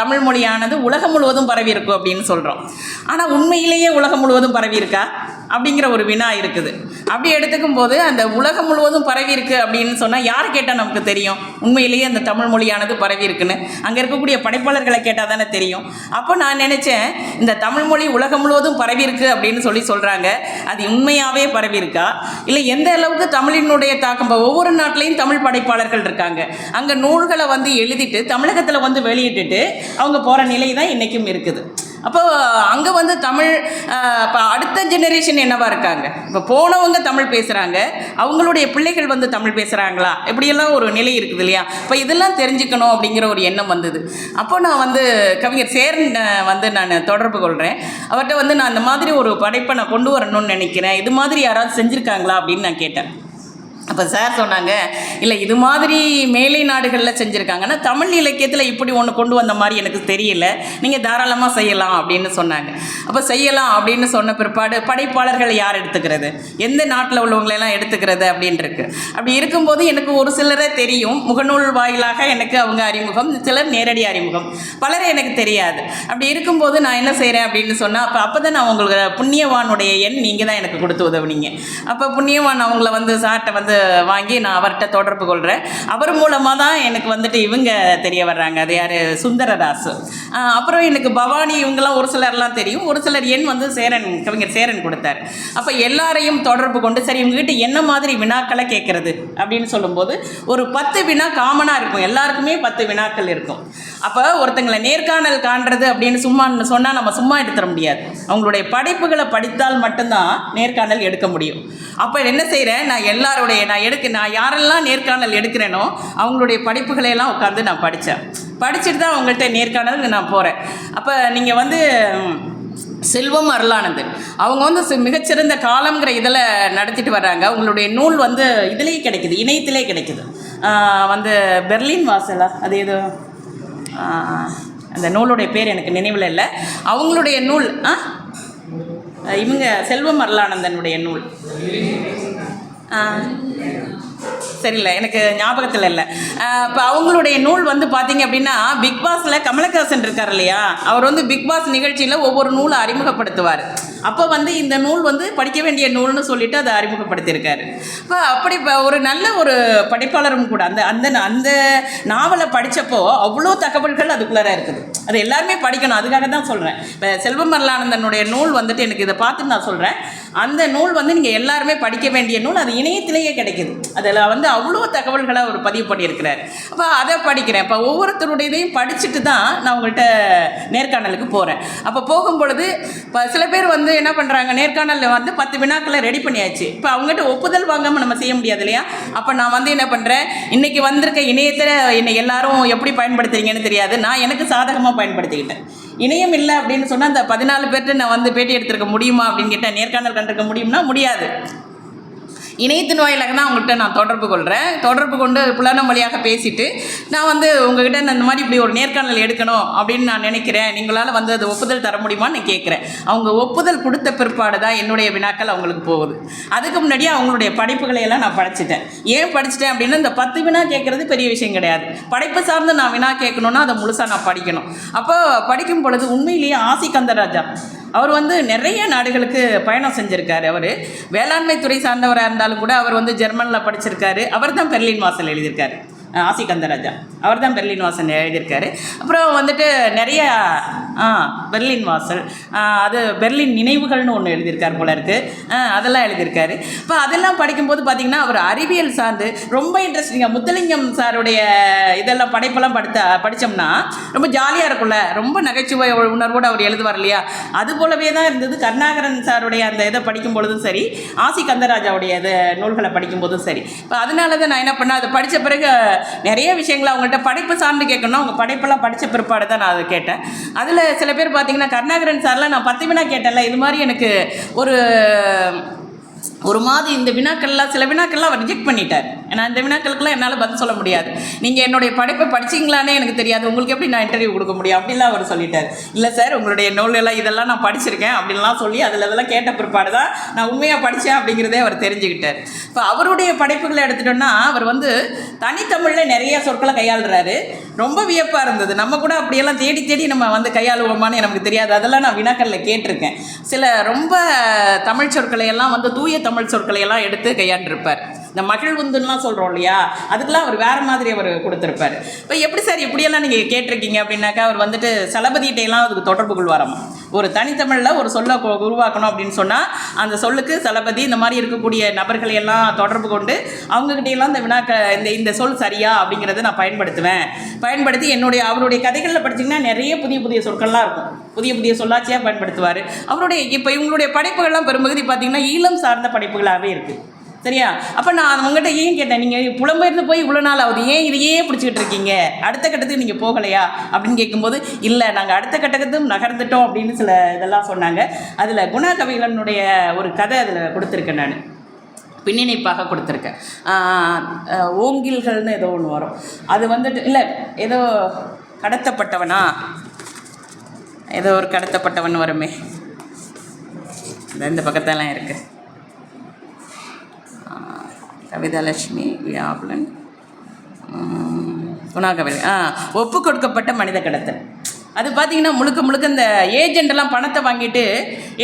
தமிழ் மொழியானது உலகம் முழுவதும் பரவி இருக்கும் அப்படின்னு சொல்கிறோம். ஆனால் உண்மையிலேயே உலகம் முழுவதும் பரவி இருக்கா அப்படிங்கிற ஒரு வினா இருக்குது. அப்படி எடுத்துக்கும் போது அந்த உலகம் முழுவதும் பரவி இருக்குது அப்படின்னு சொன்னால் யார் கேட்டால் நமக்கு தெரியும் உண்மையிலேயே அந்த தமிழ் மொழியானது பரவி இருக்குன்னு? அங்கே இருக்கக்கூடிய படைப்பாளர்களை கேட்டால் தானே தெரியும். அப்போ நான் நினச்சேன், இந்த தமிழ் மொழி உலகம் முழுவதும் பரவி இருக்குது அப்படின்னு சொல்கிறாங்க, அது உண்மையாகவே பரவி இருக்கா, இல்லை எந்த அளவுக்கு தமிழினுடைய தாக்கம்? ஒவ்வொரு நாட்டிலையும் தமிழ் படைப்பாளர்கள் இருக்காங்க. அங்கே நூல்களை வந்து எழுதிட்டு தமிழகத்தில் வந்து வெளியிட்டுட்டு அவங்க போகிற நிலை தான் இன்றைக்கும் இருக்குது. அப்போ அங்கே வந்து தமிழ் இப்போ அடுத்த ஜெனரேஷன் என்னவா இருக்காங்க? இப்போ போனவங்க தமிழ் பேசுகிறாங்க, அவங்களுடைய பிள்ளைகள் வந்து தமிழ் பேசுகிறாங்களா, இப்படியெல்லாம் ஒரு நிலை இருக்குது இல்லையா? இப்போ இதெல்லாம் தெரிஞ்சுக்கணும் அப்படிங்கிற ஒரு எண்ணம் வந்தது. அப்போ நான் வந்து கவிஞர் சேரன் வந்து நான் தொடர்பு கொள்கிறேன். அவர்கிட்ட வந்து நான் இந்த மாதிரி ஒரு படைப்பை நான் கொண்டு வரணும்னு நினைக்கிறேன், இது மாதிரி யாராவது செஞ்சுருக்காங்களா அப்படின்னு நான் கேட்டேன். அப்போ சார் சொன்னாங்க, இல்லை இது மாதிரி மேலை நாடுகளில் செஞ்சுருக்காங்கன்னா தமிழ் இலக்கியத்தில் இப்படி ஒன்று கொண்டு வந்த மாதிரி எனக்கு தெரியல, நீங்கள் தாராளமாக செய்யலாம் அப்படின்னு சொன்னாங்க. அப்போ செய்யலாம் அப்படின்னு சொன்ன பிற்பாடு படைப்பாளர்கள் யார் எடுத்துக்கிறது, எந்த நாட்டில் உள்ளவங்களெல்லாம் எடுத்துக்கிறது அப்படின்ட்டுருக்கு. அப்படி இருக்கும்போது எனக்கு ஒரு சிலரை தெரியும், முகநூல் வாயிலாக எனக்கு அவங்க அறிமுகம், சிலர் நேரடி அறிமுகம், பலரை எனக்கு தெரியாது. அப்படி இருக்கும்போது நான் என்ன செய்கிறேன் அப்படின்னு சொன்னால், அப்போ தான் நான் உங்களுக்கு புண்ணியவானுடைய எண் நீங்கள் தான் எனக்கு கொடுத்து உதவுனீங்க. அப்போ புண்ணியவான் அவங்கள வந்து சார்ட்டை வந்து வாங்கி நான் அவர்கிட்ட தொடர்பு கொள்கிறேன். அவர் மூலமாக தான் எனக்கு வந்துட்டு இவங்க தெரிய வர்றாங்க. அது யார்? சுந்தரதாஸ். அப்புறம் எனக்கு பவானி, இவங்கெல்லாம் ஒரு சிலர்லாம் தெரியும், ஒரு சிலர் எண் வந்து கவிஞர் சேரன் கொடுத்தார். அப்போ எல்லாரையும் தொடர்பு கொண்டு, சரி இவங்ககிட்ட என்ன மாதிரி வினாக்களை கேட்குறது அப்படின்னு சொல்லும்போது ஒரு 10 வினா காமனாக இருக்கும், எல்லாருக்குமே 10 வினாக்கள் இருக்கும். அப்போ ஒருத்தங்களை நேர்காணல் காண்றது அப்படின்னு சும்மா சொன்னால் நம்ம சும்மா எடுத்துட முடியாது. அவங்களுடைய படைப்புகளை படித்தால் மட்டும்தான் நேர்காணல் எடுக்க முடியும். அப்போ என்ன செய்கிறேன், நான் யாரெல்லாம் நேர்காணல் எடுக்கிறேனோ அவங்களுடைய படைப்புகளையெல்லாம் உட்காந்து நான் படிச்சுட்டு தான் அவங்கள்ட்ட நேர்காணல் நான் போகிறேன். அப்போ நீங்கள் வந்து செல்வம் அருளானந்தன் அவங்க வந்து மிகச்சிறந்த காலம்ங்கிற இதில் நடத்திட்டு வர்றாங்க. அவங்களுடைய நூல் வந்து இதிலேயே கிடைக்குது, இணையத்திலே கிடைக்குது. வந்து பெர்லின் வாசலா, அது ஏதோ அந்த நூலுடைய பேர் எனக்கு நினைவில் இல்லை. அவங்களுடைய நூல் இவங்க செல்வம் அருளானந்தனுடைய நூல் சரியில்லை, எனக்கு ஞாபகத்தில் இல்லை. இப்போ அவங்களுடைய நூல் வந்து பார்த்தீங்க அப்படின்னா பிக் பாஸில் கமலஹாசன் இருக்கார் இல்லையா, அவர் வந்து பிக் பாஸ் நிகழ்ச்சியில் ஒவ்வொரு நூலை அறிமுகப்படுத்துவார். அப்போ வந்து இந்த நூல் வந்து படிக்க வேண்டிய நூல்னு சொல்லிட்டு அதை அறிமுகப்படுத்தியிருக்காரு. இப்போ அப்படி இப்போ ஒரு நல்ல ஒரு படைப்பாளரும் கூட. அந்த அந்த அந்த நாவலை படித்தப்போ அவ்வளோ தகவல்கள் அதுக்குள்ளார இருக்குது. அது எல்லாருமே படிக்கணும், அதுக்காக தான் சொல்கிறேன். இப்போ செல்வம் மருளானந்தனுடைய நூல் வந்துட்டு எனக்கு இதை பார்த்து நான் சொல்கிறேன், அந்த நூல் வந்து நீங்கள் எல்லாருமே படிக்க வேண்டிய நூல். அது இணையத்திலேயே கிடைக்குது. அதில் வந்து அவ்வளோ தகவல்களை அவர் பதிவு பண்ணியிருக்கிறார். அப்போ அதை படிக்கிறேன். இப்போ ஒவ்வொருத்தருடைய இதையும் படிச்சுட்டு தான் நான் உங்கள்கிட்ட நேர்காணலுக்கு போகிறேன். அப்போ போகும்பொழுது இப்போ சில பேர் வந்து என்ன பண்ணுறாங்க, நேர்காணலில் வந்து 10 வினாக்களை ரெடி பண்ணியாச்சு. இப்போ அவங்ககிட்ட ஒப்புதல் வாங்காமல் நம்ம செய்ய முடியாது இல்லையா. அப்போ நான் வந்து என்ன பண்ணுறேன், இன்றைக்கி வந்திருக்க இணையத்தில் என்னை எல்லாரும் எப்படி பயன்படுத்துறீங்கன்னு தெரியாது, நான் எனக்கு சாதகமாக பயன்படுத்திக்கிட்டேன். இணையம் இல்லை அப்படின்னு சொன்னால் அந்த 14 பேர்கிட்ட நான் வந்து பேட்டி எடுத்துருக்க முடியுமா அப்படின்னு கேட்டால், நேர்காணல் கண்டிருக்க முடியும்னா முடியாது. இணையத்தின் வாயிலாக தான் அவங்கள்ட்ட நான் தொடர்பு கொள்கிறேன். தொடர்பு கொண்டு புலனம் வழியாக பேசிவிட்டு நான் வந்து உங்கள்கிட்ட இந்த மாதிரி இப்படி ஒரு நேர்காணல் எடுக்கணும் அப்படின்னு நான் நினைக்கிறேன், நீங்களால் வந்து அது ஒப்புதல் தர முடியுமான்னு நான் கேட்குறேன். அவங்க ஒப்புதல் கொடுத்த பிற்பாடு தான் என்னுடைய வினாக்கள் அவங்களுக்கு போகுது. அதுக்கு முன்னாடியே அவங்களுடைய படைப்புகளை எல்லாம் நான் படிச்சுட்டேன். ஏன் படிச்சுட்டேன் அப்படின்னா, இந்த 10 வினா கேட்குறது பெரிய விஷயம் கிடையாது. படைப்பு சார்ந்து நான் வினா கேட்கணுன்னா அதை முழுசாக நான் படிக்கணும். அப்போ படிக்கும் பொழுது உண்மையிலேயே ஆசி கந்தராஜா அவர் வந்து நிறைய நாடுகளுக்கு பயணம் செஞ்சுருக்காரு. அவர் வேளாண்மை துறை சார்ந்தவராக இருந்தாலும் கூட அவர் வந்து ஜெர்மனில் படிச்சிருக்காரு. அவர் தான் பெர்லின் வாசல் எழுதியிருக்காரு. ஆசி கந்தராஜா அவர் தான் பெர்லின் வாசல் எழுதியிருக்காரு. அப்புறம் வந்துட்டு நிறைய பெர்லின் வாசல், அது பெர்லின் நினைவுகள்னு ஒன்று எழுதியிருக்கார் போல இருக்குது, அதெல்லாம் எழுதியிருக்காரு. இப்போ அதெல்லாம் படிக்கும்போது பார்த்திங்கன்னா அவர் அறிவியல் சார்ந்து ரொம்ப இன்ட்ரெஸ்டிங்காக, முத்துலிங்கம் சாருடைய இதெல்லாம் படைப்பெல்லாம் படித்தோம்னா ரொம்ப ஜாலியாக இருக்கும்ல, ரொம்ப நகைச்சுவை உணர்வோடு அவர் எழுதுவார் இல்லையா. அது போலவே தான் இருந்தது கருணாகரன் சாருடைய அந்த இதை படிக்கும் பொழுதும் சரி, ஆசி கந்தராஜாவுடைய நூல்களை படிக்கும்போதும் சரி. இப்போ அதனால தான் நான் என்ன பண்ணேன், அதை படித்த பிறகு நிறைய விஷயங்களை அவங்கள்ட்ட படைப்பு சார்ந்து கேட்கணும். அவங்க படைப்பெல்லாம் படித்த பிற்பாடு தான் நான் அதை கேட்டேன். அதில் சில பேர் பார்த்தீங்கன்னா கருணாகரன் சார்லாம் நான் 10 வினா கேட்டேன்ல, இது மாதிரி எனக்கு ஒரு மாதிரி இந்த வினாக்கள்லாம் சில வினாக்கள்லாம் அவர் ரிஜெக்ட் பண்ணிட்டார். ஏன்னா இந்த வினாக்களுக்கெல்லாம் என்னால் பதில் சொல்ல முடியாது, நீங்கள் என்னுடைய படைப்பை படிச்சிங்களானே எனக்கு தெரியாது, உங்களுக்கு எப்படி நான் இன்டர்வியூ கொடுக்க முடியும் அப்படின்லாம் அவர் சொல்லிட்டார். இல்லை சார், உங்களுடைய நூலெல்லாம் இதெல்லாம் நான் படிச்சிருக்கேன் அப்படின்லாம் சொல்லி அதில் இதெல்லாம் கேட்ட பிற்பாடு தான் நான் உண்மையாக படித்தேன் அப்படிங்கிறதே அவர் தெரிஞ்சுக்கிட்டார். இப்போ அவருடைய படைப்புகளை எடுத்துட்டோன்னா அவர் வந்து தனித்தமிழில் நிறைய சொற்களை கையாளுறாரு. ரொம்ப வியப்பாக இருந்தது. நம்ம கூட அப்படியெல்லாம் தேடி தேடி நம்ம வந்து கையாளுவோமான்னு எனக்கு தெரியாது. அதெல்லாம் நான் வினாக்களில் கேட்டிருக்கேன். சில ரொம்ப தமிழ் சொற்களை எல்லாம் வந்து தூய தமிழ் சொற்களை எல்லாம் எடுத்து கையாண்டிருப்பார். இந்த மகிழ்வுந்துலாம் சொல்கிறோம் இல்லையா, அதுக்கெல்லாம் அவர் வேறு மாதிரி அவர் கொடுத்துருப்பார். இப்போ எப்படி சார் இப்படியெல்லாம் நீங்கள் கேட்டிருக்கீங்க அப்படின்னாக்கா, அவர் வந்துட்டு சலபதியிட்டையெல்லாம் அதுக்கு தொடர்பு கொள்வாராமா. ஒரு தனித்தமிழில் ஒரு சொல்லை உருவாக்கணும் அப்படின்னு சொன்னால் அந்த சொல்லுக்கு சலபதி இந்த மாதிரி இருக்கக்கூடிய நபர்களை எல்லாம் தொடர்பு கொண்டு அவங்ககிட்டையெல்லாம் இந்த சொல் சரியா அப்படிங்கிறத நான் பயன்படுத்தி அவருடைய கதைகளில் படிச்சிங்கன்னா நிறைய புதிய புதிய சொற்கள்லாம் இருக்கும். புதிய புதிய சொல்லாட்சியாக பயன்படுத்துவார். அவருடைய இப்போ இவங்களுடைய படைப்புகள்லாம் பெரும்பகுதி பார்த்திங்கன்னா ஈழம் சார்ந்த படைப்புகளாகவே இருக்குது. சரியா? அப்போ நான் உங்கள்கிட்ட ஏன் கேட்டேன், நீங்கள் புலம்பெயர்ந்து போய் இவ்வளோ நாள் ஆகுது, ஏன் இதையே பிடிச்சிக்கிட்டு இருக்கீங்க, அடுத்த கட்டத்துக்கு நீங்கள் போகலையா அப்படின்னு கேட்கும்போது, இல்லை நாங்கள் அடுத்த கட்டத்துக்கும் நகர்ந்துட்டோம் அப்படின்னு சில இதெல்லாம் சொன்னாங்க. அதில் குணா கவிகளனுடைய ஒரு கதை அதில் கொடுத்துருக்கேன், நான் பின்னிணைப்பாக கொடுத்துருக்கேன். ஓங்கில்கள்னு ஏதோ ஒன்று வரும், அது வந்துட்டு இல்லை ஏதோ கடத்தப்பட்டவனா ஏதோ ஒரு கடத்தப்பட்டவன் வருமே, இந்த பக்கத்தெல்லாம் இருக்குது. கவிதாலட்சுமி வியாபலன் குணாகவிகள் ஒப்பு கொடுக்கப்பட்ட மனித கடத்தல். அது பார்த்திங்கன்னா முழுக்க இந்த ஏஜெண்டெல்லாம் பணத்தை வாங்கிட்டு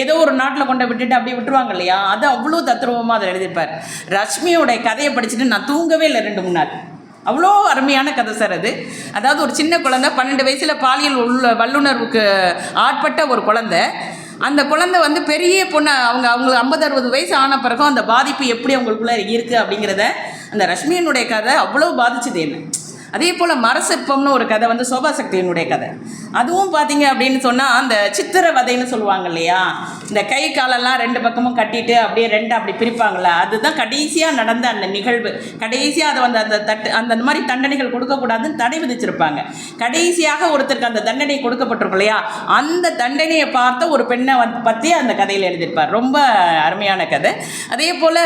ஏதோ ஒரு நாட்டில் கொண்டு விட்டுட்டு அப்படியே விட்டுருவாங்க இல்லையா, அது அவ்வளோ தத்ரூபமாக அதில் எழுதியிருப்பார். ரஷ்மியோடைய கதையை படிச்சுட்டு நான் தூங்கவே இல்லை 2-3 நாள். அவ்வளோ அருமையான கதை சார் அது. அதாவது ஒரு சின்ன குழந்தை 12 வயசில் பாலியல் வல்லுணர்வுக்கு ஆட்பட்ட ஒரு குழந்தை. அந்த குழந்தை வந்து பெரிய பொண்ணு, அவங்களுக்கு 50-60 வயசு ஆன பிறகும் அந்த பாதிப்பு எப்படி அவங்களுக்குள்ளே இருக்குது அப்படிங்கிறத அந்த ரஷ்மியனுடைய கதை அவ்வளோ பாதிச்சது என்ன. அதே போல் மரசிற்பம்னு ஒரு கதை வந்து சோபாசக்தியினுடைய கதை. அதுவும் பார்த்தீங்க அப்படின்னு சொன்னால் அந்த சித்திரவதைன்னு சொல்லுவாங்க இல்லையா, இந்த கை காலெல்லாம் 2 பக்கமும் கட்டிட்டு அப்படியே 2 அப்படி பிரிப்பாங்கள்ல, அதுதான் கடைசியாக நடந்த அந்த நிகழ்வு. கடைசியாக அதை வந்து அந்த மாதிரி தண்டனைகள் கொடுக்கக்கூடாதுன்னு தடை விதிச்சிருப்பாங்க. கடைசியாக ஒருத்தருக்கு அந்த தண்டனை கொடுக்கப்பட்டிருக்கும் இல்லையா, அந்த தண்டனையை பார்த்த ஒரு பெண்ணை பற்றி அந்த கதையில் எழுதியிருப்பார். ரொம்ப அருமையான கதை. அதே போல்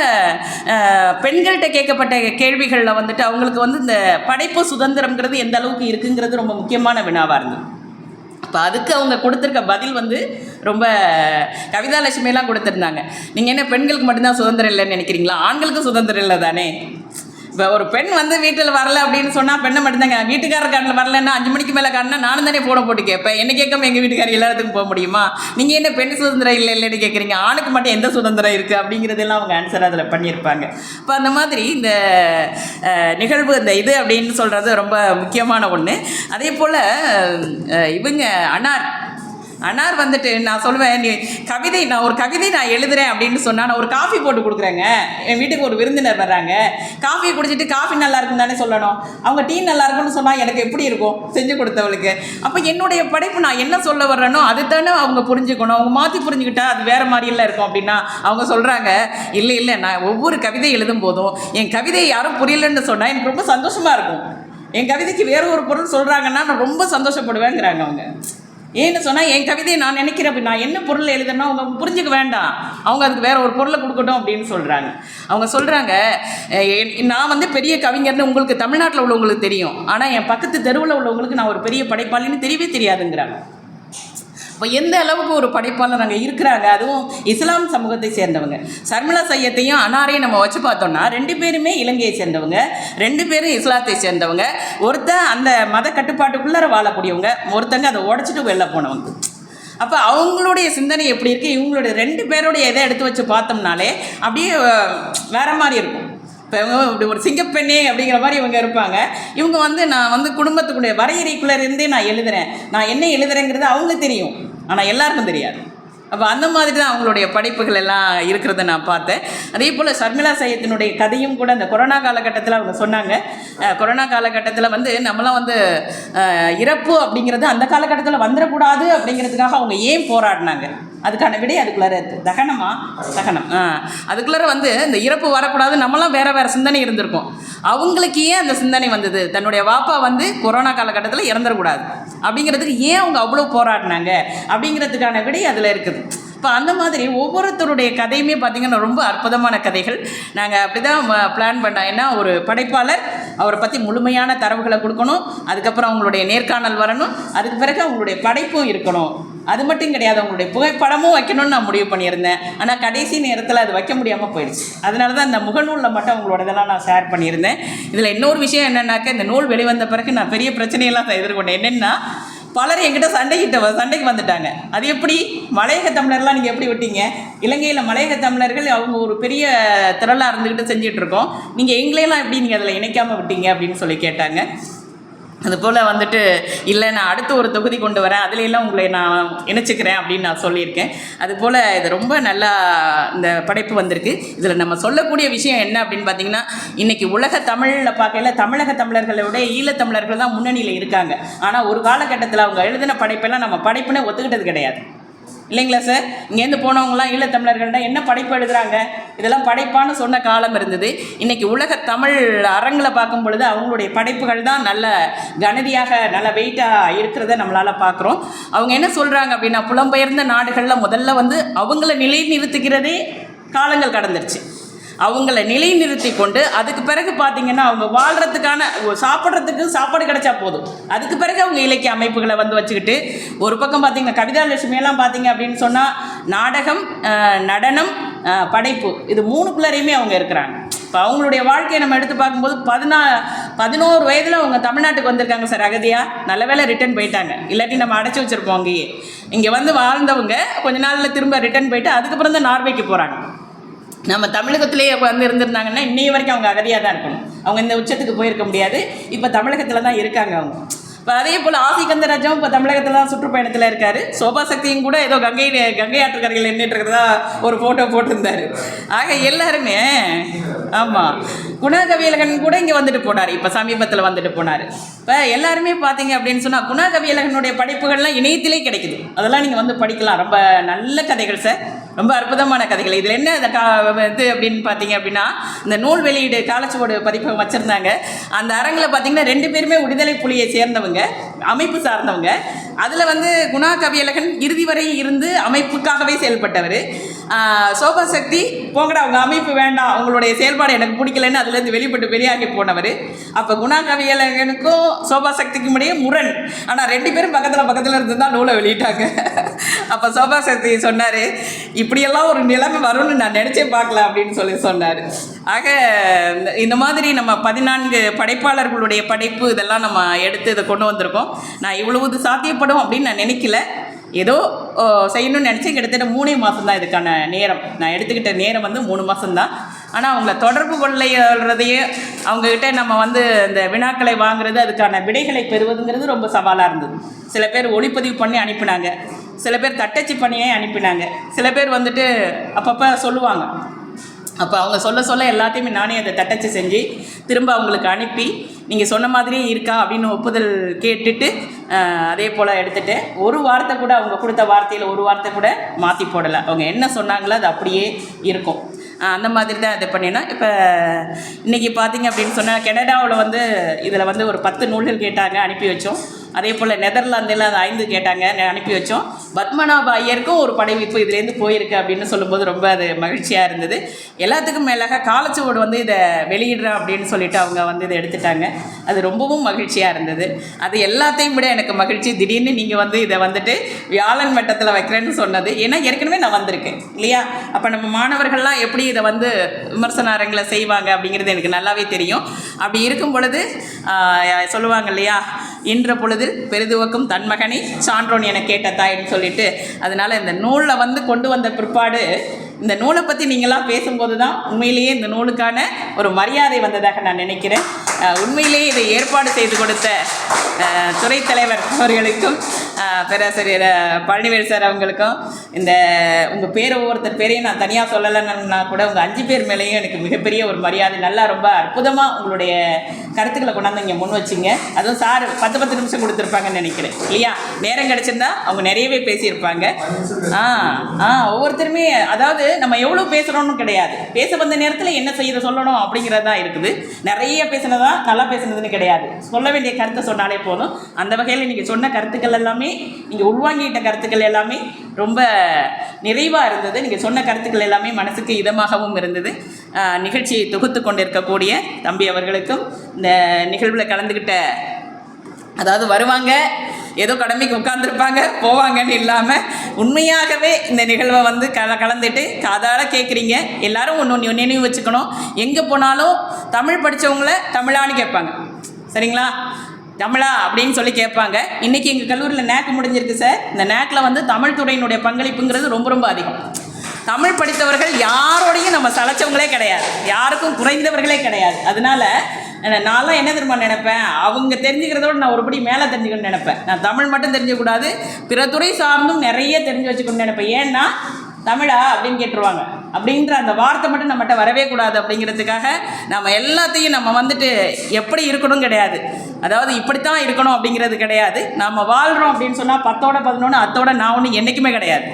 பெண்கள்கிட்ட கேட்கப்பட்ட கேள்விகளில் வந்துட்டு அவங்களுக்கு வந்து இந்த படைப்பு சுதந்திரம்ங்கிறது எந்த அளவுக்கு இருக்குங்கிறது ரொம்ப முக்கியமான வினாவாக இருந்தது. அப்போ அதுக்கு அவங்க கொடுத்துருக்க பதில் வந்து ரொம்ப கவிதாலட்சுமியெல்லாம் கொடுத்துருந்தாங்க. நீங்கள் என்ன பெண்களுக்கு மட்டும்தான் சுதந்திரம் இல்லைன்னு நினைக்கிறீங்களா, ஆண்களுக்கும் சுதந்திரம் இல்லை தானே. இப்போ ஒரு பெண் வந்து வீட்டில் வரல அப்படின்னு சொன்னால் பெண்ணை மட்டும்தாங்க. வீட்டுக்காரர் காட்டில் வரலன்னா 5 மணிக்கு மேலே காட்டினா நானும் தானே போட போட்டு கேட்பேன். என்ன கேட்காம எங்கள் வீட்டுக்காரர் எல்லாத்துக்கும் போக முடியுமா? நீங்கள் என்ன பெண் சுதந்திரம் இல்லைன்னு கேட்குறீங்க, ஆணுக்கு மட்டும் எந்த சுதந்திரம் இருக்குது அப்படிங்கிறதெல்லாம் அவங்க ஆன்சர் அதில் பண்ணியிருப்பாங்க. இப்போ அந்த மாதிரி இந்த நிகழ்வு இந்த இது அப்படின்னு சொல்கிறது ரொம்ப முக்கியமான ஒன்று. அதே போல் இவங்க அனார் வந்துட்டு நான் சொல்லுவேன், நீ கவிதை நான் ஒரு கவிதை நான் எழுதுகிறேன் அப்படின்னு சொன்னால் நான் ஒரு காஃபி போட்டு கொடுக்குறேங்க. என் வீட்டுக்கு ஒரு விருந்தினர் வர்றாங்க, காஃபி குடிச்சிட்டு காஃபி நல்லா இருக்குன்னு தானே சொல்லணும். அவங்க டீ நல்லா இருக்குன்னு சொன்னால் எனக்கு எப்படி இருக்கும் செஞ்சு கொடுத்தவளுக்கு? அப்போ என்னுடைய படைப்பு நான் என்ன சொல்ல வர்றேனோ அது தானே அவங்க புரிஞ்சுக்கணும். அவங்க மாற்றி புரிஞ்சுக்கிட்டா அது வேறு மாதிரியெல்லாம் இருக்கும். அப்படின்னா அவங்க சொல்கிறாங்க, இல்லை நான் ஒவ்வொரு கவிதை எழுதும் போதும் என் கவிதையை யாரும் புரியலன்னு சொன்னால் எனக்கு ரொம்ப சந்தோஷமாக இருக்கும். என் கவிதைக்கு வேறு ஒரு பொருள் சொல்கிறாங்கன்னா நான் ரொம்ப சந்தோஷப்படுவேங்கிறாங்க அவங்க. ஏன்னு சொன்னால் என் கவிதையை நான் நினைக்கிறேன், நான் என்ன பொருள் எழுதுனா அவங்க புரிஞ்சுக்க வேண்டாம், அவங்க அதுக்கு வேறு ஒரு பொருளை கொடுக்கட்டும் அப்படின்னு சொல்கிறாங்க. அவங்க சொல்கிறாங்க, நான் வந்து பெரிய கவிஞர்னு உங்களுக்கு தமிழ்நாட்டில் உள்ளவங்களுக்கு தெரியும், ஆனால் என் பக்கத்து தெருவில் உள்ளவங்களுக்கு நான் ஒரு பெரிய படைப்பாளின்னு தெரியவே தெரியாதுங்கிறாங்க. இப்போ எந்த அளவுக்கு ஒரு படைப்பாளர் அங்கே இருக்கிறாங்க, அதுவும் இஸ்லாம் சமூகத்தை சேர்ந்தவங்க. சர்மிளா சையத்தையும் அனாரையும் நம்ம வச்சு பார்த்தோம்னா 2 பேருமே இலங்கையை சேர்ந்தவங்க, 2 பேரும் இஸ்லாத்தை சேர்ந்தவங்க. ஒருத்தன் அந்த மத கட்டுப்பாட்டுக்குள்ளே வாழக்கூடியவங்க, ஒருத்தங்க அதை உடச்சிட்டு வெளில போனவங்க. அப்போ அவங்களுடைய சிந்தனை எப்படி இருக்குது, இவங்களுடைய 2 பேருடைய இதை எடுத்து வச்சு பார்த்தோம்னாலே அப்படியே வேறு மாதிரி இருக்கும். இப்போ இவங்க இப்படி ஒரு சிங்கப்பெண்ணே அப்படிங்கிற மாதிரி இவங்க இருப்பாங்க. இவங்க வந்து நான் வந்து குடும்பத்துக்குள்ளே வரையறைக்குள்ளே இருந்தே நான் எழுதுகிறேன், நான் என்ன எழுதுறேங்கிறது அவங்களுக்கு தெரியும், ஆனால் எல்லாருக்கும் தெரியாது. அப்போ அந்த மாதிரி தான் அவங்களுடைய படைப்புகள் எல்லாம் இருக்கிறத நான் பார்த்தேன். அதே போல் சர்மிளா சையத்தினுடைய கதையும் கூட அந்த கொரோனா காலகட்டத்தில் அவங்க சொன்னாங்க. கொரோனா காலகட்டத்தில் வந்து நம்மளாம் வந்து இறப்பு அப்படிங்கிறது அந்த காலகட்டத்தில் வந்துடக்கூடாது அப்படிங்கிறதுக்காக அவங்க ஏன் போராடினாங்க, அதுக்கான விடை அதுக்குள்ளார தகனம் அதுக்குள்ளார வந்து இந்த இறப்பு வரக்கூடாது, நம்மளாம் வேறு சிந்தனை இருந்திருக்கும். அவங்களுக்கு ஏன் அந்த சிந்தனை வந்தது, தன்னுடைய வாப்பா வந்து கொரோனா காலகட்டத்தில் இறந்துடக்கூடாது அப்படிங்கிறதுக்கு ஏன் அவங்க அவ்வளோ போராடினாங்க அப்படிங்கிறதுக்கான விடை அதில் இருக்குது. இப்போ அந்த மாதிரி ஒவ்வொருத்தருடைய கதையுமே பார்த்திங்கன்னா ரொம்ப அற்புதமான கதைகள். நாங்கள் அப்படி தான் பிளான் பண்ணோம். ஏன்னா ஒரு படைப்பாளர் அவரை பற்றி முழுமையான தரவுகளை கொடுக்கணும், அதுக்கப்புறம் அவங்களுடைய நேர்காணல் வரணும், அதுக்கு பிறகு அவங்களுடைய படைப்பும் இருக்கணும். அது மட்டும் கிடையாது, அவங்களுடைய புகைப்படமும் வைக்கணும்னு நான் முடிவு பண்ணியிருந்தேன். ஆனால் கடைசி நேரத்தில் அது வைக்க முடியாமல் போயிடுச்சு. அதனால தான் இந்த முகநூலில் மட்டும் அவங்களோட இதெல்லாம் நான் ஷேர் பண்ணியிருந்தேன். இதில் இன்னொரு விஷயம் என்னென்னாக்கா, இந்த நூல் வெளிவந்த பிறகு நான் பெரிய பிரச்சனையெல்லாம் எதிர்கொண்டேன். என்னென்னா, பலர் என்கிட்ட சண்டைக்கு வந்துட்டாங்க. அது எப்படி மலையக தமிழர்லாம் நீங்கள் எப்படி விட்டீங்க, இலங்கையில் மலையக தமிழர்கள் அவங்க ஒரு பெரிய திரளாக இருந்துக்கிட்டு செஞ்சிட்ருக்கோம், நீங்கள் எங்களையெல்லாம் எப்படி நீங்கள் அதில் இணைக்காமல் விட்டீங்க அப்படின்னு சொல்லி கேட்டாங்க. அதுபோல் வந்துட்டு இல்லை நான் அடுத்து ஒரு தொகுதி கொண்டு வரேன், அதுலெல்லாம் உங்களை நான் இணைச்சிக்கிறேன் அப்படின்னு நான் சொல்லியிருக்கேன். அதுபோல் இது ரொம்ப நல்லா இந்த படைப்பு வந்திருக்கு. இதில் நம்ம சொல்லக்கூடிய விஷயம் என்ன அப்படின்னு பார்த்தீங்கன்னா, இன்றைக்கி உலக தமிழில் பார்க்கல தமிழக தமிழர்களை விட ஈழத்தமிழர்கள் தான் முன்னணியில் இருக்காங்க. ஆனால் ஒரு காலகட்டத்தில் அவங்க எழுதின படைப்பெல்லாம் நம்ம படைப்புன்னு ஒத்துக்கிட்டது கிடையாது, இல்லைங்களா சார்? இங்கேருந்து போனவங்களாம் ஈழத்தமிழர்கள்னா என்ன படைப்பு எழுதுகிறாங்க, இதெல்லாம் படைப்பான்னு சொன்ன காலம் இருந்தது. இன்றைக்கி உலக தமிழ் அரங்கில் பார்க்கும் பொழுது அவங்களுடைய படைப்புகள் தான் நல்ல கனதியாக நல்ல வெயிட்டாக இருக்கிறத நம்மளால் பார்க்குறோம். அவங்க என்ன சொல்கிறாங்க அப்படின்னா, புலம்பெயர்ந்த நாடுகளில் முதல்ல வந்து அவங்கள நிலைநிறுத்திக்கிறதே காலங்கள் கடந்துருச்சு. அவங்கள நிலைநிறுத்தி கொண்டு அதுக்கு பிறகு பார்த்திங்கன்னா அவங்க வாழ்கிறதுக்கான சாப்பிட்றதுக்கு சாப்பாடு கிடைச்சா போதும், அதுக்கு பிறகு அவங்க இலக்கிய அமைப்புகளை வந்து வச்சுக்கிட்டு ஒரு பக்கம் பார்த்திங்கன்னா கவிதா லட்சுமியெல்லாம் பார்த்திங்க அப்படின்னு சொன்னால் நாடகம், நடனம், படைப்பு, இது 3குள்ளரையுமே அவங்க இருக்கிறாங்க. இப்போ அவங்களுடைய வாழ்க்கையை நம்ம எடுத்து பார்க்கும்போது 11 வயதில் அவங்க தமிழ்நாட்டுக்கு வந்திருக்காங்க சார் அகதியாக. நல்ல வேளை ரிட்டன் போயிட்டாங்க, இல்லாட்டி நம்ம அடைச்சி வச்சுருப்போம். அங்கேயே இங்கே வந்து வாழ்ந்தவங்க கொஞ்ச நாளில் திரும்ப ரிட்டன் போயிட்டு அதுக்கப்புறம் தான் நார்வேக்கு போகிறாங்க. நம்ம தமிழகத்திலேயே வந்து இருந்திருந்தாங்கன்னா இன்னைய வரைக்கும் அவங்க அகதியாக தான் இருக்கணும், அவங்க இந்த உச்சத்துக்கு போயிருக்க முடியாது. இப்போ தமிழகத்தில் தான் இருக்காங்க அவங்க. இப்போ அதே போல் ஆசி கந்தராஜும் இப்போ தமிழகத்தில் தான் சுற்றுப்பயணத்தில் இருக்கார். சோபா சக்தியும் கூட ஏதோ கங்கை ஆற்றுக்கரையில் நின்றுட்டு இருக்கிறதா ஒரு ஃபோட்டோ போட்டிருந்தார். ஆக எல்லாருமே ஆமாம், குணா கவியழகன் கூட இங்கே வந்துட்டு போனார், இப்போ சமீபத்தில் வந்துட்டு போனார். இப்போ எல்லாருமே பார்த்தீங்க அப்படின்னு சொன்னால் குணா கவியழகனுடைய படைப்புகள்லாம் இணையத்திலே கிடைக்குது, அதெல்லாம் நீங்கள் வந்து படிக்கலாம். ரொம்ப நல்ல கதைகள் சார், ரொம்ப அற்புதமான கதைகள். இதில் என்ன இது அப்படின்னு பார்த்தீங்க அப்படின்னா, இந்த நூல் வெளியீடு காலச்சுவடு பதிப்பகம் வச்சுருந்தாங்க. அந்த அரங்கில் பார்த்தீங்கன்னா 2 பேருமே விடுதலை புலியை சேர்ந்தவங்க, அமைப்பு சார்ந்தவங்க. அதில் வந்து குணா கவியழகன் இறுதி வரை இருந்து அமைப்புக்காகவே செயல்பட்டவர். சோபா சக்தி போங்கடா அவங்க அமைப்பு வேண்டாம், அவங்களுடைய செயல்பாடு எனக்கு பிடிக்கலன்னு அதுலேருந்து வெளிப்பட்டு வெளியாகி போனவர். அப்போ குணா கவியழகனுக்கும் சோபா சக்திக்கும் இடையே முரண், ஆனால் 2 பேரும் பக்கத்தில் இருந்து தான் நூலை வெளியிட்டாங்க. அப்போ சோபா சக்தி சொன்னார், இப்படியெல்லாம் ஒரு நிலைமை வரும்னு நான் நினச்சே பார்க்கல அப்படின்னு சொன்னார். ஆக இந்த மாதிரி நம்ம 14 படைப்பாளர்களுடைய படைப்பு இதெல்லாம் நம்ம எடுத்து இதை கொண்டு வந்திருக்கோம். நான் இவ்வளவு சாத்தியப்படும் அப்படின்னு நான் நினைக்கல. ஏதோ செய்யணும்னு நினச்சி கிட்டத்தட்ட 3 மாதம் தான் இதுக்கான நேரம். நான் எடுத்துக்கிட்ட நேரம் வந்து 3 மாதம்தான். ஆனால் அவங்கள தொடர்பு கொள்ளையதையே அவங்கக்கிட்ட நம்ம வந்து இந்த வினாக்களை வாங்குறது, அதுக்கான விடைகளை பெறுவதுங்கிறது ரொம்ப சவாலாக இருந்தது. சில பேர் ஒளிப்பதிவு பண்ணி அனுப்பினாங்க, சில பேர் தட்டச்சு பண்ணியே அனுப்பினாங்க, சில பேர் வந்துட்டு அப்பப்போ சொல்லுவாங்க. அப்போ அவங்க சொல்ல எல்லாத்தையுமே நானே அதை தட்டச்சு செஞ்சு திரும்ப அவங்களுக்கு அனுப்பி நீங்கள் சொன்ன மாதிரியே இருக்கா அப்படின்னு ஒப்புதல் கேட்டுட்டு அதே போல் எடுத்துகிட்டு ஒரு வார்த்தை கூட அவங்க கொடுத்த வார்த்தையில் ஒரு வார்த்தை கூட மாற்றி போடலை. அவங்க என்ன சொன்னாங்களோ அது அப்படியே இருக்கும். அந்த மாதிரி தான் இது பண்ணினோம். இப்போ இன்றைக்கி பார்த்திங்க அப்படின்னு சொன்னால் கனடாவில் வந்து இதில் வந்து ஒரு 10 நூல்கள் கேட்டாங்க, அனுப்பி வச்சோம். அதே போல் நெதர்லாந்தில் அது 5 கேட்டாங்க, அனுப்பி வச்சோம். பத்மநாப ஐயருக்கும் ஒரு படைவிப்பு இதுலேருந்து போயிருக்கு அப்படின்னு சொல்லும்போது ரொம்ப அது மகிழ்ச்சியாக இருந்தது. எல்லாத்துக்கும் மேலாக காலச்சுவடு வந்து இதை வெளியிடுறேன் அப்படின்னு சொல்லிட்டு அவங்க வந்து இதை எடுத்துட்டாங்க. அது ரொம்பவும் மகிழ்ச்சியாக இருந்தது. அது எல்லாத்தையும் விட எனக்கு மகிழ்ச்சி திடீர்னு நீங்கள் வந்து இதை வந்துட்டு வியாழன் மட்டத்தில் வைக்கிறேன்னு சொன்னது. ஏன்னா ஏற்கனவே நான் வந்திருக்கேன் இல்லையா? அப்போ நம்ம மாணவர்கள்லாம் எப்படி இதை வந்து விமர்சன அரங்களை செய்வாங்க அப்படிங்கிறது எனக்கு நல்லாவே தெரியும். அப்படி இருக்கும் பொழுது சொல்லுவாங்க இல்லையா, இன்ற பொழுது பெரிதுவக்கும் தன் மகனை சான்றோன் என கேட்ட தாயின்னு சொல்லிட்டு, அதனால் இந்த நூலில் வந்து கொண்டு வந்த பிற்பாடு இந்த நூலை பற்றி நீங்களாம் பேசும்போது தான் உண்மையிலேயே இந்த நூலுக்கான ஒரு மரியாதை வந்ததாக நான் நினைக்கிறேன். உண்மையிலேயே இதை ஏற்பாடு செய்து கொடுத்த துறைத் தலைவர் அவர்களுக்கும் பேராசிரியர் பழனிவேல் சார் அவங்களுக்கும், இந்த உங்கள் பேர் ஒவ்வொருத்தர் பேரையும் நான் தனியாக சொல்லலைன்னா கூட உங்கள் 5 பேர் மேலேயும் எனக்கு மிகப்பெரிய ஒரு மரியாதை. நல்லா ரொம்ப அற்புதமாக உங்களுடைய கருத்துக்களை கொண்டாந்து இங்கே முன் வச்சிங்க. அதுவும் சார் 10 நிமிஷம் கொடுத்துருப்பாங்கன்னு நினைக்கிறேன் இல்லையா? நேரம் கிடச்சிருந்தா அவங்க நிறையவே பேசியிருப்பாங்க. ஒவ்வொருத்தருமே அதாவது நம்ம எவ்வளோ பேசுகிறோன்னு கிடையாது, பேச வந்த நேரத்தில் என்ன செய்ய சொல்லணும் அப்படிங்கிறது தான் இருக்குது. நிறைய பேசினதா நல்லா பேசுனதுன்னு கிடையாது, சொல்ல வேண்டிய கருத்தை சொன்னாலே போதும். அந்த வகையில் நீங்கள் சொன்ன கருத்துக்கள் எல்லாமே, நீங்கள் உள்வாங்கிட்ட கருத்துக்கள் எல்லாமே ரொம்ப நிறைவாக இருந்தது. நீங்கள் சொன்ன கருத்துக்கள் எல்லாமே மனசுக்கு இதமாகவும் இருந்தது. நிகழ்ச்சியை தொகுத்து கொண்டிருக்கக்கூடிய தம்பி அவர்களுக்கும், இந்த நிகழ்வில் கலந்துக்கிட்ட, அதாவது வருவாங்க ஏதோ கடமைக்கு உட்காந்துருப்பாங்க போவாங்கன்னு இல்லாமல் உண்மையாகவே இந்த நிகழ்வை வந்து கலந்துட்டு காதால் கேட்குறீங்க. எல்லோரும் ஒன்று நினைவு வச்சுக்கணும், எங்கே போனாலும் தமிழ் படித்தவங்கள தமிழான்னு கேட்பாங்க, சரிங்களா? தமிழா அப்படின்னு சொல்லி கேட்பாங்க. இன்றைக்கி எங்கள் கல்லூரியில் நேக்கு முடிஞ்சிருக்கு சார். இந்த நேக்கில் வந்து தமிழ் துறையினுடைய பங்களிப்புங்கிறது ரொம்ப ரொம்ப அதிகம். தமிழ் படித்தவர்கள் யாரோடையும் நம்ம சளைச்சவங்களே கிடையாது, யாருக்கும் குறைந்தவர்களே கிடையாது. அதனால நான்லாம் என்ன தெரியுமா நினைப்பேன், அவங்க தெரிஞ்சுக்கிறதோடு நான் ஒருபடி மேலே தெரிஞ்சுக்கணும்னு நினைப்பேன். நான் தமிழ் மட்டும் தெரிஞ்சக்கூடாது, பிற துறை சார்ந்தும் நிறைய தெரிஞ்சு வச்சுக்கணும்னு நினைப்பேன். ஏன்னா தமிழா அப்படின்னு கேட்டுருவாங்க, அப்படின்ற அந்த வார்த்தை மட்டும் நம்மகிட்ட வரவே கூடாது. அப்படிங்கிறதுக்காக நம்ம எல்லாத்தையும் நம்ம வந்துட்டு எப்படி இருக்கணும் கிடையாது, அதாவது இப்படித்தான் இருக்கணும் அப்படிங்கிறது கிடையாது. நம்ம வாழ்கிறோம் அப்படின்னு சொன்னால் 10ஓட 11 அத்தோட நான் ஒன்று என்றைக்குமே கிடையாது.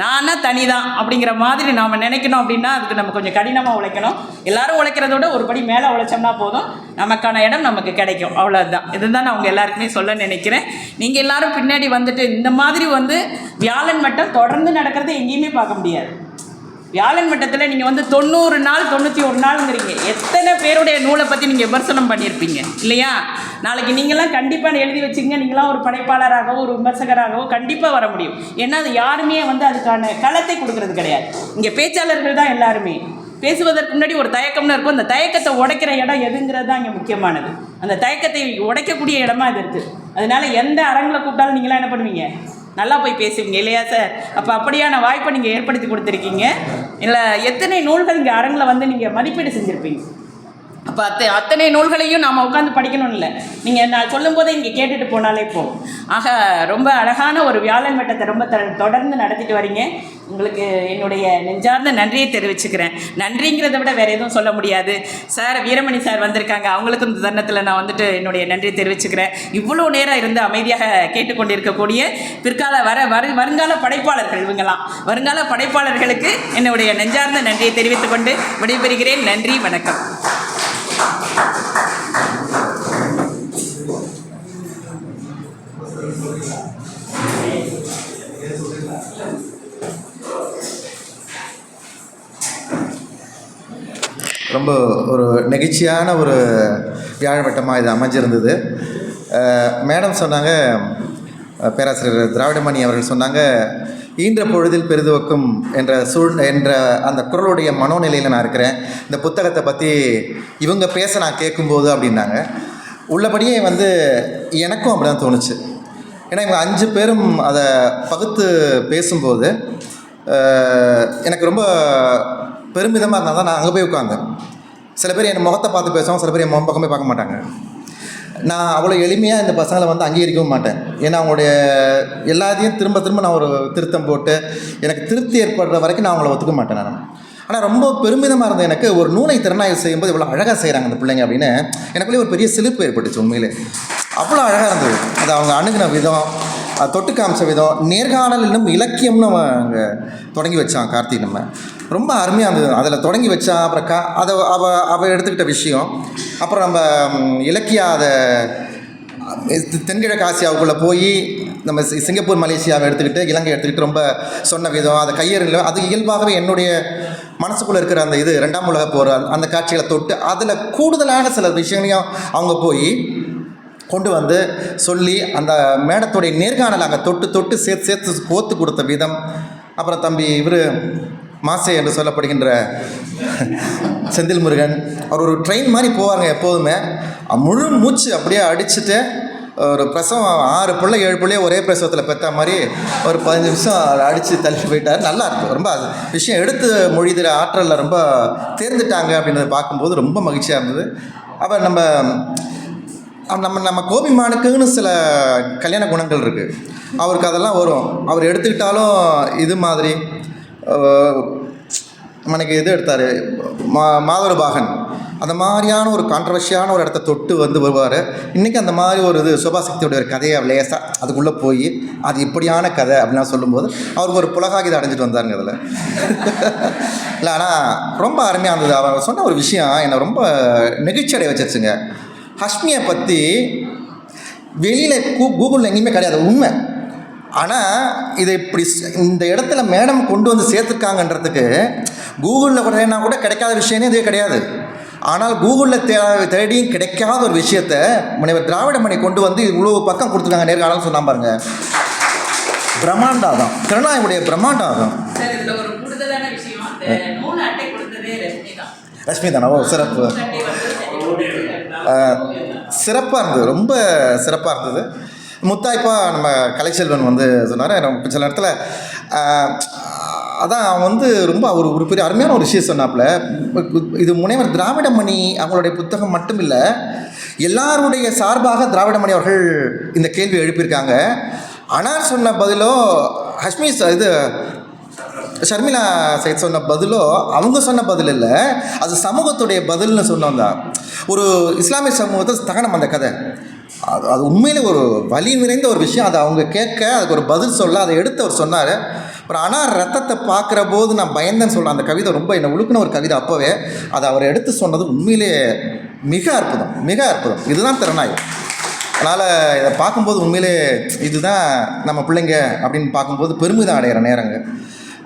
நானா தனி தான் அப்படிங்கிற மாதிரி நாம் நினைக்கணும். அப்படின்னா அதுக்கு நம்ம கொஞ்சம் கடினமாக உழைக்கணும். எல்லாரும் உழைக்கிறதோட ஒரு படி மேலே உழைச்சோம்னா போதும், நமக்கான இடம் நமக்கு கிடைக்கும். அவ்வளோதான். இதுதான் நான் அவங்க எல்லாருக்குமே சொல்ல நினைக்கிறேன். நீங்கள் எல்லோரும் பின்னாடி வந்துட்டு இந்த மாதிரி வந்து வியாழன் மட்டம் தொடர்ந்து நடக்கிறத எங்கேயுமே பார்க்க முடியாது. வியாழன் மட்டத்தில் நீங்கள் வந்து 90 நாள் 91 நாளுங்கிறீங்க. எத்தனை பேருடைய நூலை பற்றி நீங்கள் விமர்சனம் பண்ணியிருப்பீங்க இல்லையா? நாளைக்கு நீங்களாம் கண்டிப்பாக எழுதி வச்சுங்க, நீங்களாம் ஒரு படைப்பாளராகவோ ஒரு விமர்சகராகவோ கண்டிப்பாக வர முடியும். ஏன்னா அது யாருமே வந்து அதுக்கான களத்தை கொடுக்கறது கிடையாது. இங்கே பேச்சாளர்கள் தான் எல்லாருமே. பேசுவதற்கு முன்னாடி ஒரு தயக்கம்னு இருக்கும். அந்த தயக்கத்தை உடைக்கிற இடம் எதுங்கிறது தான் இங்கே முக்கியமானது. அந்த தயக்கத்தை உடைக்கக்கூடிய இடமா இது இருக்குது. அதனால எந்த அரங்கில் கூப்பிட்டாலும் நீங்களாம் என்ன பண்ணுவீங்க, நல்லா போய் பேசுவீங்க இல்லையா சார்? அப்போ அப்படியான வாய்ப்பை நீங்கள் ஏற்படுத்தி கொடுத்துருக்கீங்க. இல்லை எத்தனை நூல்கள் இங்கே அரங்கில் வந்து நீங்கள் மதிப்பீடு செஞ்சுருப்பீங்க. அப்போ அத்தனை நூல்களையும் நாம் உட்காந்து படிக்கணும் இல்லை, நீங்கள் நான் சொல்லும்போதே இங்கே கேட்டுட்டு போனாலே போகும். ஆக ரொம்ப அழகான ஒரு வியாழன் வட்டத்தை ரொம்ப தொடர்ந்து நடத்திட்டு வரீங்க. உங்களுக்கு என்னுடைய நெஞ்சார்ந்த நன்றியை தெரிவிச்சுக்கிறேன். நன்றிங்கிறத விட வேறு எதுவும் சொல்ல முடியாது. சார் வீரமணி சார் வந்திருக்காங்க, அவங்களுக்கும் இந்த தருணத்தில் நான் வந்துட்டு என்னுடைய நன்றியை தெரிவிச்சுக்கிறேன். இவ்வளோ நேரம் இருந்து அமைதியாக கேட்டுக்கொண்டிருக்கக்கூடிய பிற்கால வருங்கால படைப்பாளர்கள், இவங்களாம் வருங்கால படைப்பாளர்களுக்கு என்னுடைய நெஞ்சார்ந்த நன்றியை தெரிவித்துக்கொண்டு விடைபெறுகிறேன். நன்றி, வணக்கம். ரொம்ப ஒரு நெகிழ்ச்சியான ஒரு வியாழவட்டமாக இது அமைஞ்சிருந்தது. மேடம் சொன்னாங்க, பேராசிரியர் திராவிடமணி அவர்கள் சொன்னாங்க, ஈன்ற பொழுதில் பெரிதுவக்கும் என்ற அந்த குரலுடைய மனோநிலையில் நான் இருக்கிறேன். இந்த புத்தகத்தை பற்றி இவங்க பேச நான் கேட்கும்போது அப்படின்னாங்க. உள்ளபடியே வந்து எனக்கும் அப்படி தான் தோணுச்சு. ஏன்னா இவங்க 5 பேரும் அதை பகுத்து பேசும்போது எனக்கு ரொம்ப பெருமிதமாக இருந்தால் தான் நான் அங்கே போய் உட்காந்தேன். சில பேர் என் முகத்தை பார்த்து பேசுவாங்க, சில பேர் என் முகம் பக்கமே பார்க்க மாட்டாங்க. நான் அவ்வளோ எளிமையாக இந்த பசங்களை வந்து அங்கீகரிக்கவும் மாட்டேன். ஏன்னா அவங்களுடைய எல்லாத்தையும் திரும்ப திரும்ப நான் ஒரு திருத்தம் போட்டு எனக்கு திருப்தி ஏற்படுற வரைக்கும் நான் அவங்கள ஒத்துக்க மாட்டேன் நான். ஆனால் ரொம்ப பெருமிதமாக இருந்தது எனக்கு, ஒரு நூலை திறனாய்வு செய்யும்போது இவ்வளோ அழகாக செய்கிறாங்க அந்த பிள்ளைங்க அப்படின்னு எனக்குள்ளே ஒரு பெரிய சிலிர்ப்பு ஏற்பட்டுச்சு. உண்மையிலே அவ்வளோ அழகாக இருந்தது. அது அவங்க அணுகின விதம், அது தொட்டு காமிச்ச விதம், நேர்காணல் இன்னும் இலக்கியம்னு அங்கே தொடங்கி வச்சான் கார்த்திக். நம்ம ரொம்ப அருமையாக இருந்தது. அதில் தொடங்கி வச்சான். அப்புறம் அதை அவள் எடுத்துக்கிட்ட விஷயம், அப்புறம் நம்ம இலக்கியா அதை தென்கிழக்கு ஆசியாவுக்குள்ளே போய் நம்ம சிங்கப்பூர் மலேசியாவை எடுத்துக்கிட்டு இலங்கை எடுத்துக்கிட்டு ரொம்ப சொன்ன விதம், அதை கையெறில அது இயல்பாகவே என்னுடைய மனசுக்குள்ளே இருக்கிற அந்த இது 2ஆம் உலக போர் அந்த காட்சிகளை தொட்டு அதில் கூடுதலாக சில விஷயங்களையும் அவங்க போய் கொண்டு வந்து சொல்லி அந்த மேடத்துடைய நேர்காணல் அங்கே தொட்டு சேர்த்து கோத்து கொடுத்த விதம். அப்புறம் தம்பி இவர் மாசே என்று சொல்லப்படுகின்ற செந்தில் முருகன், அவர் ஒரு ட்ரெயின் மாதிரி போவாங்க எப்போதுமே. முழு மூச்சு அப்படியே அடிச்சுட்டு ஒரு பிரசவம் 6 பிள்ளை 7 பிள்ளைய ஒரே பிரசவத்தில் பெற்ற மாதிரி ஒரு 15 நிமிஷம் அடித்து தள்ளி போயிட்டார். நல்லா இருக்கும். ரொம்ப விஷயம் எடுத்து மொழிகிற ஆற்றலில் ரொம்ப தேர்ந்துட்டாங்க அப்படின்றத பார்க்கும்போது ரொம்ப மகிழ்ச்சியாக இருந்தது. அப்புறம் நம்ம கோபிமானுக்குன்னு சில கல்யாண குணங்கள் இருக்குது. அவருக்கு அதெல்லாம் வரும். அவர் எடுத்துக்கிட்டாலும் இது மாதிரி மனைக்கு இது எடுத்தார் மாதவபாகன், அந்த மாதிரியான ஒரு கான்ட்ரவர்ஷியான ஒரு இடத்த தொட்டு வந்து வருவார். இன்றைக்கி அந்த மாதிரி ஒரு இது சோபாசக்தியோடைய ஒரு கதையை லேசாக அதுக்குள்ளே போய் அது இப்படியான கதை அப்படின்லாம் சொல்லும்போது அவருக்கு ஒரு புலகாகிதை அடைஞ்சிட்டு வந்தாருங்க அதில். இல்லை ஆனால் ரொம்ப அருமையாக இருந்தது. அவர் சொன்ன ஒரு விஷயம் என்னை ரொம்ப நெகிழ்ச்சி அடைய வச்சிருச்சுங்க. ஹஷ்மியை பற்றி வெளியில் கூகுளில் எங்கேயுமே கிடையாது, உண்மை. ஆனால் இதை இப்படி இந்த இடத்துல மேடம் கொண்டு வந்து சேர்த்துருக்காங்கன்றதுக்கு கூகுளில் கூட கிடைக்காத விஷயமே இதுவே கிடையாது. ஆனால் கூகுளில் தேடியும் கிடைக்காத ஒரு விஷயத்த முனைவர் திராவிடமணி கொண்டு வந்து இவ்வளோ பக்கம் கொடுத்துருக்காங்க. நேர்காணல் சொன்னா பாருங்க, பிரம்மாண்டாதான் திறனாயுடைய பிரம்மாண்டாதான். ரஷ்மி தானா? ஓ, சிறப்பு. சிறப்பாக இருந்தது, ரொம்ப சிறப்பாக இருந்தது. முத்தாய்ப்பாக நம்ம கலைச்செல்வன் வந்து சொன்னார். நம்ம சில இடத்துல அதான் அவன் வந்து ரொம்ப ஒரு பெரிய அருமையான ஒரு விஷயம் சொன்னாப்புல. இது முனைவர் திராவிடமணி அவங்களுடைய புத்தகம் மட்டும் இல்லை, எல்லாருடைய சார்பாக திராவிடமணி அவர்கள் இந்த கேள்வி எழுப்பியிருக்காங்க. ஆனால் சொன்ன பதிலோ ஹஷ்மி இது ஷர்மிளா சைத் சொன்ன பதிலோ அவங்க சொன்ன பதில் இல்லை, அது சமூகத்துடைய பதில்னு சொன்னோம் தான். ஒரு இஸ்லாமிய சமூகத்தை தகனம் அந்த கதை. அது உண்மையிலே ஒரு வலி நிறைந்த ஒரு விஷயம். அதை அவங்க கேட்க அதுக்கு ஒரு பதில் சொல்ல அதை எடுத்து அவர் சொன்னார். அப்புறம் ஆனால் ரத்தத்தை பார்க்குற போது நான் பயந்தேன்னு சொல்கிறேன். அந்த கவிதை ரொம்ப என்னை உழுக்கின ஒரு கவிதை. அப்போவே அதை அவர் எடுத்து சொன்னது உண்மையிலே மிக அற்புதம், மிக அற்புதம். இதுதான் திறனாய். அதனால் இதை பார்க்கும்போது உண்மையிலே இதுதான் நம்ம பிள்ளைங்க அப்படின்னு பார்க்கும்போது பெருமிதம் அடைகிற நேரங்க.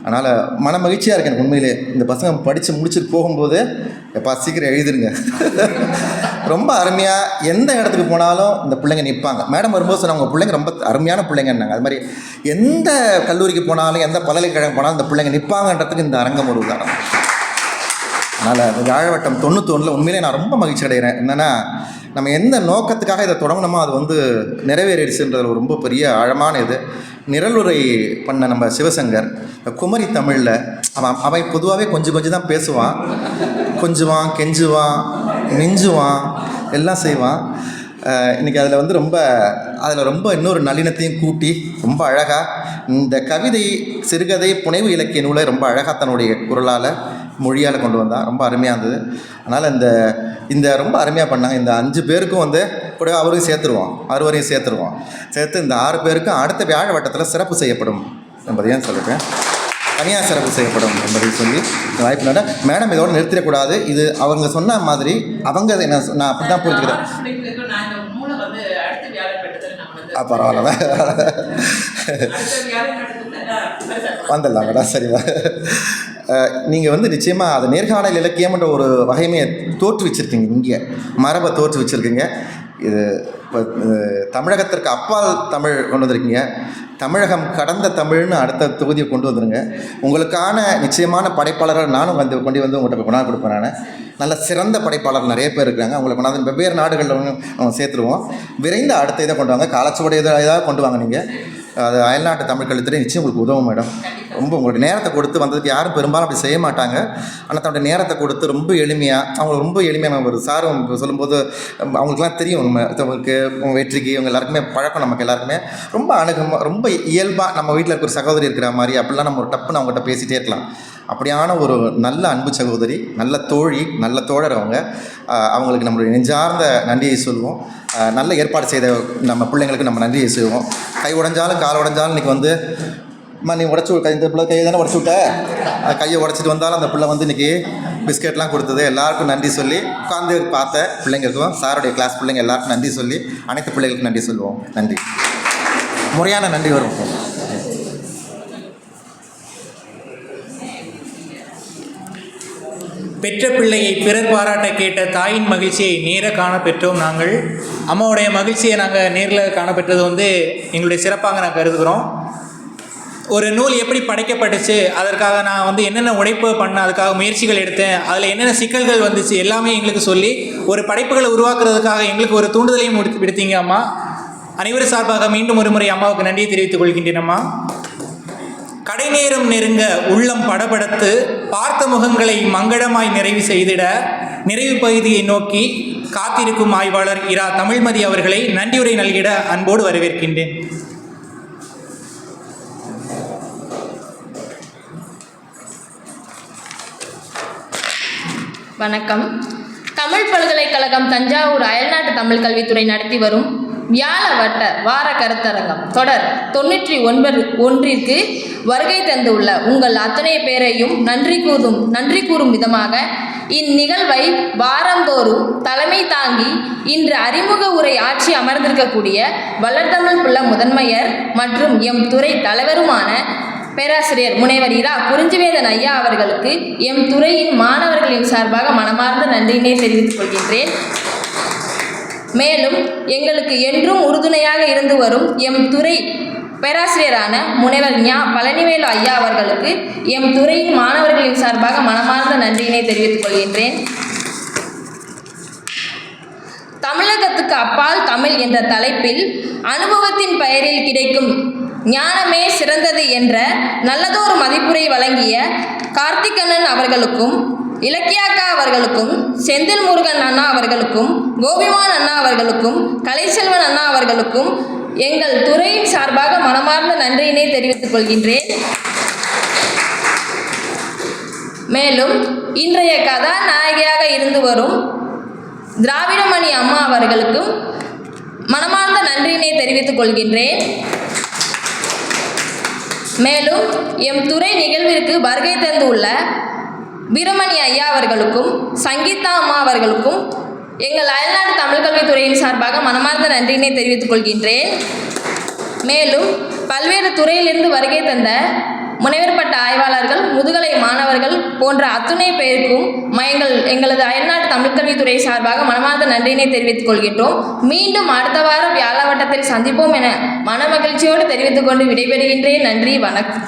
அதனால் மன மகிழ்ச்சியாக இருக்கு எனக்கு உண்மையிலே. இந்த பசங்க படித்து முடிச்சுட்டு போகும்போது எப்போ சீக்கிரம் எழுதிருங்க. ரொம்ப அருமையாக எந்த இடத்துக்கு போனாலும் இந்த பிள்ளைங்க நிற்பாங்க. மேடம் வரும்போது சொன்னாங்க, உங்கள் பிள்ளைங்க ரொம்ப அருமையான பிள்ளைங்கன்னாங்க. அது மாதிரி எந்த கல்லூரிக்கு போனாலும் எந்த பல்கலைக்கழகம் போனாலும் இந்த பிள்ளைங்க நிற்பாங்கன்றதுக்கு இந்த அரங்கம் ஒரு உதாரணம். அதனால் வியாழவட்டம் 91 உண்மையிலே நான் ரொம்ப மகிழ்ச்சி அடைகிறேன். என்னென்னா நம்ம எந்த நோக்கத்துக்காக இதை தொடங்கணுமோ அது வந்து நிறைவேறிடுச்சுன்றதில் ரொம்ப பெரிய ஆழமான இது. நிரலுரை பண்ண நம்ம சிவசங்கர் குமரி தமிழில் அவன் பொதுவாகவே கொஞ்சம் தான் பேசுவான், கொஞ்சுவான், கெஞ்சுவான், மிஞ்சுவான், எல்லாம் செய்வான். இன்றைக்கி அதில் வந்து ரொம்ப இன்னொரு நளினத்தையும் கூட்டி ரொம்ப அழகாக இந்த கவிதை சிறுகதை புனைவு இலக்கிய நூலை ரொம்ப அழகாக தன்னுடைய குரலால் மொழியால் கொண்டு வந்தான். ரொம்ப அருமையாக இருந்தது. அதனால் இந்த ரொம்ப அருமையாக பண்ணாங்க. இந்த 5 பேருக்கும் வந்து கூட அவரையும் சேர்த்துருவோம், சேர்த்து இந்த 6 பேருக்கும் அடுத்த வியாழ வட்டத்தில் சிறப்பு செய்யப்படும் என்பதையும் சொல்லிட்டேன். தனியாக சிறப்பு செய்யப்படும் என்பதை சொல்லி இந்த வாய்ப்பு நட மேடம் இதோடு நிறுத்திடக்கூடாது. இது அவங்க சொன்ன மாதிரி அவங்க நான் அப்படி தான் புரிஞ்சுக்கிறேன். பரவாயில்ல, வந்துடலாம் மேடம். சரிவா, நீங்கள் வந்து நிச்சயமாக அதை நேர்காணல் இலக்கியம்ன்ற ஒரு வகைமையை தோற்று வச்சுருக்கீங்க, இங்கே மரபை தோற்று வச்சுருக்கீங்க. இது இப்போ தமிழகத்திற்கு அப்பால் தமிழ் கொண்டு வந்திருக்கீங்க. தமிழகம் கடந்த தமிழ்னு அடுத்த தொகுதியை கொண்டு வந்துருங்க. உங்களுக்கான நிச்சயமான படைப்பாளரை நானும் கொண்டு வந்து உங்கள்கிட்ட கொண்டாந்து கொடுப்பேன். நான் நல்ல சிறந்த படைப்பாளர் நிறைய பேர் இருக்கிறாங்க. அவங்களை கொண்டாந்து வெவ்வேறு நாடுகளில் சேர்த்துருவோம். விரைந்து அடுத்த இதை கொண்டு வாங்க. காலச்சுவடைய இதாக கொண்டு வாங்க. நீங்கள் அது அயல்நாட்டு தமிழ் கல்வித்துறை நிச்சயம் உங்களுக்கு உதவும் மேடம். ரொம்ப உங்களுடைய நேரத்தை கொடுத்து வந்ததுக்கு யாரும் பெரும்பாலும் அப்படி செய்ய மாட்டாங்க. ஆனால் தன்னுடைய நேரத்தை கொடுத்து ரொம்ப எளிமையாக அவங்க ரொம்ப எளிமையாக ஒரு சாரும் சொல்லும்போது அவங்களுக்குலாம் தெரியும் உங்களுக்கு உங்கள் வெற்றிக்கு இவங்க எல்லாருக்குமே பழக்கம். நமக்கு எல்லாருக்குமே ரொம்ப ரொம்ப இயல்பாக நம்ம வீட்டில் இருக்கிற ஒரு சகோதரி இருக்கிற மாதிரி அப்படிலாம் நம்ம ஒரு டப்புன்னு அவங்ககிட்ட பேசிகிட்டே இருக்கலாம். அப்படியான ஒரு நல்ல அன்பு சகோதரி, நல்ல தோழி, நல்ல தோழர் அவங்களுக்கு நம்மளுடைய நெஞ்சார்ந்த நன்றியை சொல்லுவோம். நல்ல ஏற்பாடு செய்த நம்ம பிள்ளைங்களுக்கு நம்ம நன்றியை செய்வோம். கை உடைஞ்சாலும் கால் உடைஞ்சாலும் இன்றைக்கி வந்து நீ உடச்சி இந்த பிள்ளை கையை தானே உடச்சி விட்ட, கையை உடச்சிட்டு வந்தாலும் அந்த பிள்ளை வந்து இன்றைக்கி பிஸ்கெட்லாம் கொடுத்தது. எல்லாருக்கும் நன்றி சொல்லி உட்காந்து பார்த்த பிள்ளைங்களுக்கும் சாருடைய கிளாஸ் பிள்ளைங்க எல்லாருக்கும் நன்றி சொல்லி அனைத்து பிள்ளைகளுக்கும் நன்றி சொல்லுவோம். நன்றி. முறையான நன்றி வரும். பெற்ற பிள்ளையை பிறர் பாராட்ட கேட்ட தாயின் மகிழ்ச்சியை நேர காண பெற்றோம். நாங்கள் அம்மாவுடைய மகிழ்ச்சியை நாங்கள் நேரில் காணப்பெற்றது வந்து எங்களுடைய சிறப்பாக நான் கருதுகிறோம். ஒரு நூல் எப்படி படைக்கப்பட்டுச்சு, அதற்காக நான் வந்து என்னென்ன உழைப்பு பண்ணேன், அதுக்காக முயற்சிகள் எடுத்தேன், அதில் என்னென்ன சிக்கல்கள் வந்துச்சு எல்லாமே எங்களுக்கு சொல்லி ஒரு படைப்புகளை உருவாக்குறதுக்காக எங்களுக்கு ஒரு தூண்டுதலையும் விடுத்தீங்க அம்மா. அனைவரும் சார்பாக மீண்டும் ஒரு முறை அம்மாவுக்கு நன்றியை தெரிவித்துக் கொள்கின்றேன். அம்மா, கடைநேரம் நெருங்க உள்ளம் படபடத்து பார்த்த முகங்களை மங்களமாய் நிறைவு செய்திட நிறைவு பகுதியை நோக்கி காத்திருக்கும் ஆய்வாளர் இரா தமிழ்மதி அவர்களை நன்றியுரை நல்கிட அன்போடு வரவேற்கின்றேன். வணக்கம். தமிழ் பல்கலைக்கழகம் தஞ்சாவூர் அயல்நாட்டு தமிழ் கல்வித்துறை நடத்தி வரும் வியாழ வட்ட வார கருத்தரங்கம் தொடர் 99 வருகை தந்துள்ள உங்கள் அத்தனை பேரையும் நன்றி கூறும் விதமாக இந்நிகழ்வை வாரந்தோறும் தலைமை தாங்கி இன்று அறிமுக உரை ஆற்றி அமர்ந்திருக்கக்கூடிய வளர்தமிழ் புல முதன்மையர் மற்றும் எம் துறை தலைவருமான பேராசிரியர் முனைவர் இரா குறிஞ்சிவேதன் ஐயா அவர்களுக்கு எம் துறையின் மாணவர்களின் சார்பாக மனமார்ந்த நன்றியினை தெரிவித்துக் கொள்கின்றேன். மேலும் எங்களுக்கு என்றும் உறுதுணையாக இருந்து வரும் எம் துறை பேராசிரியரான முனைவர் பழனிவேலு ஐயா அவர்களுக்கு எம் துறையின் மாணவர்களின் சார்பாக மனமார்ந்த நன்றியினை தெரிவித்துக் கொள்கின்றேன். தமிழகத்துக்கு அப்பால் தமிழ் என்ற தலைப்பில் அனுபவத்தின் பெயரில் கிடைக்கும் ஞானமே சிறந்தது என்ற நல்லதொரு மதிப்புரை வழங்கிய கார்த்திகண்ணன் அவர்களுக்கும், இலக்கியாக்கா அவர்களுக்கும், செந்தில் முருகன் அண்ணா அவர்களுக்கும், கோபிமான் அண்ணா அவர்களுக்கும், கலைச்செல்வன் அண்ணா அவர்களுக்கும் எங்கள் துறையின் சார்பாக மனமார்ந்த நன்றியினை தெரிவித்துக் கொள்கின்றேன். மேலும் இன்றைய கதாநாயகியாக இருந்து வரும் திராவிடமணி அம்மா அவர்களுக்கும் மனமார்ந்த நன்றியினை தெரிவித்துக் கொள்கின்றேன். மேலும் எம் துறை நிகழ்விற்கு வருகை தந்துள்ள வீரமணி ஐயா அவர்களுக்கும் சங்கீதா அம்மா அவர்களுக்கும் எங்கள் அயல்நாட்டு தமிழ் கல்வித்துறையின் சார்பாக மனமார்ந்த நன்றியினை தெரிவித்துக் கொள்கின்றேன். மேலும் பல்வேறு துறையிலிருந்து வருகை தந்த முனைவர் பட்ட ஆய்வாளர்கள், முதுகலை மாணவர்கள் போன்ற அத்துணை பேருக்கும் எங்களது அயல்நாட்டு தமிழ் கல்வித்துறை சார்பாக மனமார்ந்த நன்றியினை தெரிவித்துக் கொள்கின்றோம். மீண்டும் அடுத்த வாரம் வியாழவட்டத்தில் சந்திப்போம் என மன மகிழ்ச்சியோடு தெரிவித்துக் கொண்டு விடைபெறுகின்றேன். நன்றி, வணக்கம்.